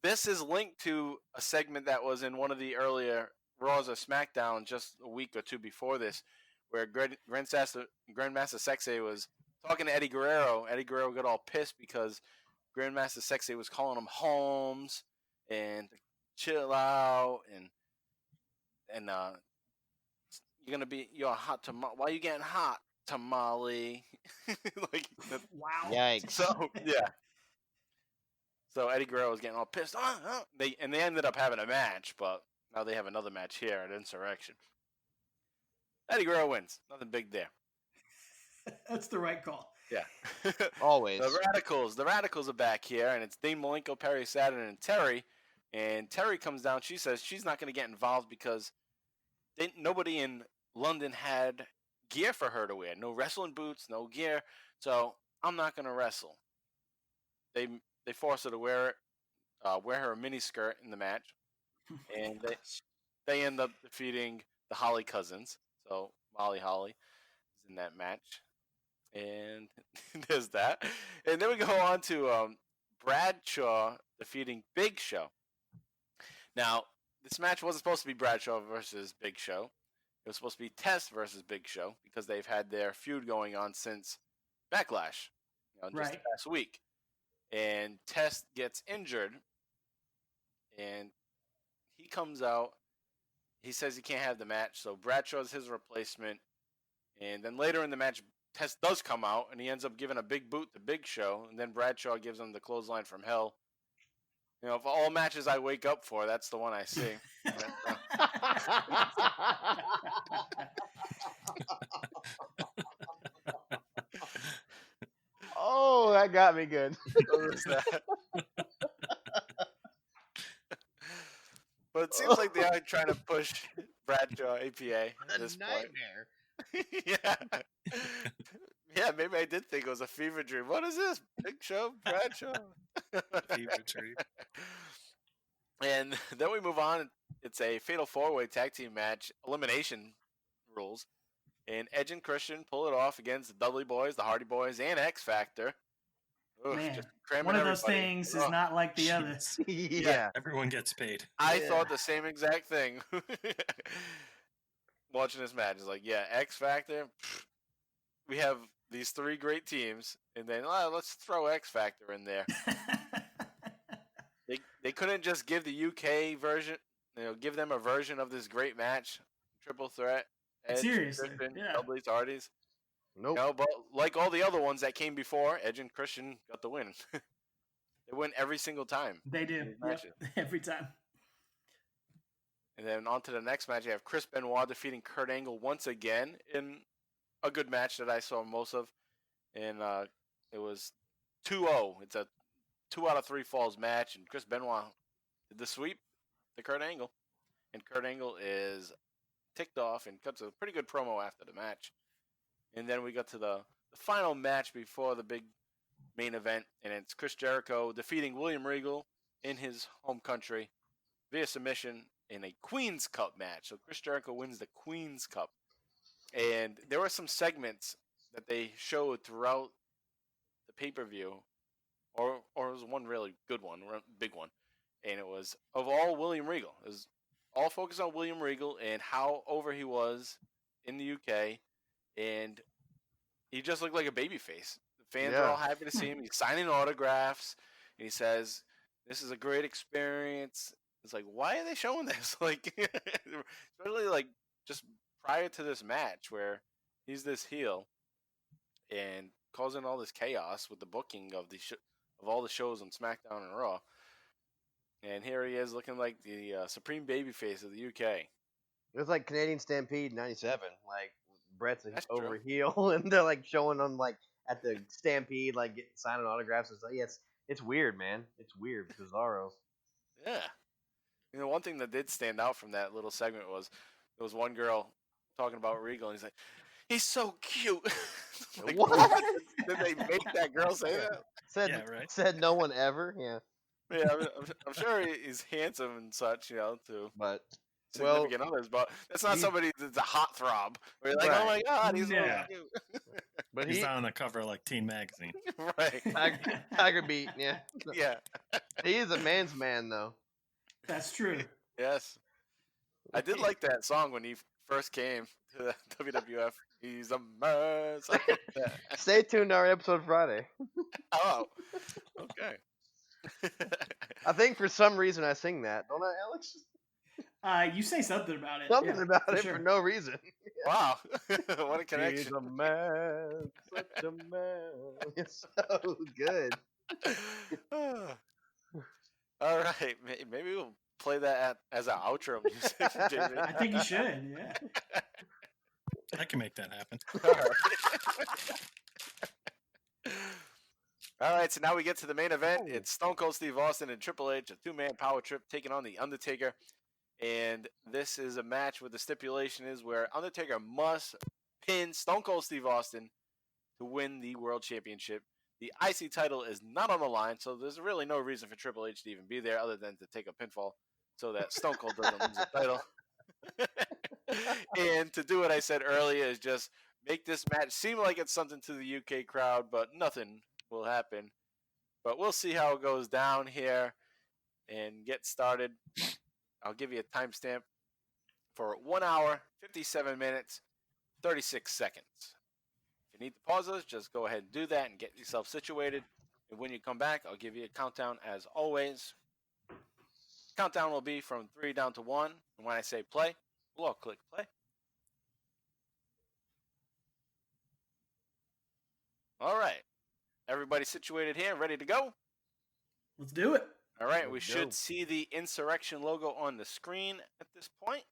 [SPEAKER 3] this is linked to a segment that was in one of the earlier Raws or SmackDown just a week or two before this, where Grandmaster Sexay was talking to Eddie Guerrero. Eddie Guerrero got all pissed because Grandmaster Sexay was calling him Holmes and chill out and you're a hot tamale. Why are you getting hot, tamale? Like,
[SPEAKER 4] Wow.
[SPEAKER 5] Yikes!
[SPEAKER 3] so yeah. So Eddie Guerrero was getting all pissed. They ended up having a match, but now they have another match here at Insurrextion. Eddie Guerrero wins. Nothing big there.
[SPEAKER 4] That's the right call.
[SPEAKER 3] Yeah.
[SPEAKER 5] Always.
[SPEAKER 3] The Radicals are back here, and it's Dean Malenko, Perry Saturn, and Terry. And Terry comes down. She says she's not going to get involved because nobody in London had gear for her to wear. No wrestling boots, no gear. So I'm not going to wrestle. They force her to wear it, wear her a mini skirt in the match, and they end up defeating the Holly cousins. So Molly Holly is in that match, and there's that. And then we go on to Bradshaw defeating Big Show. Now, this match wasn't supposed to be Bradshaw versus Big Show. It was supposed to be Test versus Big Show because they've had their feud going on since Backlash, just the past week. And Test gets injured, and he comes out. He says he can't have the match, so Bradshaw's his replacement. And then later in the match, Test does come out, and he ends up giving a big boot to Big Show, and then Bradshaw gives him the clothesline from hell. Of all matches I wake up for, that's the one I see.
[SPEAKER 5] Oh, that got me good.
[SPEAKER 3] But it seems like they are trying to push Bradshaw APA at this
[SPEAKER 5] nightmare.
[SPEAKER 3] point. Yeah, maybe I did think it was a fever dream. What is this? Big Show, Bradshaw.
[SPEAKER 6] Fever dream.
[SPEAKER 3] And then we move on. It's a fatal 4-way tag team match, elimination rules. And Edge and Christian pull it off against the Dudley Boys, the Hardy Boys, and X Factor. Oof,
[SPEAKER 4] Man,
[SPEAKER 3] just cramming
[SPEAKER 4] one of those
[SPEAKER 3] everybody.
[SPEAKER 4] things is not like the other.
[SPEAKER 6] Jeez.
[SPEAKER 5] Yeah.
[SPEAKER 6] Everyone gets paid.
[SPEAKER 3] I
[SPEAKER 5] Yeah.
[SPEAKER 3] thought the same exact thing. Watching this match, it's like, yeah, X Factor. We have these 3 great teams, and then let's throw X Factor in there. They couldn't just give the UK version, give them a version of this great match, triple threat. Edge,
[SPEAKER 4] Seriously,
[SPEAKER 3] Christian,
[SPEAKER 4] yeah.
[SPEAKER 3] Dudley's, Hardys.
[SPEAKER 5] Nope.
[SPEAKER 3] But like all the other ones that came before, Edge and Christian got the win. They win every single time.
[SPEAKER 4] They do.
[SPEAKER 3] in these
[SPEAKER 4] Yep.
[SPEAKER 3] matches.
[SPEAKER 4] Every time.
[SPEAKER 3] And then on to the next match, you have Chris Benoit defeating Kurt Angle once again in a good match that I saw most of. And it was 2-0. It's a 2 out of 3 falls match, and Chris Benoit did the sweep to Kurt Angle. And Kurt Angle is ticked off and cuts a pretty good promo after the match. And then we got to the final match before the big main event, and it's Chris Jericho defeating William Regal in his home country via submission in a Queen's Cup match. So Chris Jericho wins the Queen's Cup. And there were some segments that they showed throughout the pay-per-view, or it was one really good one, big one, and it was of all William Regal. It was all focused on William Regal and how over he was in the UK, and he just looked like a babyface. The fans are all happy to see him. He's signing autographs, and he says, "This is a great experience." It's like, why are they showing this? Like, especially like just prior to this match where he's this heel and causing all this chaos with the booking of of all the shows on SmackDown and Raw. And here he is looking like the supreme babyface of the UK.
[SPEAKER 5] It was like Canadian Stampede '97. Like Brett's
[SPEAKER 3] That's
[SPEAKER 5] over
[SPEAKER 3] true.
[SPEAKER 5] heel, and they're like showing them like at the Stampede, like signing autographs. It's like, it's weird, man. It's weird, bizarro.
[SPEAKER 3] Yeah. One thing that did stand out from that little segment was there was one girl talking about Regal, and he's like, "He's so cute." Like,
[SPEAKER 5] What?
[SPEAKER 3] Did they make that girl say that?
[SPEAKER 5] Said no one ever. Yeah,
[SPEAKER 3] Yeah, I'm sure he's handsome and such, to
[SPEAKER 5] but
[SPEAKER 3] significant others, but that's not somebody that's a hot throb. Where you're like, oh my god, he's so
[SPEAKER 6] Yeah.
[SPEAKER 3] cute.
[SPEAKER 5] but
[SPEAKER 6] He's
[SPEAKER 5] he
[SPEAKER 6] not on the cover of like Teen Magazine.
[SPEAKER 3] Right.
[SPEAKER 5] Tiger Beat. Yeah,
[SPEAKER 3] Yeah.
[SPEAKER 5] he is a man's man though.
[SPEAKER 4] That's true.
[SPEAKER 3] Yes. I did like that song when he first came to the WWF. He's a man. Something like that.
[SPEAKER 5] Stay tuned to our episode Friday.
[SPEAKER 3] Oh. Okay.
[SPEAKER 5] I think for some reason I sing that, don't I, Alex?
[SPEAKER 4] You say something about it.
[SPEAKER 5] Something
[SPEAKER 4] yeah,
[SPEAKER 5] about
[SPEAKER 4] for
[SPEAKER 5] it
[SPEAKER 4] sure.
[SPEAKER 5] for no reason.
[SPEAKER 3] Wow. What a connection.
[SPEAKER 5] He's a man, such a man. It's so good.
[SPEAKER 3] All right. Maybe we'll play that as our outro music, JB.
[SPEAKER 4] I think you should. Yeah.
[SPEAKER 6] I can make that happen.
[SPEAKER 3] All right, so now we get to the main event. It's Stone Cold Steve Austin and Triple H, a 2-man power trip taking on the Undertaker. And this is a match where the stipulation is where Undertaker must pin Stone Cold Steve Austin to win the World Championship. The IC title is not on the line, so there's really no reason for Triple H to even be there other than to take a pinfall so that Stone Cold doesn't lose the title. And to do what I said earlier is just make this match seem like it's something to the UK crowd, but nothing will happen. But we'll see how it goes down here and get started. I'll give you a timestamp for 1 hour, 57 minutes, 36 seconds. If you need to pause us, just go ahead and do that and get yourself situated. And when you come back, I'll give you a countdown as always. Countdown will be from 3 down to 1. And when I say play, we'll all click play. All right. Everybody situated here, ready to go?
[SPEAKER 4] Let's do it.
[SPEAKER 3] All right, we
[SPEAKER 5] Let's
[SPEAKER 3] should
[SPEAKER 5] go.
[SPEAKER 3] see the Insurrextion logo on the screen at this point.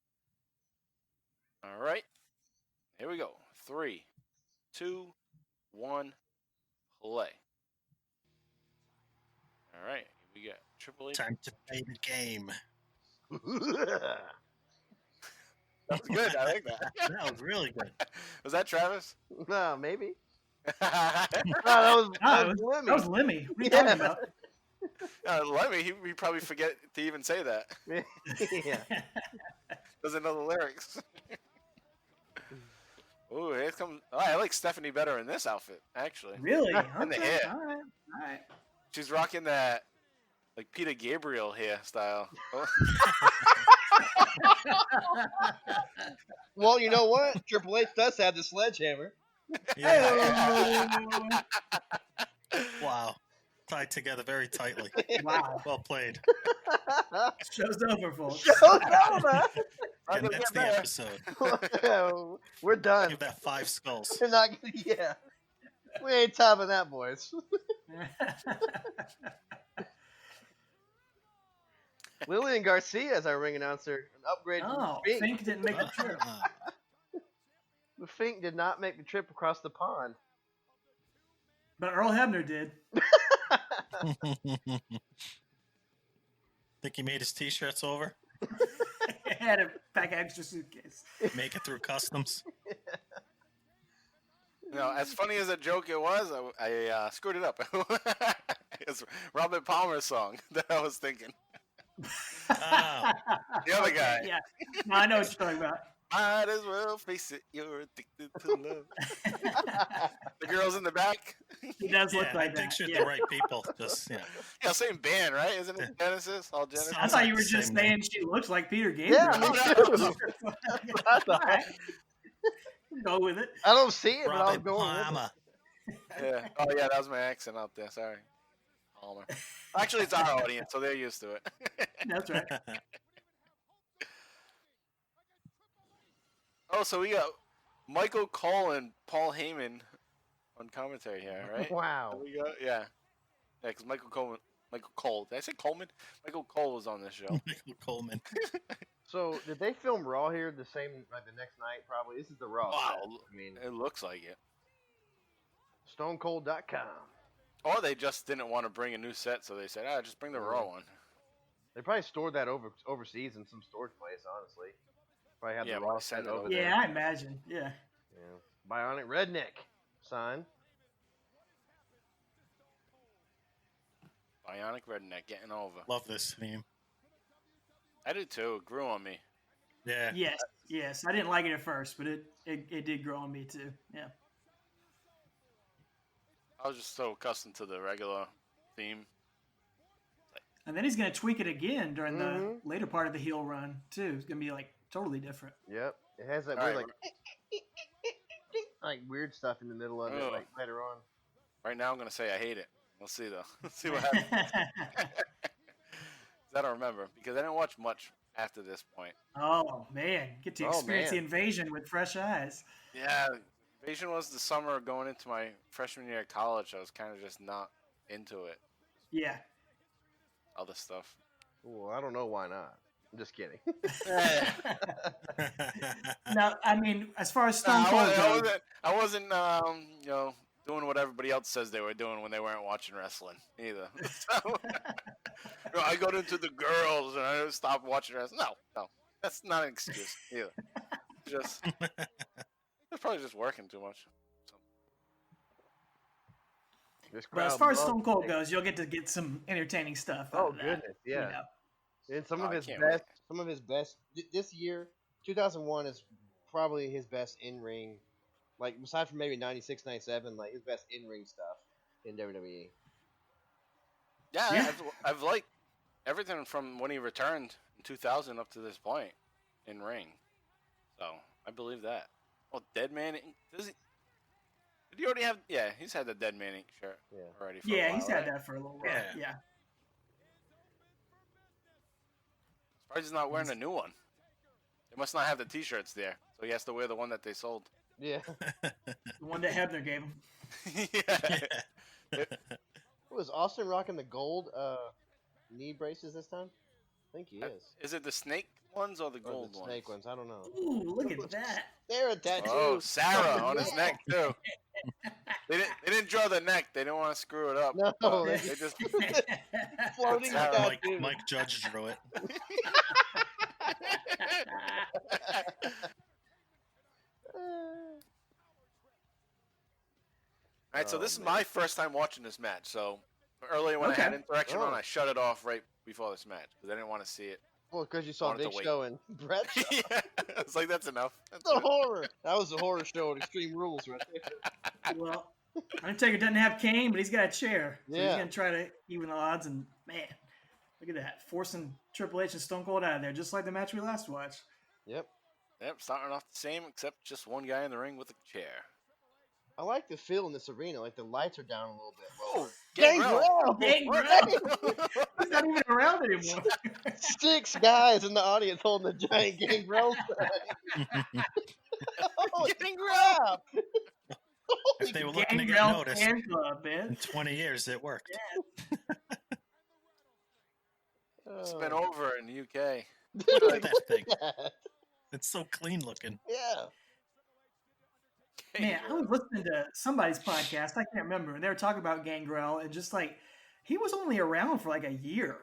[SPEAKER 3] All right, here we go. 3, 2, 1, play. All right, we got Triple H.
[SPEAKER 6] Time to play the game.
[SPEAKER 3] That was good. I like that.
[SPEAKER 6] That was really good.
[SPEAKER 3] Was that Travis?
[SPEAKER 5] No, maybe. No,
[SPEAKER 4] No,
[SPEAKER 5] that was Lemmy.
[SPEAKER 4] That was Lemmy. What are you
[SPEAKER 5] Yeah.
[SPEAKER 4] talking about?
[SPEAKER 3] Lemmy, he probably forget to even say that.
[SPEAKER 5] Yeah.
[SPEAKER 3] Doesn't know the lyrics. Ooh, here comes. Oh, I like Stephanie better in this outfit, actually.
[SPEAKER 4] Really?
[SPEAKER 3] And the
[SPEAKER 4] Okay,
[SPEAKER 3] hair.
[SPEAKER 4] all right, all right.
[SPEAKER 3] She's rocking that like Peter Gabriel hairstyle. Oh,
[SPEAKER 5] Well, you know what? Triple H does have the sledgehammer.
[SPEAKER 6] Yeah. Wow. Tied together very tightly.
[SPEAKER 4] Wow.
[SPEAKER 6] Well played.
[SPEAKER 4] Show's over, folks.
[SPEAKER 5] Show's over.
[SPEAKER 6] And that's the episode.
[SPEAKER 5] We're done.
[SPEAKER 6] Give that 5 skulls.
[SPEAKER 5] We're not gonna. Yeah, we ain't topping that, boys. Lillian Garcia is our ring announcer. An upgrade from
[SPEAKER 4] Oh,
[SPEAKER 5] Fink.
[SPEAKER 4] Fink didn't make the trip.
[SPEAKER 5] The Fink did not make the trip across the pond.
[SPEAKER 4] But Earl Hebner did.
[SPEAKER 6] Think he made his t-shirts over?
[SPEAKER 4] Had a pack of extra suitcase.
[SPEAKER 6] Make it through customs?
[SPEAKER 3] as funny as a joke it was, I screwed it up. It's Robert Palmer's song that I was thinking.
[SPEAKER 6] Oh.
[SPEAKER 3] The other guy.
[SPEAKER 4] Yeah. No, I know what you're talking about.
[SPEAKER 3] Might as well face it, you're addicted to love. The girls in the back.
[SPEAKER 4] He does look
[SPEAKER 6] Yeah, I
[SPEAKER 4] like that.
[SPEAKER 6] pictured
[SPEAKER 4] Yeah.
[SPEAKER 6] the right people. Just,
[SPEAKER 3] Yeah, same band, right? Isn't it Genesis? All Genesis?
[SPEAKER 4] I thought you were
[SPEAKER 6] Sounds
[SPEAKER 4] just
[SPEAKER 6] like the same
[SPEAKER 4] saying she looks like Peter Gabriel.
[SPEAKER 5] Yeah, me too. I thought.
[SPEAKER 4] Alright. Go with it.
[SPEAKER 5] I don't see it, but I was
[SPEAKER 6] Robert
[SPEAKER 5] going with it.
[SPEAKER 6] Palmer.
[SPEAKER 3] Yeah. Oh, yeah, that was my accent out there. Sorry. Palmer. Actually, it's our audience, so they're used to it.
[SPEAKER 4] That's right.
[SPEAKER 3] Oh, so we got Michael Cole and Paul Heyman on commentary here, right?
[SPEAKER 5] Wow.
[SPEAKER 3] We got, yeah. Yeah, because Michael Cole. Did I say Coleman? Michael Cole was on this show.
[SPEAKER 6] Michael Coleman.
[SPEAKER 5] So did they film Raw here the same like the next night? Probably. This is the Raw.
[SPEAKER 3] Wow.
[SPEAKER 5] set. I mean,
[SPEAKER 3] It looks like it.
[SPEAKER 5] StoneCold.com.
[SPEAKER 3] Or they just didn't want to bring a new set, so they said, just bring the Raw one.
[SPEAKER 5] They probably stored that overseas in some storage place. Honestly, probably had
[SPEAKER 3] Yeah,
[SPEAKER 5] the
[SPEAKER 3] but
[SPEAKER 5] Raw
[SPEAKER 3] they sent
[SPEAKER 5] set
[SPEAKER 3] it
[SPEAKER 5] over
[SPEAKER 3] over
[SPEAKER 5] there.
[SPEAKER 4] Yeah, I imagine. Yeah.
[SPEAKER 5] Yeah. Bionic Redneck sign.
[SPEAKER 3] Bionic Redneck getting over.
[SPEAKER 6] Love this theme.
[SPEAKER 3] I did too. It grew on me.
[SPEAKER 6] Yeah.
[SPEAKER 4] Yes. I didn't like it at first, but it did grow on me too. Yeah.
[SPEAKER 3] I was just so accustomed to the regular theme.
[SPEAKER 4] And then he's gonna tweak it again during the
[SPEAKER 5] Mhm.
[SPEAKER 4] later part of the heel run too. It's gonna be like totally different.
[SPEAKER 5] Yep. It has that
[SPEAKER 3] All
[SPEAKER 5] weird
[SPEAKER 3] right,
[SPEAKER 5] like weird stuff in the middle of it,
[SPEAKER 3] Ugh.
[SPEAKER 5] like later on.
[SPEAKER 3] Right now, I'm going to say I hate it. We'll see, though. Let's see what happens. 'Cause I don't remember, because I didn't watch much after this point.
[SPEAKER 4] Oh man, get to
[SPEAKER 5] Oh,
[SPEAKER 4] experience the
[SPEAKER 5] man.
[SPEAKER 4] invasion with fresh eyes.
[SPEAKER 3] Yeah, Invasion was the summer going into my freshman year of college. I was kind of just not into it.
[SPEAKER 4] Yeah.
[SPEAKER 3] Other stuff.
[SPEAKER 5] Well, I don't know why not. I'm just kidding.
[SPEAKER 4] Now, I mean, as far as
[SPEAKER 3] No,
[SPEAKER 4] Stone Cold goes,
[SPEAKER 3] I wasn't, doing what everybody else says they were doing when they weren't watching wrestling either. So, I got into the girls and I stopped watching wrestling. No, that's not an excuse either. Just, it's probably just working too much.
[SPEAKER 5] This
[SPEAKER 4] but as
[SPEAKER 5] crowd
[SPEAKER 4] far as
[SPEAKER 5] loves
[SPEAKER 4] Stone Cold
[SPEAKER 5] it.
[SPEAKER 4] goes, you'll get to get some entertaining stuff. out
[SPEAKER 5] Oh
[SPEAKER 4] of that,
[SPEAKER 5] goodness,
[SPEAKER 4] you
[SPEAKER 5] yeah.
[SPEAKER 4] know.
[SPEAKER 5] And some
[SPEAKER 3] Oh,
[SPEAKER 5] of
[SPEAKER 3] I
[SPEAKER 5] his
[SPEAKER 3] can't
[SPEAKER 5] best, this year, 2001 is probably his best in ring. Like aside from maybe 96, 97, like his best in ring stuff in WWE.
[SPEAKER 3] Yeah,
[SPEAKER 4] Yeah.
[SPEAKER 3] I've liked everything from when he returned in 2000 up to this point in ring. So I believe that. Oh, Deadman, does he? Did he already have? Yeah, he's had the Deadman Inc. shirt
[SPEAKER 5] Yeah.
[SPEAKER 3] already. For a
[SPEAKER 4] Yeah,
[SPEAKER 3] while,
[SPEAKER 4] he's had
[SPEAKER 3] right?
[SPEAKER 4] that for a little while.
[SPEAKER 6] Yeah.
[SPEAKER 4] Yeah.
[SPEAKER 3] Surprised he's not wearing a new one. They must not have the T-shirts there, so he has to wear the one that they sold.
[SPEAKER 5] Yeah.
[SPEAKER 4] The one that Hebner gave him.
[SPEAKER 3] Yeah.
[SPEAKER 5] Was Austin rocking the gold knee braces this time? I think he is.
[SPEAKER 3] Is it the snake ones or the
[SPEAKER 5] Or
[SPEAKER 3] gold
[SPEAKER 5] the snake
[SPEAKER 3] ones?
[SPEAKER 5] ones. I don't know.
[SPEAKER 4] Ooh, look at that.
[SPEAKER 5] They're a tattoo.
[SPEAKER 3] Oh, Sarah on his neck too. They didn't draw the neck. They didn't want to screw it up.
[SPEAKER 5] No,
[SPEAKER 3] But
[SPEAKER 5] they
[SPEAKER 3] they just
[SPEAKER 5] Floating
[SPEAKER 3] Sarah,
[SPEAKER 5] tattoo.
[SPEAKER 6] Mike Judge drew it.
[SPEAKER 3] All right, so
[SPEAKER 5] Oh,
[SPEAKER 3] this is
[SPEAKER 5] man.
[SPEAKER 3] my first time watching this match. So earlier when
[SPEAKER 4] Okay.
[SPEAKER 3] I had Insurrextion on,
[SPEAKER 5] Oh.
[SPEAKER 3] I shut it off right before this match because I didn't want to see it
[SPEAKER 5] Well, because you saw
[SPEAKER 3] Wanted to
[SPEAKER 5] Big
[SPEAKER 3] wait.
[SPEAKER 5] Show and Brett. Show.
[SPEAKER 3] Yeah, it's like that's enough. That's
[SPEAKER 5] The
[SPEAKER 3] it.
[SPEAKER 5] horror. That was the horror show at Extreme Rules right there.
[SPEAKER 4] Well, Undertaker doesn't have Kane, but he's got a chair. So he's
[SPEAKER 5] Yeah.
[SPEAKER 4] going to try to even the odds. And, man, look at that. Forcing Triple H and Stone Cold out of there, just like the match we last watched.
[SPEAKER 5] Yep.
[SPEAKER 3] Yep, starting off the same, except just one guy in the ring with a chair.
[SPEAKER 5] I like the feel in this arena. Like the lights are down a little bit.
[SPEAKER 3] Oh,
[SPEAKER 5] Gangrel!
[SPEAKER 4] Gangrel! He's not even around anymore.
[SPEAKER 5] 6 guys in the audience holding a giant Gangrel sign. Holy crap!
[SPEAKER 6] If they were looking to get
[SPEAKER 4] Gangrel
[SPEAKER 6] noticed
[SPEAKER 4] Fan Club, man.
[SPEAKER 6] in 20 years, it worked.
[SPEAKER 3] It's been over in the UK.
[SPEAKER 6] Look at that thing.
[SPEAKER 5] Yeah.
[SPEAKER 6] It's so clean looking.
[SPEAKER 5] Yeah.
[SPEAKER 4] Man, I was listening to somebody's podcast. I can't remember. And they were talking about Gangrel and just like he was only around for like a year,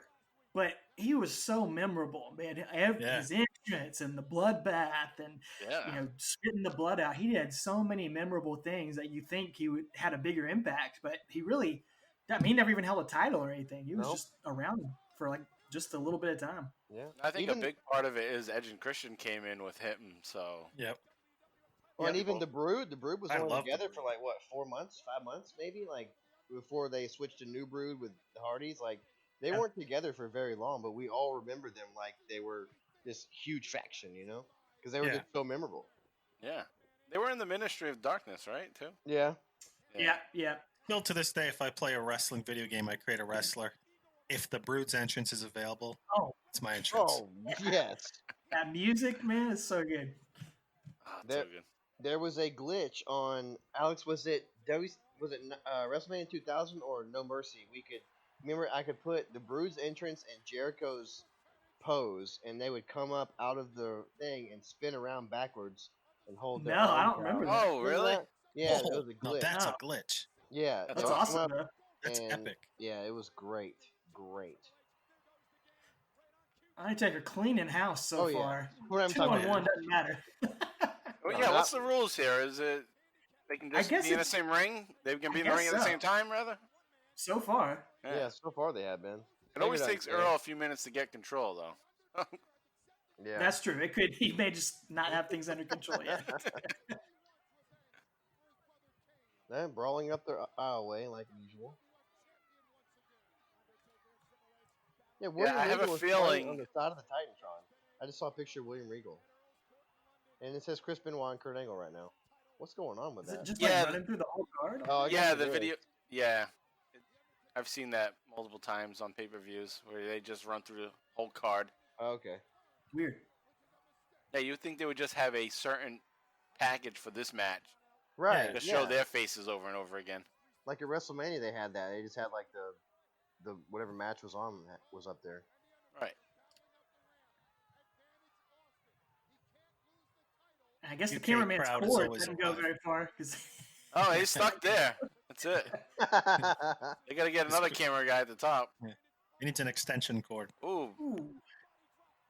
[SPEAKER 4] but he was so memorable, man.
[SPEAKER 6] Yeah.
[SPEAKER 4] His entrance and the bloodbath and
[SPEAKER 3] Yeah.
[SPEAKER 4] spitting the blood out. He had so many memorable things that you think he would had a bigger impact, but he really. I mean, he never even held a title or anything. He was
[SPEAKER 5] Nope.
[SPEAKER 4] just around for like just a little bit of time.
[SPEAKER 5] Yeah.
[SPEAKER 3] I think
[SPEAKER 5] Even-
[SPEAKER 3] a big part of it is Edge and Christian came in with him, so
[SPEAKER 6] Yep.
[SPEAKER 5] Well, and
[SPEAKER 3] Yeah.
[SPEAKER 5] even the Brood was
[SPEAKER 6] I
[SPEAKER 5] only
[SPEAKER 6] love the
[SPEAKER 5] together for
[SPEAKER 6] Brood.
[SPEAKER 5] like what, 4 months, 5 months, maybe, like before they switched to New Brood with the Hardys. Like they
[SPEAKER 6] Yeah.
[SPEAKER 5] weren't together for very long, but we all remember them like they were this huge faction, because they were
[SPEAKER 6] Yeah.
[SPEAKER 5] just so memorable.
[SPEAKER 3] yeah. They were in the Ministry of Darkness, right, too?
[SPEAKER 5] Yeah.
[SPEAKER 4] Yeah.
[SPEAKER 6] Still to this day, if I play a wrestling video game, I create a wrestler. If the Brood's entrance is available,
[SPEAKER 4] Oh.
[SPEAKER 6] it's my entrance.
[SPEAKER 5] Oh yes.
[SPEAKER 4] That music, man, is so good.
[SPEAKER 3] Oh, it's
[SPEAKER 5] There-
[SPEAKER 3] so good.
[SPEAKER 5] There was a glitch on Alex. Was it WrestleMania 2000 or No Mercy? I could put the Brood's entrance and Jericho's pose, and they would come up out of the thing and spin around backwards and hold their
[SPEAKER 4] No, I
[SPEAKER 5] arms
[SPEAKER 4] don't remember
[SPEAKER 5] out.
[SPEAKER 4] that.
[SPEAKER 3] Oh, really?
[SPEAKER 5] Yeah,
[SPEAKER 6] Oh,
[SPEAKER 5] it was a
[SPEAKER 6] no,
[SPEAKER 5] glitch.
[SPEAKER 6] that's a
[SPEAKER 4] Wow.
[SPEAKER 6] glitch.
[SPEAKER 5] Yeah,
[SPEAKER 3] That's
[SPEAKER 5] they
[SPEAKER 4] That's
[SPEAKER 5] would come
[SPEAKER 4] awesome,
[SPEAKER 5] up,
[SPEAKER 4] though.
[SPEAKER 6] That's
[SPEAKER 5] and-
[SPEAKER 6] epic.
[SPEAKER 5] Yeah, it was great.
[SPEAKER 4] Undertaker clean in house so
[SPEAKER 5] Oh, yeah.
[SPEAKER 4] far.
[SPEAKER 5] What I'm
[SPEAKER 4] 2
[SPEAKER 5] talking
[SPEAKER 4] on
[SPEAKER 5] about.
[SPEAKER 4] 1 doesn't matter.
[SPEAKER 3] Well,
[SPEAKER 5] No,
[SPEAKER 3] yeah,
[SPEAKER 5] not-
[SPEAKER 3] what's the rules here? Is it they can
[SPEAKER 4] I
[SPEAKER 3] just
[SPEAKER 4] guess
[SPEAKER 3] be in the
[SPEAKER 4] it's-
[SPEAKER 3] same ring? They can be
[SPEAKER 4] I
[SPEAKER 3] in the ring
[SPEAKER 4] guess
[SPEAKER 3] at the
[SPEAKER 4] so.
[SPEAKER 3] same time, rather?
[SPEAKER 4] So far.
[SPEAKER 5] Yeah, so far they have been.
[SPEAKER 3] It always
[SPEAKER 5] Figured I'd
[SPEAKER 3] takes
[SPEAKER 5] say.
[SPEAKER 3] Earl a few minutes to get control, though.
[SPEAKER 5] Yeah.
[SPEAKER 4] That's true. It could. He may just not have things under control yet.
[SPEAKER 5] They're brawling up their aisleway like usual. Yeah, William
[SPEAKER 3] I have a
[SPEAKER 5] Regal was playing
[SPEAKER 3] feeling-
[SPEAKER 5] on the side of the Titantron. I just saw a picture of William Regal, and it says Chris Benoit and Kurt Angle right now. What's going on with
[SPEAKER 4] Is it
[SPEAKER 5] that?
[SPEAKER 4] just
[SPEAKER 3] Yeah,
[SPEAKER 4] like running through the whole card?
[SPEAKER 5] Oh, I guess
[SPEAKER 3] Yeah,
[SPEAKER 5] it
[SPEAKER 3] the
[SPEAKER 5] is.
[SPEAKER 3] video. Yeah. I've seen that multiple times on pay-per-views where they just run through the whole card.
[SPEAKER 5] Oh, okay.
[SPEAKER 4] Weird.
[SPEAKER 3] Yeah, you would think they would just have a certain package for this match.
[SPEAKER 5] Right.
[SPEAKER 3] Just
[SPEAKER 5] yeah.
[SPEAKER 3] show their faces over and over again.
[SPEAKER 5] Like at WrestleMania, they had that. They just had like the whatever match was on that was up there.
[SPEAKER 3] Right.
[SPEAKER 4] I guess the
[SPEAKER 6] UK
[SPEAKER 4] cameraman's
[SPEAKER 6] crowd is
[SPEAKER 4] cord
[SPEAKER 6] always
[SPEAKER 4] didn't go
[SPEAKER 6] alive.
[SPEAKER 4] very far. 'Cause-
[SPEAKER 3] Oh, he's stuck there. That's it. They got to get another camera guy at the top.
[SPEAKER 6] It needs an extension cord.
[SPEAKER 3] Ooh,
[SPEAKER 4] Ooh.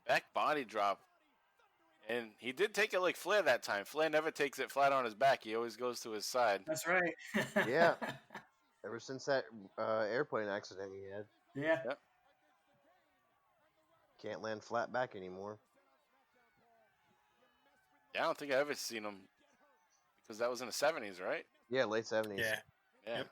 [SPEAKER 3] back body drop. And he did take it like Flair that time. Flair never takes it flat on his back. He always goes to his side.
[SPEAKER 4] That's right.
[SPEAKER 5] Yeah. Ever since that airplane accident he had,
[SPEAKER 4] Yeah.
[SPEAKER 5] can't land flat back anymore.
[SPEAKER 3] Yeah, I don't think I ever seen him because that was in the 70s, right?
[SPEAKER 5] Yeah, late 70s.
[SPEAKER 6] Yeah.
[SPEAKER 3] Yeah.
[SPEAKER 6] Yep.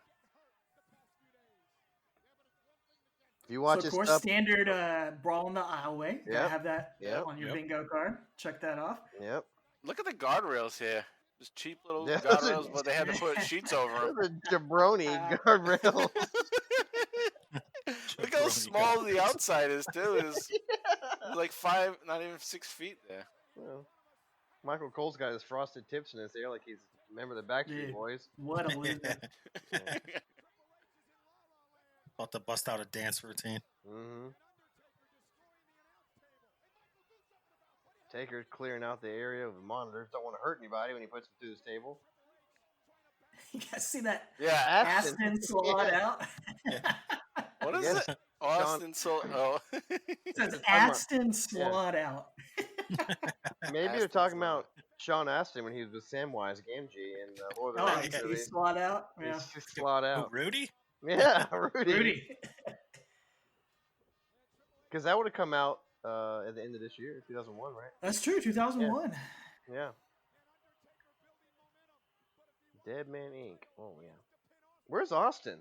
[SPEAKER 5] If you watch
[SPEAKER 4] So, of
[SPEAKER 5] his
[SPEAKER 4] course,
[SPEAKER 5] stuff,
[SPEAKER 4] standard brawl in the aisleway. Gotta
[SPEAKER 5] Yep.
[SPEAKER 4] have that
[SPEAKER 5] Yep.
[SPEAKER 4] on your
[SPEAKER 6] Yep.
[SPEAKER 4] bingo card. Check that off.
[SPEAKER 5] yep.
[SPEAKER 3] Look at the guardrails here. Just cheap little
[SPEAKER 5] Yeah, those are-
[SPEAKER 3] guardrails, but they had to put sheets over them.
[SPEAKER 5] Those are jabroni guardrails.
[SPEAKER 3] Look how
[SPEAKER 6] Jabroni
[SPEAKER 3] small the outside is, too. It's like 5, not even 6 feet there.
[SPEAKER 5] Well, Michael Cole's got his frosted tips in his hair like he's a member of the Backstreet
[SPEAKER 4] Dude.
[SPEAKER 5] Boys.
[SPEAKER 4] What a loser.
[SPEAKER 5] Yeah.
[SPEAKER 6] About to bust out a dance routine.
[SPEAKER 5] Mm-hmm. Taker's clearing out the area of the monitors. Don't want to hurt anybody when he puts them through this table.
[SPEAKER 4] You guys see that
[SPEAKER 3] Yeah.
[SPEAKER 4] Aston slot
[SPEAKER 5] Yeah.
[SPEAKER 4] out?
[SPEAKER 3] What is
[SPEAKER 5] Yes.
[SPEAKER 3] it? Austin Oh.
[SPEAKER 4] It says
[SPEAKER 5] talking about-
[SPEAKER 4] Aston slot out.
[SPEAKER 5] Maybe they're
[SPEAKER 3] Aston
[SPEAKER 5] talking
[SPEAKER 3] slot.
[SPEAKER 5] about Sean Astin when he was with Samwise Gamgee in Lord of
[SPEAKER 4] Oh,
[SPEAKER 5] the
[SPEAKER 6] yeah,
[SPEAKER 5] Rings.
[SPEAKER 6] yeah.
[SPEAKER 5] movie.
[SPEAKER 4] he's slot out. Yeah.
[SPEAKER 5] He's just slot
[SPEAKER 6] Oh,
[SPEAKER 5] out.
[SPEAKER 6] Rudy?
[SPEAKER 5] Yeah, Rudy.
[SPEAKER 4] Rudy.
[SPEAKER 5] Because that would have come out at the end of this year, 2001, right?
[SPEAKER 4] That's true. 2001.
[SPEAKER 5] Yeah. Deadman Inc. Oh yeah. Where's Austin?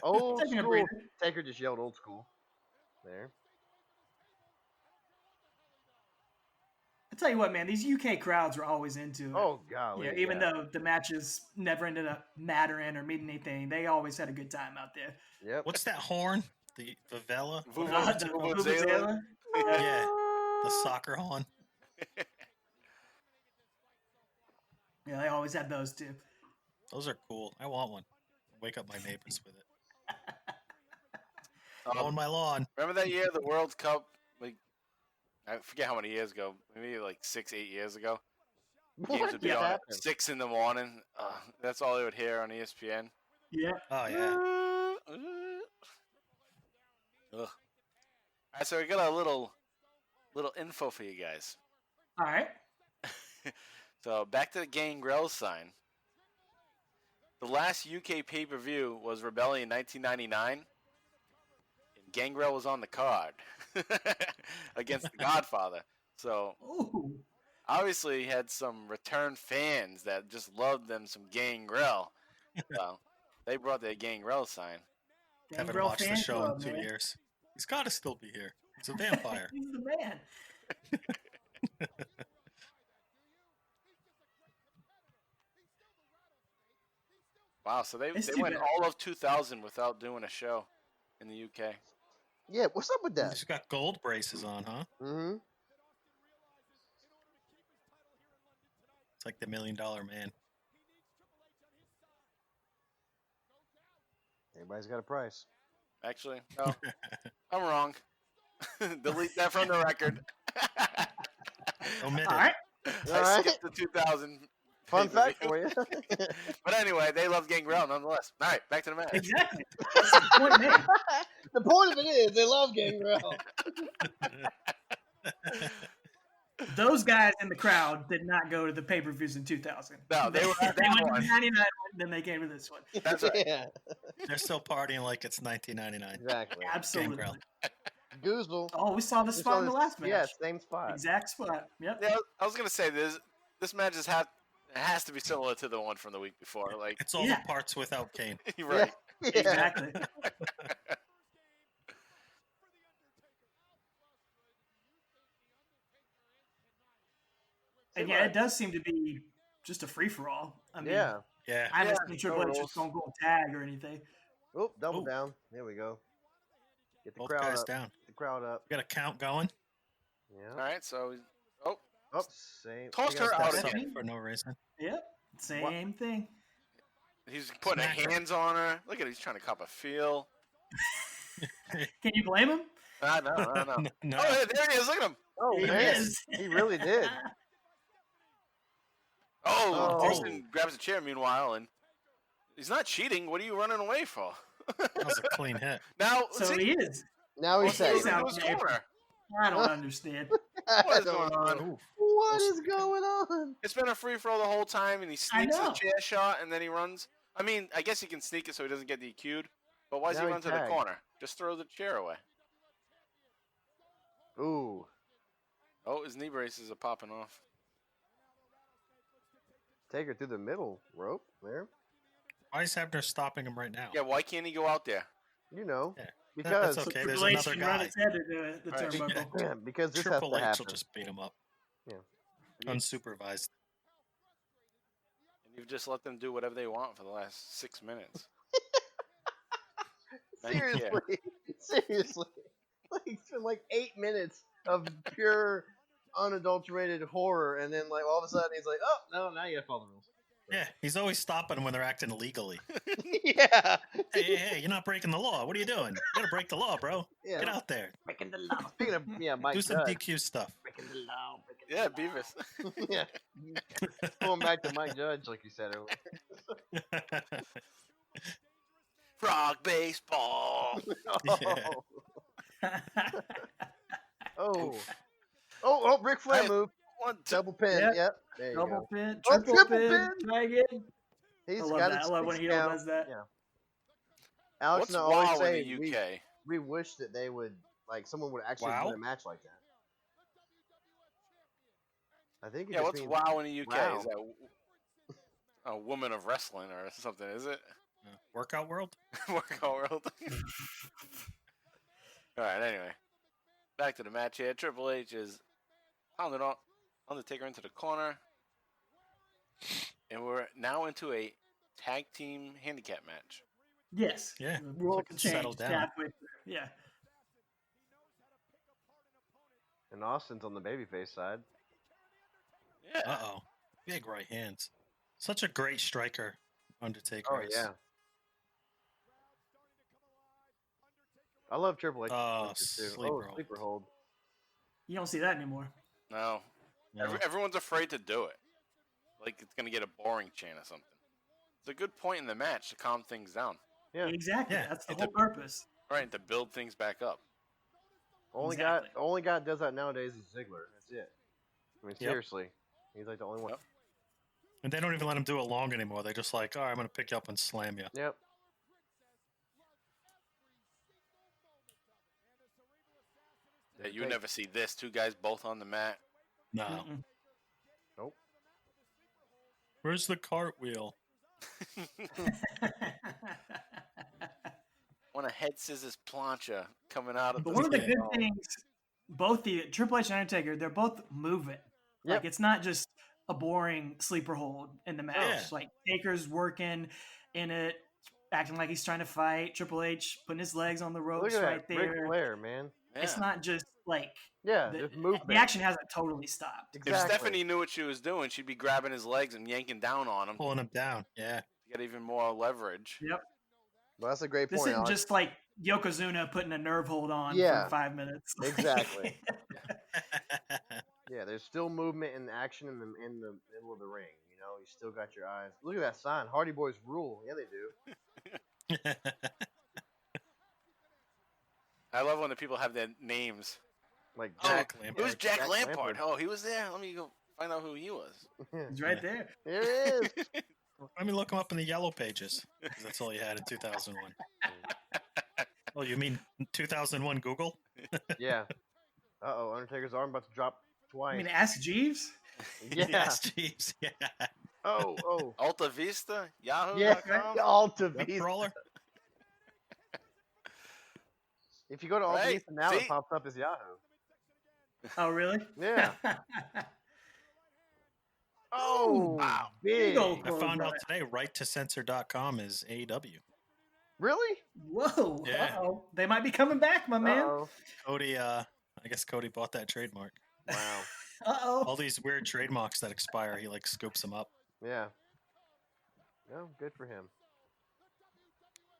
[SPEAKER 5] Old
[SPEAKER 4] Taking a
[SPEAKER 5] school.
[SPEAKER 4] breather.
[SPEAKER 5] Taker just yelled old school. There.
[SPEAKER 4] I tell you what, man, these UK crowds were always into it.
[SPEAKER 5] Oh golly.
[SPEAKER 4] Yeah, even though the matches never ended up mattering or meaning anything, they always had a good time out there.
[SPEAKER 5] Yep.
[SPEAKER 6] What's that horn? The Vuvela?
[SPEAKER 4] The
[SPEAKER 3] Vuvuzela.
[SPEAKER 4] Vuvuzela.
[SPEAKER 6] Yeah, the soccer horn.
[SPEAKER 4] Yeah, they always had those too.
[SPEAKER 6] Those are cool. I want one. Wake up my neighbors with it. Mowing my lawn.
[SPEAKER 3] Remember that year, the World Cup? Like, I forget how many years ago. Maybe like 6-8 years ago. Games would be on at 6 in the morning. That's all they would hear on ESPN.
[SPEAKER 4] Yeah.
[SPEAKER 6] Oh yeah.
[SPEAKER 3] Ugh. All right, so we got a little info for you guys.
[SPEAKER 4] All right.
[SPEAKER 3] So back to the Gangrel sign. The last UK pay-per-view was Rebellion 1999, and Gangrel was on the card against the Godfather. So
[SPEAKER 4] Ooh.
[SPEAKER 3] obviously he had some return fans that just loved them some Gangrel. So they brought their Gangrel sign.
[SPEAKER 6] Haven't
[SPEAKER 4] Gangrel
[SPEAKER 6] watched the
[SPEAKER 4] fan
[SPEAKER 6] show
[SPEAKER 4] club,
[SPEAKER 6] in 2
[SPEAKER 4] man.
[SPEAKER 6] years. He's got to still be here. He's a vampire.
[SPEAKER 4] He's the man.
[SPEAKER 3] Wow, so they
[SPEAKER 4] It's too
[SPEAKER 3] went
[SPEAKER 4] bad.
[SPEAKER 3] all of 2000 without doing a show in the UK.
[SPEAKER 5] Yeah. What's up with that?
[SPEAKER 6] He's got gold braces on, huh?
[SPEAKER 5] Mm-hmm.
[SPEAKER 6] It's like the $1 Million Man.
[SPEAKER 5] Everybody's got a price.
[SPEAKER 3] Actually, no, I'm wrong. Delete that from the record.
[SPEAKER 6] Omit
[SPEAKER 4] All
[SPEAKER 6] it.
[SPEAKER 4] right.
[SPEAKER 5] All
[SPEAKER 3] I
[SPEAKER 5] right.
[SPEAKER 3] skipped the 2000.
[SPEAKER 5] Fun fact
[SPEAKER 3] pay-per-view.
[SPEAKER 5] for you.
[SPEAKER 3] But anyway, they love Gangrel nonetheless. All right, back to the match.
[SPEAKER 4] Exactly. That's the point, man.
[SPEAKER 5] The point of it is they love Gangrel.
[SPEAKER 4] Those guys in the crowd did not go to the pay-per-views in 2000.
[SPEAKER 3] No, they were at
[SPEAKER 4] They
[SPEAKER 3] that
[SPEAKER 4] went to
[SPEAKER 3] one.
[SPEAKER 4] 99, then they came to this one.
[SPEAKER 3] That's right.
[SPEAKER 5] Yeah.
[SPEAKER 6] They're still partying like it's 1999.
[SPEAKER 5] Exactly.
[SPEAKER 4] Absolutely.
[SPEAKER 6] Gangrel.
[SPEAKER 5] Goosebumps.
[SPEAKER 4] Oh, we saw the spot in the last match.
[SPEAKER 5] Yeah, same spot.
[SPEAKER 4] Exact spot. Yep.
[SPEAKER 3] Yeah, I was gonna say this match has to be similar to the one from the week before. Like,
[SPEAKER 6] It's all
[SPEAKER 4] Yeah.
[SPEAKER 6] the parts without Kane.
[SPEAKER 3] you're right.
[SPEAKER 5] Yeah.
[SPEAKER 4] Exactly. And yeah, it does seem to be just a free for all. I mean,
[SPEAKER 5] Yeah.
[SPEAKER 6] Yeah.
[SPEAKER 4] I haven't
[SPEAKER 3] Yeah,
[SPEAKER 4] seen Triple
[SPEAKER 3] no
[SPEAKER 4] H
[SPEAKER 3] rules.
[SPEAKER 4] just don't go tag or anything.
[SPEAKER 5] Oh, double
[SPEAKER 6] Ooh.
[SPEAKER 5] down. There we go. Get the
[SPEAKER 6] Both
[SPEAKER 5] crowd
[SPEAKER 6] guys
[SPEAKER 5] up.
[SPEAKER 6] down.
[SPEAKER 5] Get the crowd up.
[SPEAKER 6] We got a count going.
[SPEAKER 5] Yeah.
[SPEAKER 3] All right, so
[SPEAKER 5] Oh, same.
[SPEAKER 3] Tossed
[SPEAKER 5] you guys
[SPEAKER 3] her
[SPEAKER 5] got
[SPEAKER 3] out
[SPEAKER 6] Steps
[SPEAKER 3] again.
[SPEAKER 6] up for no reason.
[SPEAKER 4] Yep. Same thing.
[SPEAKER 3] he's putting
[SPEAKER 6] Smack her.
[SPEAKER 3] hands on her. Look at he's trying to cop a feel.
[SPEAKER 4] Can you blame him?
[SPEAKER 3] No.
[SPEAKER 6] No.
[SPEAKER 3] Oh, there he is. Look at him.
[SPEAKER 5] Oh,
[SPEAKER 4] He
[SPEAKER 5] man.
[SPEAKER 4] is.
[SPEAKER 5] He really did.
[SPEAKER 3] Oh,
[SPEAKER 5] Oh.
[SPEAKER 3] Morrison grabs a chair meanwhile, and he's not cheating. What are you running away for?
[SPEAKER 6] That was a clean hit.
[SPEAKER 3] Now,
[SPEAKER 4] So
[SPEAKER 3] see,
[SPEAKER 4] he is.
[SPEAKER 5] Now he's
[SPEAKER 3] what's
[SPEAKER 5] saying,
[SPEAKER 3] going
[SPEAKER 4] He's
[SPEAKER 3] on
[SPEAKER 4] out
[SPEAKER 3] in his
[SPEAKER 4] there.
[SPEAKER 3] corner?
[SPEAKER 4] I don't understand.
[SPEAKER 3] What is going on?
[SPEAKER 6] Ooh.
[SPEAKER 5] What is going on?
[SPEAKER 3] It's been a free for all the whole time, and he sneaks
[SPEAKER 4] know.
[SPEAKER 3] a chair shot, and then he runs. I mean, I guess he can sneak it so he doesn't get DQ'd. But why does
[SPEAKER 5] Now
[SPEAKER 3] he
[SPEAKER 5] he
[SPEAKER 3] run to the
[SPEAKER 5] tagged.
[SPEAKER 3] corner? Just throw the chair away.
[SPEAKER 5] Ooh.
[SPEAKER 3] Oh, his knee braces are popping off.
[SPEAKER 5] Take her through the middle rope there.
[SPEAKER 6] Why is Hebner stopping him right now?
[SPEAKER 3] Yeah, why can't he go out there?
[SPEAKER 5] You know.
[SPEAKER 6] Yeah.
[SPEAKER 5] Because
[SPEAKER 6] That's okay.
[SPEAKER 4] So
[SPEAKER 6] There's
[SPEAKER 4] Triple H
[SPEAKER 6] another
[SPEAKER 4] can run
[SPEAKER 6] guy.
[SPEAKER 4] his head into the
[SPEAKER 3] Right.
[SPEAKER 4] turnbuckle.
[SPEAKER 5] yeah, because this
[SPEAKER 6] Triple
[SPEAKER 5] has to
[SPEAKER 6] H
[SPEAKER 5] happen.
[SPEAKER 6] will just beat him up.
[SPEAKER 5] Yeah.
[SPEAKER 6] Unsupervised.
[SPEAKER 3] And you've just let them do whatever they want for the last 6 minutes. Thank you.
[SPEAKER 5] Seriously. Seriously. Like, it's been like 8 minutes of pure unadulterated horror, and then like all of a sudden he's like, "Oh no, now you gotta follow the rules."
[SPEAKER 6] Yeah, he's always stopping them when they're acting illegally.
[SPEAKER 5] Yeah.
[SPEAKER 6] Hey, you're not breaking the law. What are you doing? You gotta break the law, bro.
[SPEAKER 5] Yeah.
[SPEAKER 6] Get out there.
[SPEAKER 4] Breaking the law.
[SPEAKER 5] Speaking of Mike
[SPEAKER 6] Do some
[SPEAKER 5] Judge.
[SPEAKER 6] DQ stuff.
[SPEAKER 4] Breaking the law. Breaking
[SPEAKER 3] Yeah,
[SPEAKER 4] the law.
[SPEAKER 3] Beavis.
[SPEAKER 5] Yeah. Going back to Mike Judge, like you said earlier.
[SPEAKER 3] Frog baseball.
[SPEAKER 5] Oh. Oh, Ric Flair
[SPEAKER 3] Hey,
[SPEAKER 5] move.
[SPEAKER 3] 1, 2.
[SPEAKER 5] Double pin.
[SPEAKER 4] Yep.
[SPEAKER 5] Yep. There you
[SPEAKER 4] Double
[SPEAKER 5] go.
[SPEAKER 4] pin,
[SPEAKER 5] Oh,
[SPEAKER 4] triple
[SPEAKER 5] triple
[SPEAKER 4] pin,
[SPEAKER 5] pin.
[SPEAKER 4] tag in.
[SPEAKER 5] He's
[SPEAKER 4] I love
[SPEAKER 5] got
[SPEAKER 4] that.
[SPEAKER 5] it
[SPEAKER 4] I love when a heel
[SPEAKER 5] down.
[SPEAKER 4] does that.
[SPEAKER 5] Yeah. Alex
[SPEAKER 3] What's
[SPEAKER 5] and I always
[SPEAKER 3] WoW
[SPEAKER 5] say
[SPEAKER 3] in the UK?
[SPEAKER 5] we wish that they would like someone would actually
[SPEAKER 6] Wow.
[SPEAKER 5] win a match like that. I think it
[SPEAKER 3] Yeah,
[SPEAKER 5] just
[SPEAKER 3] what's
[SPEAKER 5] means
[SPEAKER 3] WoW in the UK?
[SPEAKER 5] wow.
[SPEAKER 3] Is that a woman of wrestling or something? Is it
[SPEAKER 6] Workout World?
[SPEAKER 3] Workout World? All right. Anyway, back to the match here. Triple H is pounding on Undertaker into the corner, and we're now into a tag team handicap match.
[SPEAKER 4] Yes.
[SPEAKER 6] Yeah,
[SPEAKER 4] The rules
[SPEAKER 6] looks like it's settled
[SPEAKER 4] changed
[SPEAKER 6] down.
[SPEAKER 4] halfway through. Yeah.
[SPEAKER 5] And Austin's on the babyface side.
[SPEAKER 3] Yeah.
[SPEAKER 6] Uh-oh. Big right hands. Such a great striker, Undertaker
[SPEAKER 5] Oh
[SPEAKER 6] is.
[SPEAKER 5] yeah. I love Triple H.
[SPEAKER 6] Oh,
[SPEAKER 5] too.
[SPEAKER 6] sleeper hold.
[SPEAKER 5] Sleeper hold.
[SPEAKER 4] You don't see that anymore.
[SPEAKER 3] No.
[SPEAKER 6] No.
[SPEAKER 3] Everyone's afraid to do it. Like it's gonna get a boring chant or something. It's a good point in the match to calm things down.
[SPEAKER 5] Yeah.
[SPEAKER 4] Exactly.
[SPEAKER 6] Yeah,
[SPEAKER 4] That's the
[SPEAKER 3] it
[SPEAKER 4] whole purpose.
[SPEAKER 3] Right, to build things back up.
[SPEAKER 5] Only
[SPEAKER 4] Exactly.
[SPEAKER 5] guy that does that nowadays is Ziggler. That's it. I mean,
[SPEAKER 6] Yep.
[SPEAKER 5] seriously, he's like the only one.
[SPEAKER 3] Yep.
[SPEAKER 6] And they don't even let him do it long anymore. They're just like, all right, I'm going to pick you up and slam you.
[SPEAKER 5] Yep.
[SPEAKER 3] Yeah, you would never see this. Two guys both on the mat.
[SPEAKER 6] No.
[SPEAKER 4] Mm-mm.
[SPEAKER 5] Nope.
[SPEAKER 6] Where's the cartwheel?
[SPEAKER 3] On a head scissors plancha coming out of
[SPEAKER 4] But
[SPEAKER 3] the
[SPEAKER 4] one of the
[SPEAKER 6] Yeah.
[SPEAKER 4] good things, both the Triple H and Undertaker, they're both moving. Like
[SPEAKER 5] Yep.
[SPEAKER 4] it's not just a boring sleeper hold in the match.
[SPEAKER 6] Yeah.
[SPEAKER 4] Like Taker's working in it, acting like he's trying to fight. Triple H putting his legs on the
[SPEAKER 5] Look
[SPEAKER 4] ropes
[SPEAKER 5] at
[SPEAKER 4] right
[SPEAKER 5] that, Ric
[SPEAKER 4] there.
[SPEAKER 5] Flair, man.
[SPEAKER 4] It's
[SPEAKER 3] Yeah.
[SPEAKER 4] not just like
[SPEAKER 5] Yeah,
[SPEAKER 4] the,
[SPEAKER 5] just movement.
[SPEAKER 4] the action hasn't totally stopped.
[SPEAKER 3] If
[SPEAKER 5] Exactly.
[SPEAKER 3] Stephanie knew what she was doing, she'd be grabbing his legs and yanking down on him
[SPEAKER 6] Pulling him down. Yeah.
[SPEAKER 3] to get even more leverage.
[SPEAKER 4] Yep.
[SPEAKER 5] Well, that's a great
[SPEAKER 4] This
[SPEAKER 5] point,
[SPEAKER 4] isn't
[SPEAKER 5] Alex.
[SPEAKER 4] just like Yokozuna putting a nerve hold on
[SPEAKER 5] Yeah.
[SPEAKER 4] for 5 minutes.
[SPEAKER 5] Exactly. Yeah, there's still movement and action in the middle of the ring. You know, you still got your eyes. Look at that sign, Hardy Boys rule. Yeah, they do.
[SPEAKER 3] I love when the people have their names.
[SPEAKER 5] Like
[SPEAKER 3] Oh,
[SPEAKER 5] Jack.
[SPEAKER 3] it was Jack Lampard.
[SPEAKER 5] Lampard.
[SPEAKER 3] Oh, he was there. Let me go find out who he was.
[SPEAKER 4] He's right there.
[SPEAKER 5] There it is.
[SPEAKER 6] Let me look him up in the yellow pages. 'Cause that's all you had in 2001. Oh, you mean 2001 Google?
[SPEAKER 5] Yeah. Uh-oh, Undertaker's arm about to drop twice.
[SPEAKER 4] I mean, ask Jeeves.
[SPEAKER 5] yeah.
[SPEAKER 6] Yes, Jeeves. Yeah.
[SPEAKER 5] Oh.
[SPEAKER 3] Alta Vista, Yahoo.
[SPEAKER 5] Yeah, Alta
[SPEAKER 6] Web
[SPEAKER 5] Vista.
[SPEAKER 6] crawler?
[SPEAKER 5] If you go to Alta
[SPEAKER 3] Right,
[SPEAKER 5] Vista now,
[SPEAKER 3] see?
[SPEAKER 5] it pops up as Yahoo.
[SPEAKER 4] Oh, really?
[SPEAKER 5] Yeah. Oh,
[SPEAKER 3] Wow.
[SPEAKER 5] big.
[SPEAKER 4] Big ol'
[SPEAKER 6] I found out today, righttocensor.com is AEW.
[SPEAKER 5] Really?
[SPEAKER 4] Whoa.
[SPEAKER 6] Yeah.
[SPEAKER 4] Uh-oh. They might be coming back, my man.
[SPEAKER 5] Uh-oh.
[SPEAKER 6] Cody, I guess Cody bought that trademark.
[SPEAKER 5] Wow.
[SPEAKER 4] Uh-oh.
[SPEAKER 6] All these weird trademarks that expire, he like scoops them up.
[SPEAKER 5] Yeah. No, good for him.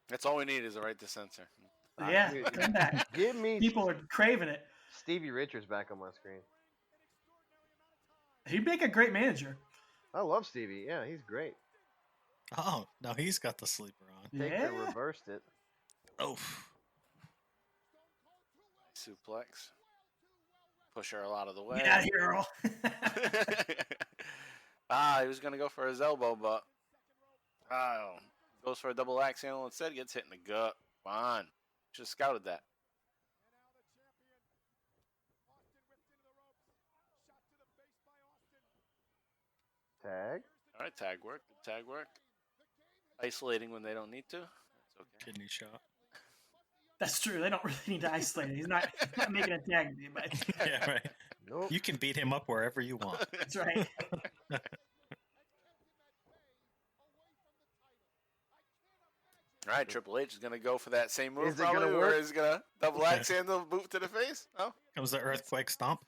[SPEAKER 3] That's all we need is a right to censor.
[SPEAKER 4] Yeah,
[SPEAKER 5] Dude,
[SPEAKER 4] come back.
[SPEAKER 5] Give me
[SPEAKER 4] People are craving it.
[SPEAKER 5] Stevie Richards back on my screen.
[SPEAKER 4] He'd make a great manager.
[SPEAKER 5] I love Stevie. Yeah, he's great.
[SPEAKER 6] Oh, now he's got the sleeper on.
[SPEAKER 5] Taker
[SPEAKER 4] Yeah.
[SPEAKER 5] reversed it.
[SPEAKER 6] Oh,
[SPEAKER 3] Suplex. Push her out of the way.
[SPEAKER 4] Get out of here, Earl.
[SPEAKER 3] He was gonna go for his elbow, but goes for a double axe handle instead. Gets hit in the gut. Come on, should have scouted that.
[SPEAKER 5] Tag.
[SPEAKER 3] All right, tag work. Good tag work. Isolating when they don't need to. That's okay.
[SPEAKER 6] kidney shot.
[SPEAKER 4] That's true. They don't really need to isolate it. He's not making a tag to anybody.
[SPEAKER 6] Yeah, right.
[SPEAKER 5] Nope.
[SPEAKER 6] You can beat him up wherever you want.
[SPEAKER 4] That's right.
[SPEAKER 3] All right, Triple H is gonna go for that same move.
[SPEAKER 5] Is it gonna
[SPEAKER 3] probably,
[SPEAKER 5] work?
[SPEAKER 3] Or is he gonna double axe handle boot to the face? Oh,
[SPEAKER 6] Comes the earthquake stomp.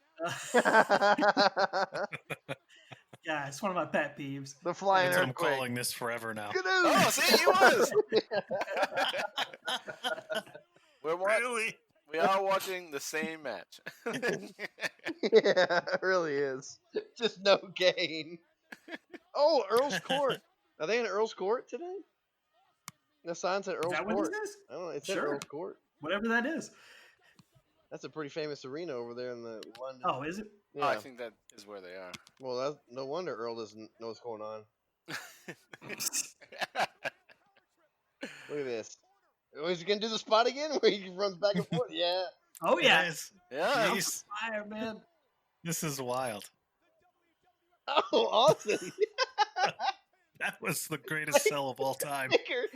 [SPEAKER 4] Yeah, it's one of my pet peeves.
[SPEAKER 5] The flying
[SPEAKER 6] I'm
[SPEAKER 5] earthquake.
[SPEAKER 6] calling this forever now.
[SPEAKER 5] Good
[SPEAKER 3] oh,
[SPEAKER 5] news.
[SPEAKER 3] see, he was. We are watching the same match.
[SPEAKER 5] Yeah, it really is. Just no gain. Oh, Earl's Court. Are they in Earl's Court today? The sign said
[SPEAKER 4] Is
[SPEAKER 5] Earl's
[SPEAKER 4] that what
[SPEAKER 5] Court.
[SPEAKER 4] this is?
[SPEAKER 5] I don't know. It said
[SPEAKER 4] Sure.
[SPEAKER 5] Earl's Court.
[SPEAKER 4] Whatever that is.
[SPEAKER 5] That's a pretty famous arena over there in the London.
[SPEAKER 4] Oh, is it?
[SPEAKER 3] Oh, I
[SPEAKER 5] Yeah.
[SPEAKER 3] think that is where they are.
[SPEAKER 5] Well, that's no wonder Earl doesn't know what's going on. Look at this. Oh, is he gonna do the spot again where he runs back and forth? Yeah.
[SPEAKER 4] Oh yeah,
[SPEAKER 6] It is.
[SPEAKER 3] Yeah.
[SPEAKER 6] Jeez.
[SPEAKER 4] fire, man.
[SPEAKER 6] This is wild.
[SPEAKER 5] Oh, awesome.
[SPEAKER 6] That was the greatest sell of all time.
[SPEAKER 5] Taker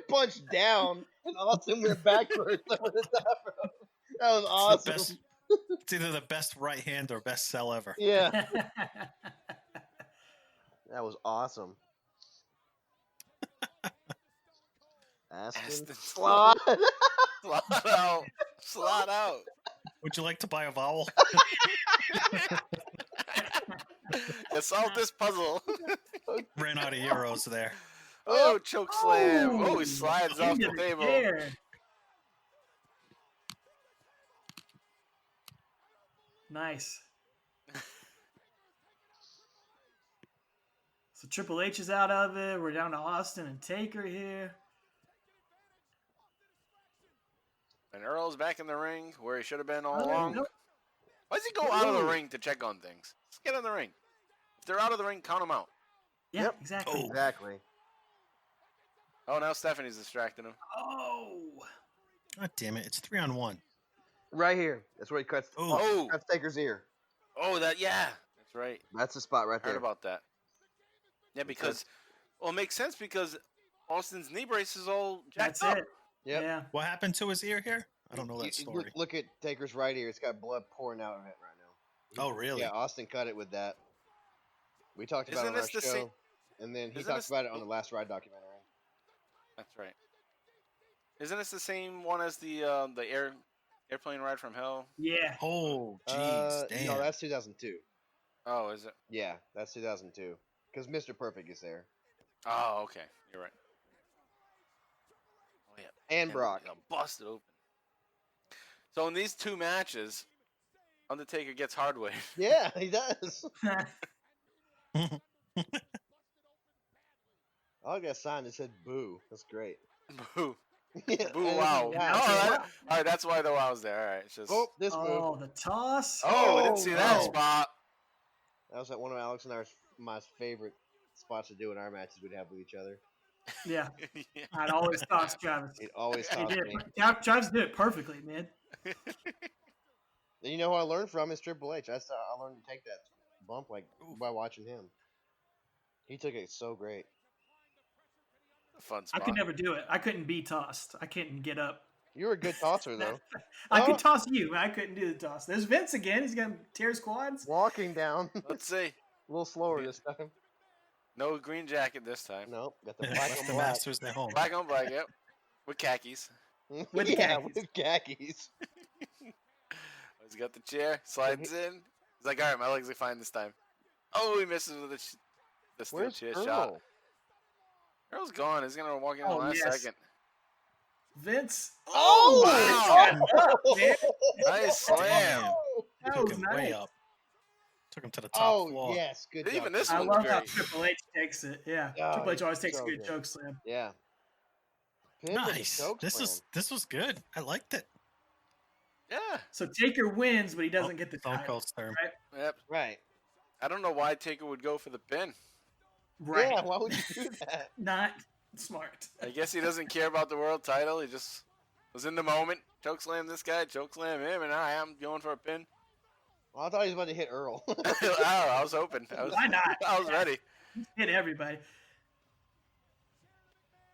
[SPEAKER 5] punched down, and Austin went backwards over the top rope. That was
[SPEAKER 6] It's
[SPEAKER 5] awesome.
[SPEAKER 6] the best. It's either the best right hand or best sell ever.
[SPEAKER 5] Yeah, that was awesome. Aston
[SPEAKER 3] Aston
[SPEAKER 5] Slot.
[SPEAKER 3] Slot out. Slot out.
[SPEAKER 6] Would you like to buy a vowel?
[SPEAKER 3] You solved this puzzle.
[SPEAKER 6] Ran out of euros there.
[SPEAKER 3] Oh, choke slam. Oh, he slides off
[SPEAKER 4] Into
[SPEAKER 3] the table.
[SPEAKER 4] chair. Nice. So Triple H is out of it. We're down to Austin and Taker here.
[SPEAKER 3] And Earl's back in the ring where he should have been all
[SPEAKER 4] Oh,
[SPEAKER 3] along.
[SPEAKER 4] nope.
[SPEAKER 3] Why does he go out of the ring to check on things? Just get in the ring. If they're out of the ring, count them out.
[SPEAKER 4] Yeah,
[SPEAKER 5] Yep.
[SPEAKER 4] exactly.
[SPEAKER 6] Oh.
[SPEAKER 5] Exactly.
[SPEAKER 3] Oh, now Stephanie's distracting him.
[SPEAKER 4] Oh.
[SPEAKER 6] God damn it! It's 3-on-1.
[SPEAKER 5] Right here. That's where he cuts.
[SPEAKER 3] Oh.
[SPEAKER 5] Cuts Taker's ear.
[SPEAKER 3] Oh, yeah. That's right.
[SPEAKER 5] That's the spot right
[SPEAKER 3] I heard
[SPEAKER 5] there.
[SPEAKER 3] about that. Yeah, because, well, it makes sense because Austin's knee brace is all jacked
[SPEAKER 4] That's
[SPEAKER 3] up.
[SPEAKER 4] it.
[SPEAKER 5] Yep.
[SPEAKER 4] Yeah.
[SPEAKER 6] What happened to his ear here? I don't know that story.
[SPEAKER 5] Look at Taker's right ear. It's got blood pouring out of it right now.
[SPEAKER 6] Oh, really?
[SPEAKER 5] Yeah, Austin cut it with that. We talked about
[SPEAKER 3] Isn't
[SPEAKER 5] it on our
[SPEAKER 3] this the
[SPEAKER 5] show,
[SPEAKER 3] same-
[SPEAKER 5] and then he
[SPEAKER 3] isn't
[SPEAKER 5] talked
[SPEAKER 3] this-
[SPEAKER 5] about it on the Last Ride documentary.
[SPEAKER 3] That's right. Isn't this the same one as the airplane ride from hell?
[SPEAKER 4] Yeah.
[SPEAKER 6] Oh, jeez, damn.
[SPEAKER 5] No, that's 2002.
[SPEAKER 3] Oh, is it?
[SPEAKER 5] Yeah, that's 2002. Because Mr. Perfect is there.
[SPEAKER 3] Oh, okay. You're right. Oh, yeah.
[SPEAKER 5] And Brock.
[SPEAKER 3] Busted open. So in these two matches, Undertaker gets hardware.
[SPEAKER 5] Yeah, he does. I got a sign that said boo. That's great.
[SPEAKER 3] Boo.
[SPEAKER 5] Yeah,
[SPEAKER 3] Boo,
[SPEAKER 5] and
[SPEAKER 3] wow.
[SPEAKER 5] it's-
[SPEAKER 3] Oh,
[SPEAKER 5] yeah,
[SPEAKER 3] all right, that's why the wow's there. All right, it's just.
[SPEAKER 5] Oh, this move.
[SPEAKER 4] Oh, the toss.
[SPEAKER 3] Oh, I didn't see that
[SPEAKER 5] Oh.
[SPEAKER 3] spot.
[SPEAKER 5] That was like one of Alex and my favorite spots to do in our matches we'd have with each other.
[SPEAKER 4] Yeah.
[SPEAKER 3] Yeah.
[SPEAKER 4] I'd always toss Travis.
[SPEAKER 5] He'd always
[SPEAKER 4] He
[SPEAKER 5] toss
[SPEAKER 4] did
[SPEAKER 5] me.
[SPEAKER 4] it. Travis did it perfectly, man.
[SPEAKER 5] And you know who I learned from is Triple H. I learned to take that bump like by watching him. He took it so great.
[SPEAKER 3] Fun
[SPEAKER 4] I
[SPEAKER 3] spot.
[SPEAKER 4] could never do it. I couldn't be tossed. I couldn't get up.
[SPEAKER 5] You were a good tosser though.
[SPEAKER 4] I
[SPEAKER 5] Oh.
[SPEAKER 4] could toss you, but I couldn't do the toss. There's Vince again. He's gonna tear his quads.
[SPEAKER 5] Walking down a
[SPEAKER 3] Let's see.
[SPEAKER 5] little slower this time.
[SPEAKER 3] No green jacket this time.
[SPEAKER 5] Nope, got the
[SPEAKER 6] Yeah,
[SPEAKER 5] black
[SPEAKER 6] left
[SPEAKER 5] on
[SPEAKER 6] the
[SPEAKER 5] black.
[SPEAKER 6] Masters at home.
[SPEAKER 3] Black on black, yep. With khakis.
[SPEAKER 4] With the
[SPEAKER 5] yeah,
[SPEAKER 4] khakis.
[SPEAKER 5] with khakis.
[SPEAKER 3] He's got the chair, slides in. He's like, all right, my legs are fine this time. Oh, he misses with the steel
[SPEAKER 5] Where's
[SPEAKER 3] chair
[SPEAKER 5] Earl?
[SPEAKER 3] shot. Earl's gone. He's going to walk in
[SPEAKER 4] Oh,
[SPEAKER 3] the last
[SPEAKER 4] yes.
[SPEAKER 3] second.
[SPEAKER 4] Wow.
[SPEAKER 5] Oh!
[SPEAKER 4] man.
[SPEAKER 3] Nice slam.
[SPEAKER 4] That
[SPEAKER 6] Took
[SPEAKER 4] was
[SPEAKER 6] him way
[SPEAKER 4] nice.
[SPEAKER 6] up. Took him to the top
[SPEAKER 5] Oh
[SPEAKER 6] floor.
[SPEAKER 5] yes, good.
[SPEAKER 3] Even
[SPEAKER 5] job.
[SPEAKER 3] this
[SPEAKER 4] I
[SPEAKER 3] one's
[SPEAKER 4] love how
[SPEAKER 3] great.
[SPEAKER 4] Triple H takes it. Yeah.
[SPEAKER 5] Oh,
[SPEAKER 4] Triple H always takes
[SPEAKER 5] so
[SPEAKER 4] a good
[SPEAKER 5] good.
[SPEAKER 4] choke slam.
[SPEAKER 5] Yeah. Pin with the
[SPEAKER 6] Nice.
[SPEAKER 5] choke
[SPEAKER 6] This
[SPEAKER 5] slam.
[SPEAKER 6] was good. I liked it.
[SPEAKER 3] Yeah.
[SPEAKER 4] So Taker wins, but he doesn't get the
[SPEAKER 6] Stone
[SPEAKER 4] title.
[SPEAKER 6] Cold Stern.
[SPEAKER 4] Right?
[SPEAKER 3] Yep.
[SPEAKER 5] right.
[SPEAKER 3] I don't know why Taker would go for the pin.
[SPEAKER 4] Right.
[SPEAKER 5] Yeah, why would you do that?
[SPEAKER 4] Not smart.
[SPEAKER 3] I guess he doesn't care about the world title. He just was in the moment. Choke slam this guy, choke slam him, and I'm going for a pin.
[SPEAKER 5] Well, I thought he was about to hit Earl.
[SPEAKER 3] Oh, I was hoping.
[SPEAKER 4] Why not?
[SPEAKER 3] I was ready.
[SPEAKER 4] Hit everybody.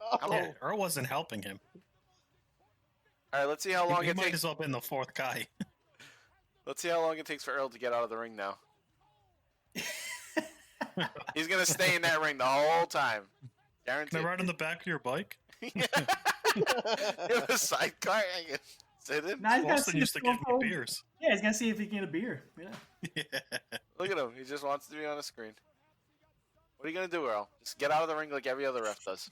[SPEAKER 5] Oh.
[SPEAKER 6] Yeah, Earl wasn't helping him.
[SPEAKER 3] All right, let's see how long
[SPEAKER 6] He
[SPEAKER 3] it
[SPEAKER 6] might
[SPEAKER 3] takes.
[SPEAKER 6] as well have been the fourth guy.
[SPEAKER 3] Let's see how long it takes for Earl to get out of the ring now. He's gonna stay in that ring the whole time.
[SPEAKER 6] Can
[SPEAKER 3] Guaranteed.
[SPEAKER 6] I ride on the back of your bike?
[SPEAKER 3] You have a sidecar. I can sit in.
[SPEAKER 4] Now he's gonna
[SPEAKER 6] Austin
[SPEAKER 4] see
[SPEAKER 6] used to
[SPEAKER 4] if
[SPEAKER 6] give me
[SPEAKER 4] Stone Cold-
[SPEAKER 6] beers.
[SPEAKER 4] Yeah, he's gonna see if he can get a beer. Yeah.
[SPEAKER 3] Look at him. He just wants to be on the screen. What are you gonna do, Earl? Just get out of the ring like every other ref does.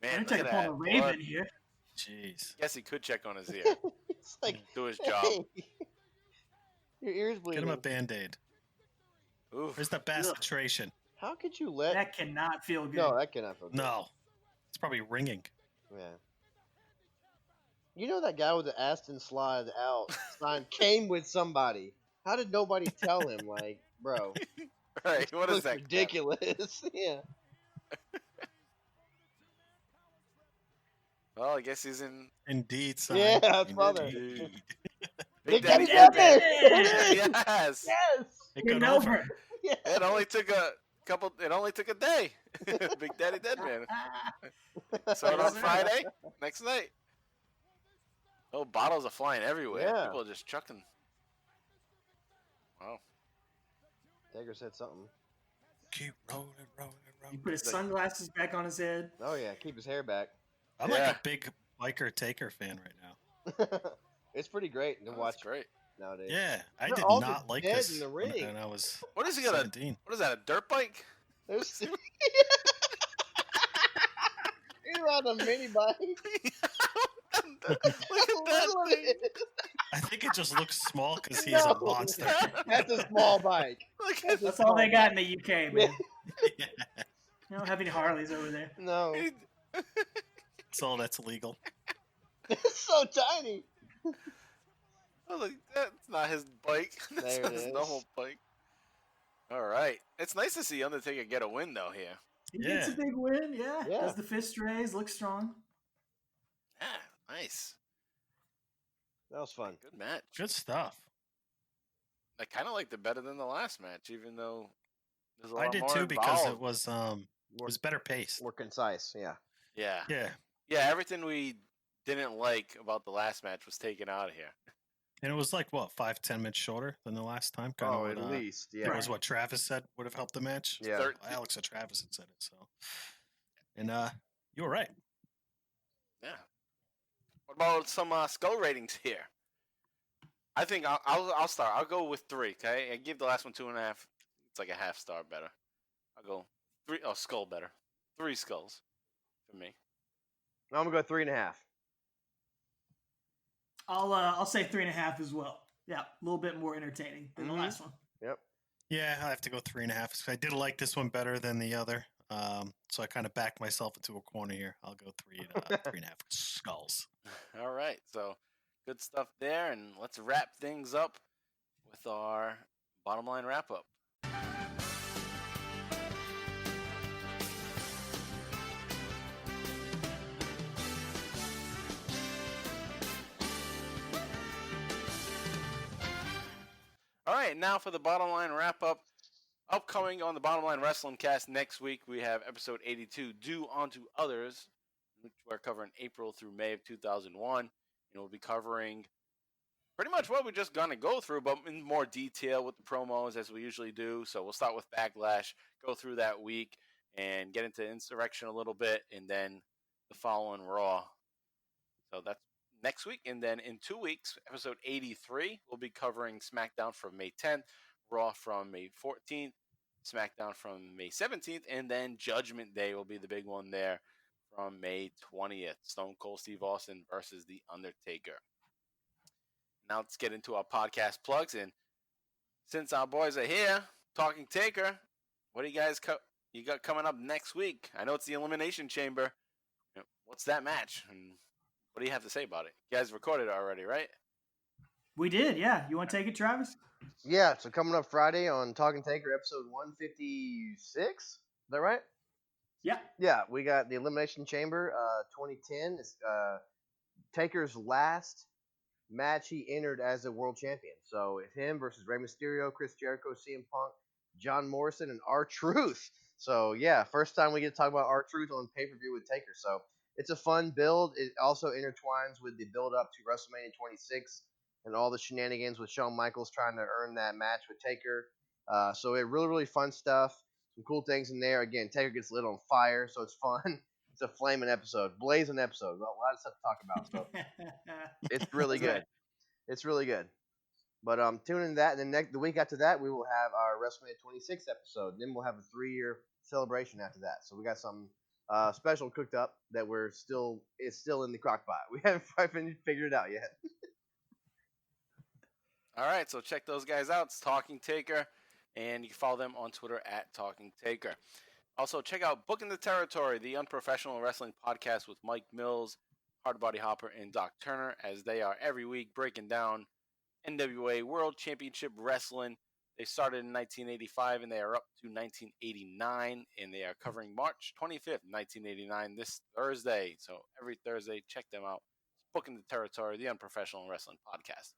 [SPEAKER 3] Man, look
[SPEAKER 4] Undertaker
[SPEAKER 3] at
[SPEAKER 4] pulling
[SPEAKER 3] that.
[SPEAKER 4] a Raven
[SPEAKER 3] blood.
[SPEAKER 4] here.
[SPEAKER 6] Jeez.
[SPEAKER 3] Guess he could check on his ear.
[SPEAKER 5] It's like
[SPEAKER 3] Do his job.
[SPEAKER 5] hey, your ear's
[SPEAKER 6] Get
[SPEAKER 5] bleeding.
[SPEAKER 6] him a Band-Aid.
[SPEAKER 3] Oof.
[SPEAKER 6] Where's the concentration?
[SPEAKER 5] How could you let?
[SPEAKER 4] That cannot feel good.
[SPEAKER 5] No, that cannot feel good.
[SPEAKER 6] No. It's probably ringing.
[SPEAKER 5] Yeah. You know that guy with the Aston slide out sign came with somebody. How did nobody tell him? Like, bro,
[SPEAKER 3] Right. What is
[SPEAKER 5] looks
[SPEAKER 3] that?
[SPEAKER 5] ridiculous. Yeah.
[SPEAKER 3] Well, I guess he's in.
[SPEAKER 6] Indeed, son.
[SPEAKER 5] Yeah, that's brother.
[SPEAKER 6] Indeed.
[SPEAKER 5] Big
[SPEAKER 3] Daddy
[SPEAKER 5] Daddy
[SPEAKER 3] Deadman.
[SPEAKER 5] Deadman.
[SPEAKER 3] Yes.
[SPEAKER 5] Yes.
[SPEAKER 6] It
[SPEAKER 4] Getting
[SPEAKER 6] got
[SPEAKER 4] over
[SPEAKER 6] over.
[SPEAKER 4] it.
[SPEAKER 5] Yes.
[SPEAKER 3] It only took a couple. It only took a day. Big Daddy Deadman. So on
[SPEAKER 4] Yes, sir.
[SPEAKER 3] Friday, next night. Oh, bottles are flying everywhere.
[SPEAKER 5] Yeah.
[SPEAKER 3] People are just chucking. Wow.
[SPEAKER 5] Taker said something.
[SPEAKER 6] Keep rolling.
[SPEAKER 4] He put his sunglasses back on his head.
[SPEAKER 5] Oh yeah, keep his hair back.
[SPEAKER 6] I'm
[SPEAKER 3] Yeah.
[SPEAKER 6] like a big biker Taker fan right now.
[SPEAKER 5] It's pretty great to
[SPEAKER 3] Oh,
[SPEAKER 5] watch
[SPEAKER 3] that's great.
[SPEAKER 5] nowadays.
[SPEAKER 6] Yeah, I
[SPEAKER 5] They're
[SPEAKER 6] did
[SPEAKER 5] all
[SPEAKER 6] not
[SPEAKER 5] just
[SPEAKER 6] like
[SPEAKER 5] dead
[SPEAKER 6] this
[SPEAKER 5] in the
[SPEAKER 6] when
[SPEAKER 5] ring.
[SPEAKER 6] I was
[SPEAKER 3] What is he got?
[SPEAKER 6] 17.
[SPEAKER 3] What is that? A dirt bike?
[SPEAKER 5] There's He's on a mini bike.
[SPEAKER 3] Look at that thing.
[SPEAKER 6] I think it just looks small because he's
[SPEAKER 5] No.
[SPEAKER 6] a monster.
[SPEAKER 5] That's a small bike.
[SPEAKER 3] Look
[SPEAKER 5] That's
[SPEAKER 3] at
[SPEAKER 5] a
[SPEAKER 4] That's all they
[SPEAKER 5] small
[SPEAKER 4] got in the UK, man.
[SPEAKER 6] Yeah,
[SPEAKER 4] They don't have any Harleys over there.
[SPEAKER 5] No,
[SPEAKER 6] that's all that's illegal.
[SPEAKER 5] it's so tiny.
[SPEAKER 3] Oh, look, that's not his bike. That's
[SPEAKER 5] There
[SPEAKER 3] not
[SPEAKER 5] it
[SPEAKER 3] his
[SPEAKER 5] is.
[SPEAKER 3] normal bike. All right. It's nice to see Undertaker get a win, though, here.
[SPEAKER 4] He gets a
[SPEAKER 6] Yeah.
[SPEAKER 4] big win, yeah.
[SPEAKER 5] Yeah.
[SPEAKER 4] Does the fist raise, looks strong.
[SPEAKER 3] Yeah, nice.
[SPEAKER 5] That was fun.
[SPEAKER 3] Good match.
[SPEAKER 6] Good stuff.
[SPEAKER 3] I kind of liked it better than the last match, even though there's a
[SPEAKER 6] I
[SPEAKER 3] lot
[SPEAKER 6] did
[SPEAKER 3] more
[SPEAKER 6] too because it
[SPEAKER 3] involved.
[SPEAKER 6] was better paced.
[SPEAKER 5] More concise. Yeah.
[SPEAKER 3] Yeah.
[SPEAKER 6] Yeah,
[SPEAKER 3] Yeah, everything we didn't like about the last match was taken out of here.
[SPEAKER 6] and it was like what 5-10 minutes shorter than the last time. Kind of
[SPEAKER 5] At least. Yeah.
[SPEAKER 6] That was what Travis said would have helped the match.
[SPEAKER 5] Yeah.
[SPEAKER 3] Thir-
[SPEAKER 6] Alex or Travis had said it. So, and you were right.
[SPEAKER 3] Yeah. What about some skull ratings here? I think I'll start. I'll go with 3. Okay, I give the last one 2.5. It's like a half star better. I'll go 3. Oh, skull better. 3 skulls for me.
[SPEAKER 5] I'm gonna go 3.5.
[SPEAKER 4] I'll say 3.5 as well. Yeah, a little bit more entertaining than
[SPEAKER 5] Mhm.
[SPEAKER 4] the last one.
[SPEAKER 5] Yep.
[SPEAKER 6] Yeah, I have to go 3.5. I did like this one better than the other. So I kind of backed myself into a corner here. I'll go 3.5 skulls.
[SPEAKER 3] All right, so good stuff there, and let's wrap things up with our bottom line wrap up. All right, now for the bottom line wrap up. Upcoming on the Bottom Line Wrestling Cast next week, we have episode 82, Due Unto Others, which we're covering April through May of 2001. And we'll be covering pretty much what we're just going to go through, but in more detail with the promos as we usually do. So we'll start with Backlash, go through that week, and get into Insurrextion a little bit, and then the following Raw. So that's next week. And then in 2 weeks, episode 83, we'll be covering SmackDown from May 10th, Raw from May 14th, SmackDown from May 17th, and then Judgment Day will be the big one there from May 20th. Stone Cold Steve Austin versus The Undertaker. Now let's get into our podcast plugs. And since our boys are here, Talking Taker, what do you guys you got coming up next week? I know it's the Elimination Chamber. What's that match? And what do you have to say about it? You guys recorded it already, right?
[SPEAKER 4] We did, yeah. You want to take it, Travis?
[SPEAKER 5] Yeah. So coming up Friday on Talking Taker, episode 156. Is that right?
[SPEAKER 4] Yeah.
[SPEAKER 5] Yeah. We got the Elimination Chamber, 2010. It's Taker's last match he entered as a world champion. So it's him versus Rey Mysterio, Chris Jericho, CM Punk, John Morrison, and R-Truth. So yeah, first time we get to talk about R-Truth on pay-per-view with Taker. So it's a fun build. It also intertwines with the build-up to WrestleMania 26 and all the shenanigans with Shawn Michaels trying to earn that match with Taker. So it really, really fun stuff. Some cool things in there. Again, Taker gets lit on fire, so it's fun. It's a flaming episode, blazing episode. A lot of stuff to talk about. So it's really
[SPEAKER 4] That's
[SPEAKER 5] good.
[SPEAKER 4] right.
[SPEAKER 5] It's really good. But tune in to that, and then the week after that, we will have our WrestleMania 26 episode. Then we'll have a 3-year celebration after that. So we got something special cooked up that it's still in the crock pot. We haven't figured it out yet.
[SPEAKER 3] All right, so check those guys out. It's Talking Taker, and you can follow them on Twitter at Talking Taker. Also, check out Booking the Territory, the unprofessional wrestling podcast with Mike Mills, Hardbody Hopper, and Doc Turner, as they are every week breaking down NWA World Championship Wrestling They started in 1985 and they are up to 1989, and they are covering March 25th, 1989, this Thursday. So every Thursday, check them out. Booking the Territory, the Unprofessional Wrestling Podcast.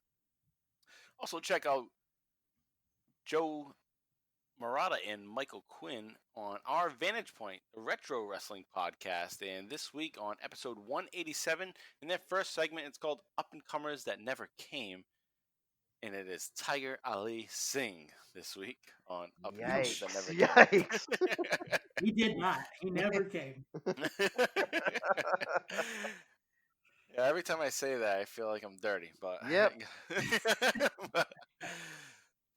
[SPEAKER 3] Also, check out Joe Murata and Michael Quinn on our Vantage Point, the Retro Wrestling Podcast. And this week on episode 187, in their first segment, it's called Up and Comers That Never Came. And it is Tiger Ali Singh this week on Up and Comers That Never Came.
[SPEAKER 5] Yikes.
[SPEAKER 4] He did not. He never came.
[SPEAKER 3] Yeah, every time I say that, I feel like I'm dirty. But
[SPEAKER 5] Yep.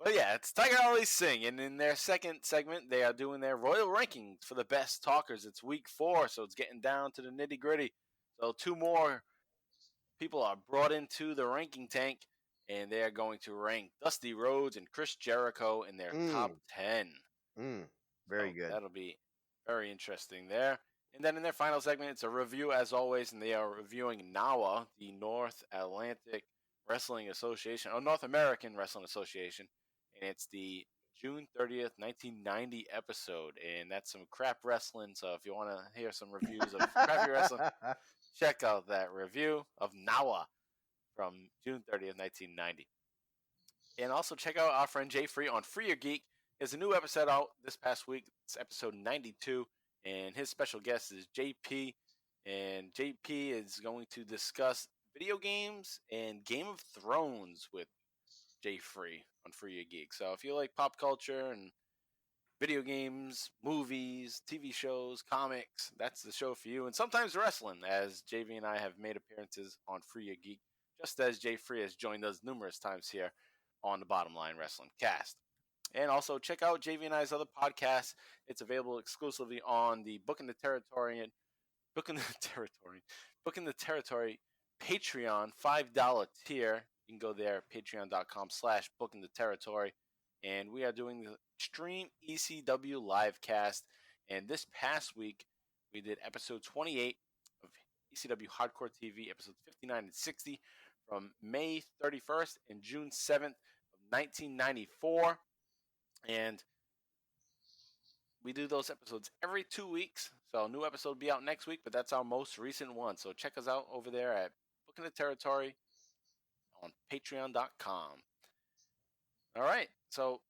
[SPEAKER 3] But yeah, it's Tiger Ali Singh, and in their second segment, they are doing their Royal Rankings for the best talkers. It's week 4, so it's getting down to the nitty gritty. So 2 more people are brought into the ranking tank, and they are going to rank Dusty Rhodes and Chris Jericho in their top 10.
[SPEAKER 5] Very
[SPEAKER 3] So
[SPEAKER 5] good.
[SPEAKER 3] That'll be very interesting there. And then in their final segment, it's a review as always, and they are reviewing NAWA, the North Atlantic Wrestling Association, or North American Wrestling Association. And it's the June 30th, 1990 episode. And that's some crap wrestling. So if you want to hear some reviews of crappy wrestling, check out that review of NAWA from June 30th, 1990. And also check out our friend Jay Free on Free Your Geek. There's a new episode out this past week. It's episode 92. And his special guest is JP. And JP is going to discuss video games and Game of Thrones with Jay Free on Free Your Geek. So if you like pop culture and video games, movies, TV shows, comics, that's the show for you. And sometimes wrestling, as JV and I have made appearances on Free Your Geek, just as Jay Free has joined us numerous times here on the Bottom Line Wrestling Cast. And also check out JV and I's other podcasts. It's available exclusively on the Booking the Territory Patreon $5 tier. You can go there, patreon.com/bookingtheterritory. And we are doing the Extreme ECW live cast. And this past week, we did episode 28 of ECW Hardcore TV, episodes 59 and 60, from May 31st and June 7th of 1994. And we do those episodes every 2 weeks. So a new episode will be out next week, but that's our most recent one. So check us out over there at Booking the Territory on patreon.com. All right. So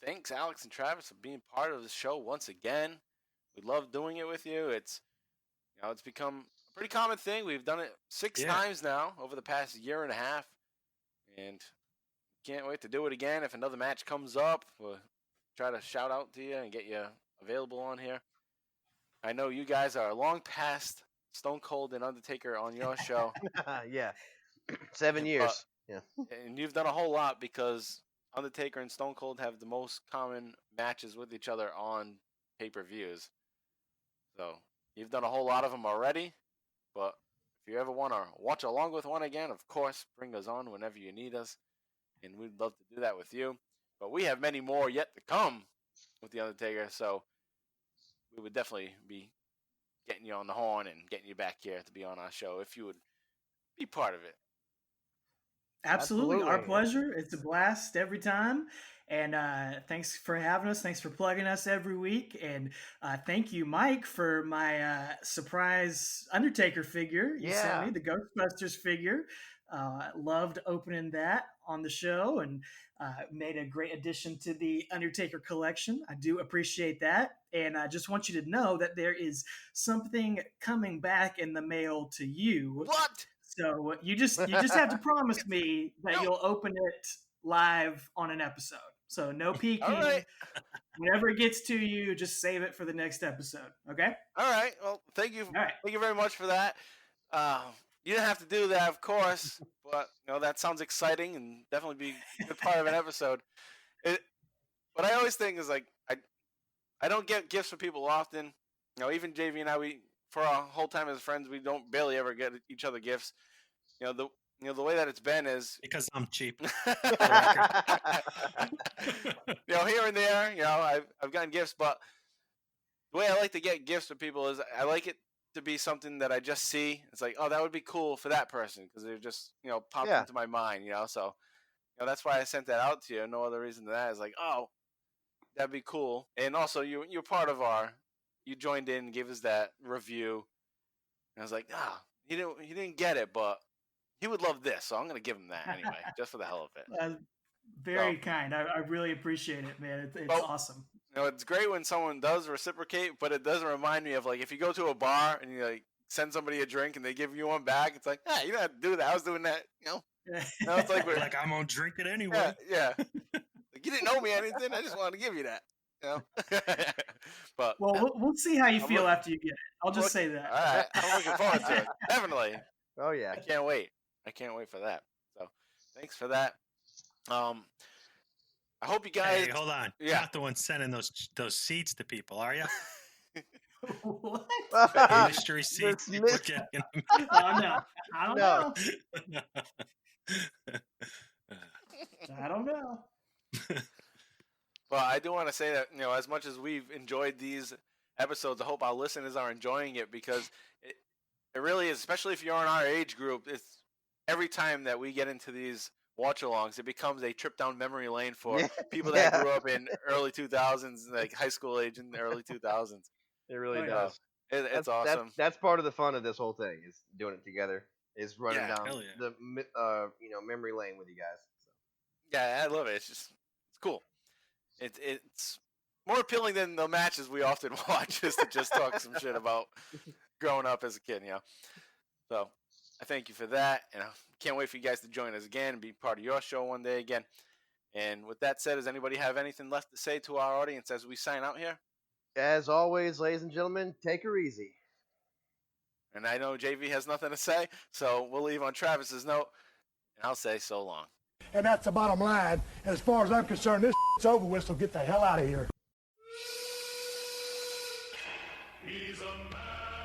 [SPEAKER 3] thanks, Alex and Travis, for being part of the show once again. We love doing it with you. It's become a pretty common thing. We've done it 6 times now over the past year and a half. And can't wait to do it again. If another match comes up, we'll try to shout out to you and get you available on here. I know you guys are long past Stone Cold and Undertaker on your show.
[SPEAKER 5] Yeah. 7 years. Yeah.
[SPEAKER 3] And you've done a whole lot because Undertaker and Stone Cold have the most common matches with each other on pay-per-views. So you've done a whole lot of them already. But if you ever want to watch along with one again, of course, bring us on whenever you need us. And we'd love to do that with you. But we have many more yet to come with The Undertaker. So we would definitely be getting you on the horn and getting you back here to be on our show if you would be part of it.
[SPEAKER 4] Absolutely. Our pleasure. It's a blast every time. And thanks for having us. Thanks for plugging us every week. And thank you, Mike, for my surprise Undertaker figure. You sent me the Ghostbusters figure. Loved opening that on the show and made a great addition to the Undertaker collection. I do appreciate that. And I just want you to know that there is something coming back in the mail to you.
[SPEAKER 3] What?
[SPEAKER 4] So you just have to promise me that you'll open it live on an episode. So no peeking.
[SPEAKER 3] All right.
[SPEAKER 4] Whenever it gets to you, just save it for the next episode. Okay?
[SPEAKER 3] All right. Well, thank you.
[SPEAKER 4] All right.
[SPEAKER 3] Thank you very much for that. You didn't have to do that, of course, but that sounds exciting and definitely be a good part of an episode. What I always think is like I don't get gifts from people often. Even JV and I, for our whole time as friends, we don't barely ever get each other gifts. The way that it's been is
[SPEAKER 6] because I'm cheap.
[SPEAKER 3] Here and there, I've gotten gifts, but the way I like to get gifts for people is I like it to be something that I just see. It's like, oh, that would be cool for that person because it just popped into my mind. So that's why I sent that out to you. No other reason than that. It's like, oh, that'd be cool. And also, you're part of you joined in and gave us that review. And I was like, he didn't get it, but he would love this, so I'm gonna give him that anyway, just for the hell of it.
[SPEAKER 4] Very kind. I really appreciate it, man. It's awesome.
[SPEAKER 3] It's great when someone does reciprocate, but it doesn't remind me of, like, if you go to a bar and you like send somebody a drink and they give you one back, it's like, you don't have to do that. I was doing that, Now it's like,
[SPEAKER 6] like I'm gonna drink it anyway.
[SPEAKER 3] Yeah. Like, you didn't owe me anything. I just wanted to give you that. But
[SPEAKER 4] we'll see how you feel after you get it. I'll just say that.
[SPEAKER 3] All right, I'm looking forward to it. Definitely.
[SPEAKER 5] Oh yeah,
[SPEAKER 3] I can't wait for that. So thanks for that. I hope you guys.
[SPEAKER 6] Hey, hold on.
[SPEAKER 3] Yeah.
[SPEAKER 6] You're not the one sending those seats to people, are you?
[SPEAKER 4] What?
[SPEAKER 6] Mystery seats. People getting.
[SPEAKER 4] I don't know. I don't know.
[SPEAKER 3] But I do want to say that, as much as we've enjoyed these episodes, I hope our listeners are enjoying it, because it really is, especially if you're in our age group, it's every time that we get into these watch-alongs, it becomes a trip down memory lane for people that grew up in early 2000s, like high school age in the early 2000s.
[SPEAKER 5] It really does.
[SPEAKER 3] It's awesome.
[SPEAKER 5] That's part of the fun of this whole thing, is doing it together, is running down the memory lane with you guys. So.
[SPEAKER 3] Yeah, I love it. It's cool. It's more appealing than the matches we often watch, is to just talk some shit about growing up as a kid, So I thank you for that, and I can't wait for you guys to join us again and be part of your show one day again. And with that said, does anybody have anything left to say to our audience as we sign out here?
[SPEAKER 5] As always, ladies and gentlemen, take her easy.
[SPEAKER 3] And I know JV has nothing to say, so we'll leave on Travis's note, and I'll say so long.
[SPEAKER 1] And that's the bottom line. As far as I'm concerned, this is over with, so get the hell out of here.
[SPEAKER 7] He's a man.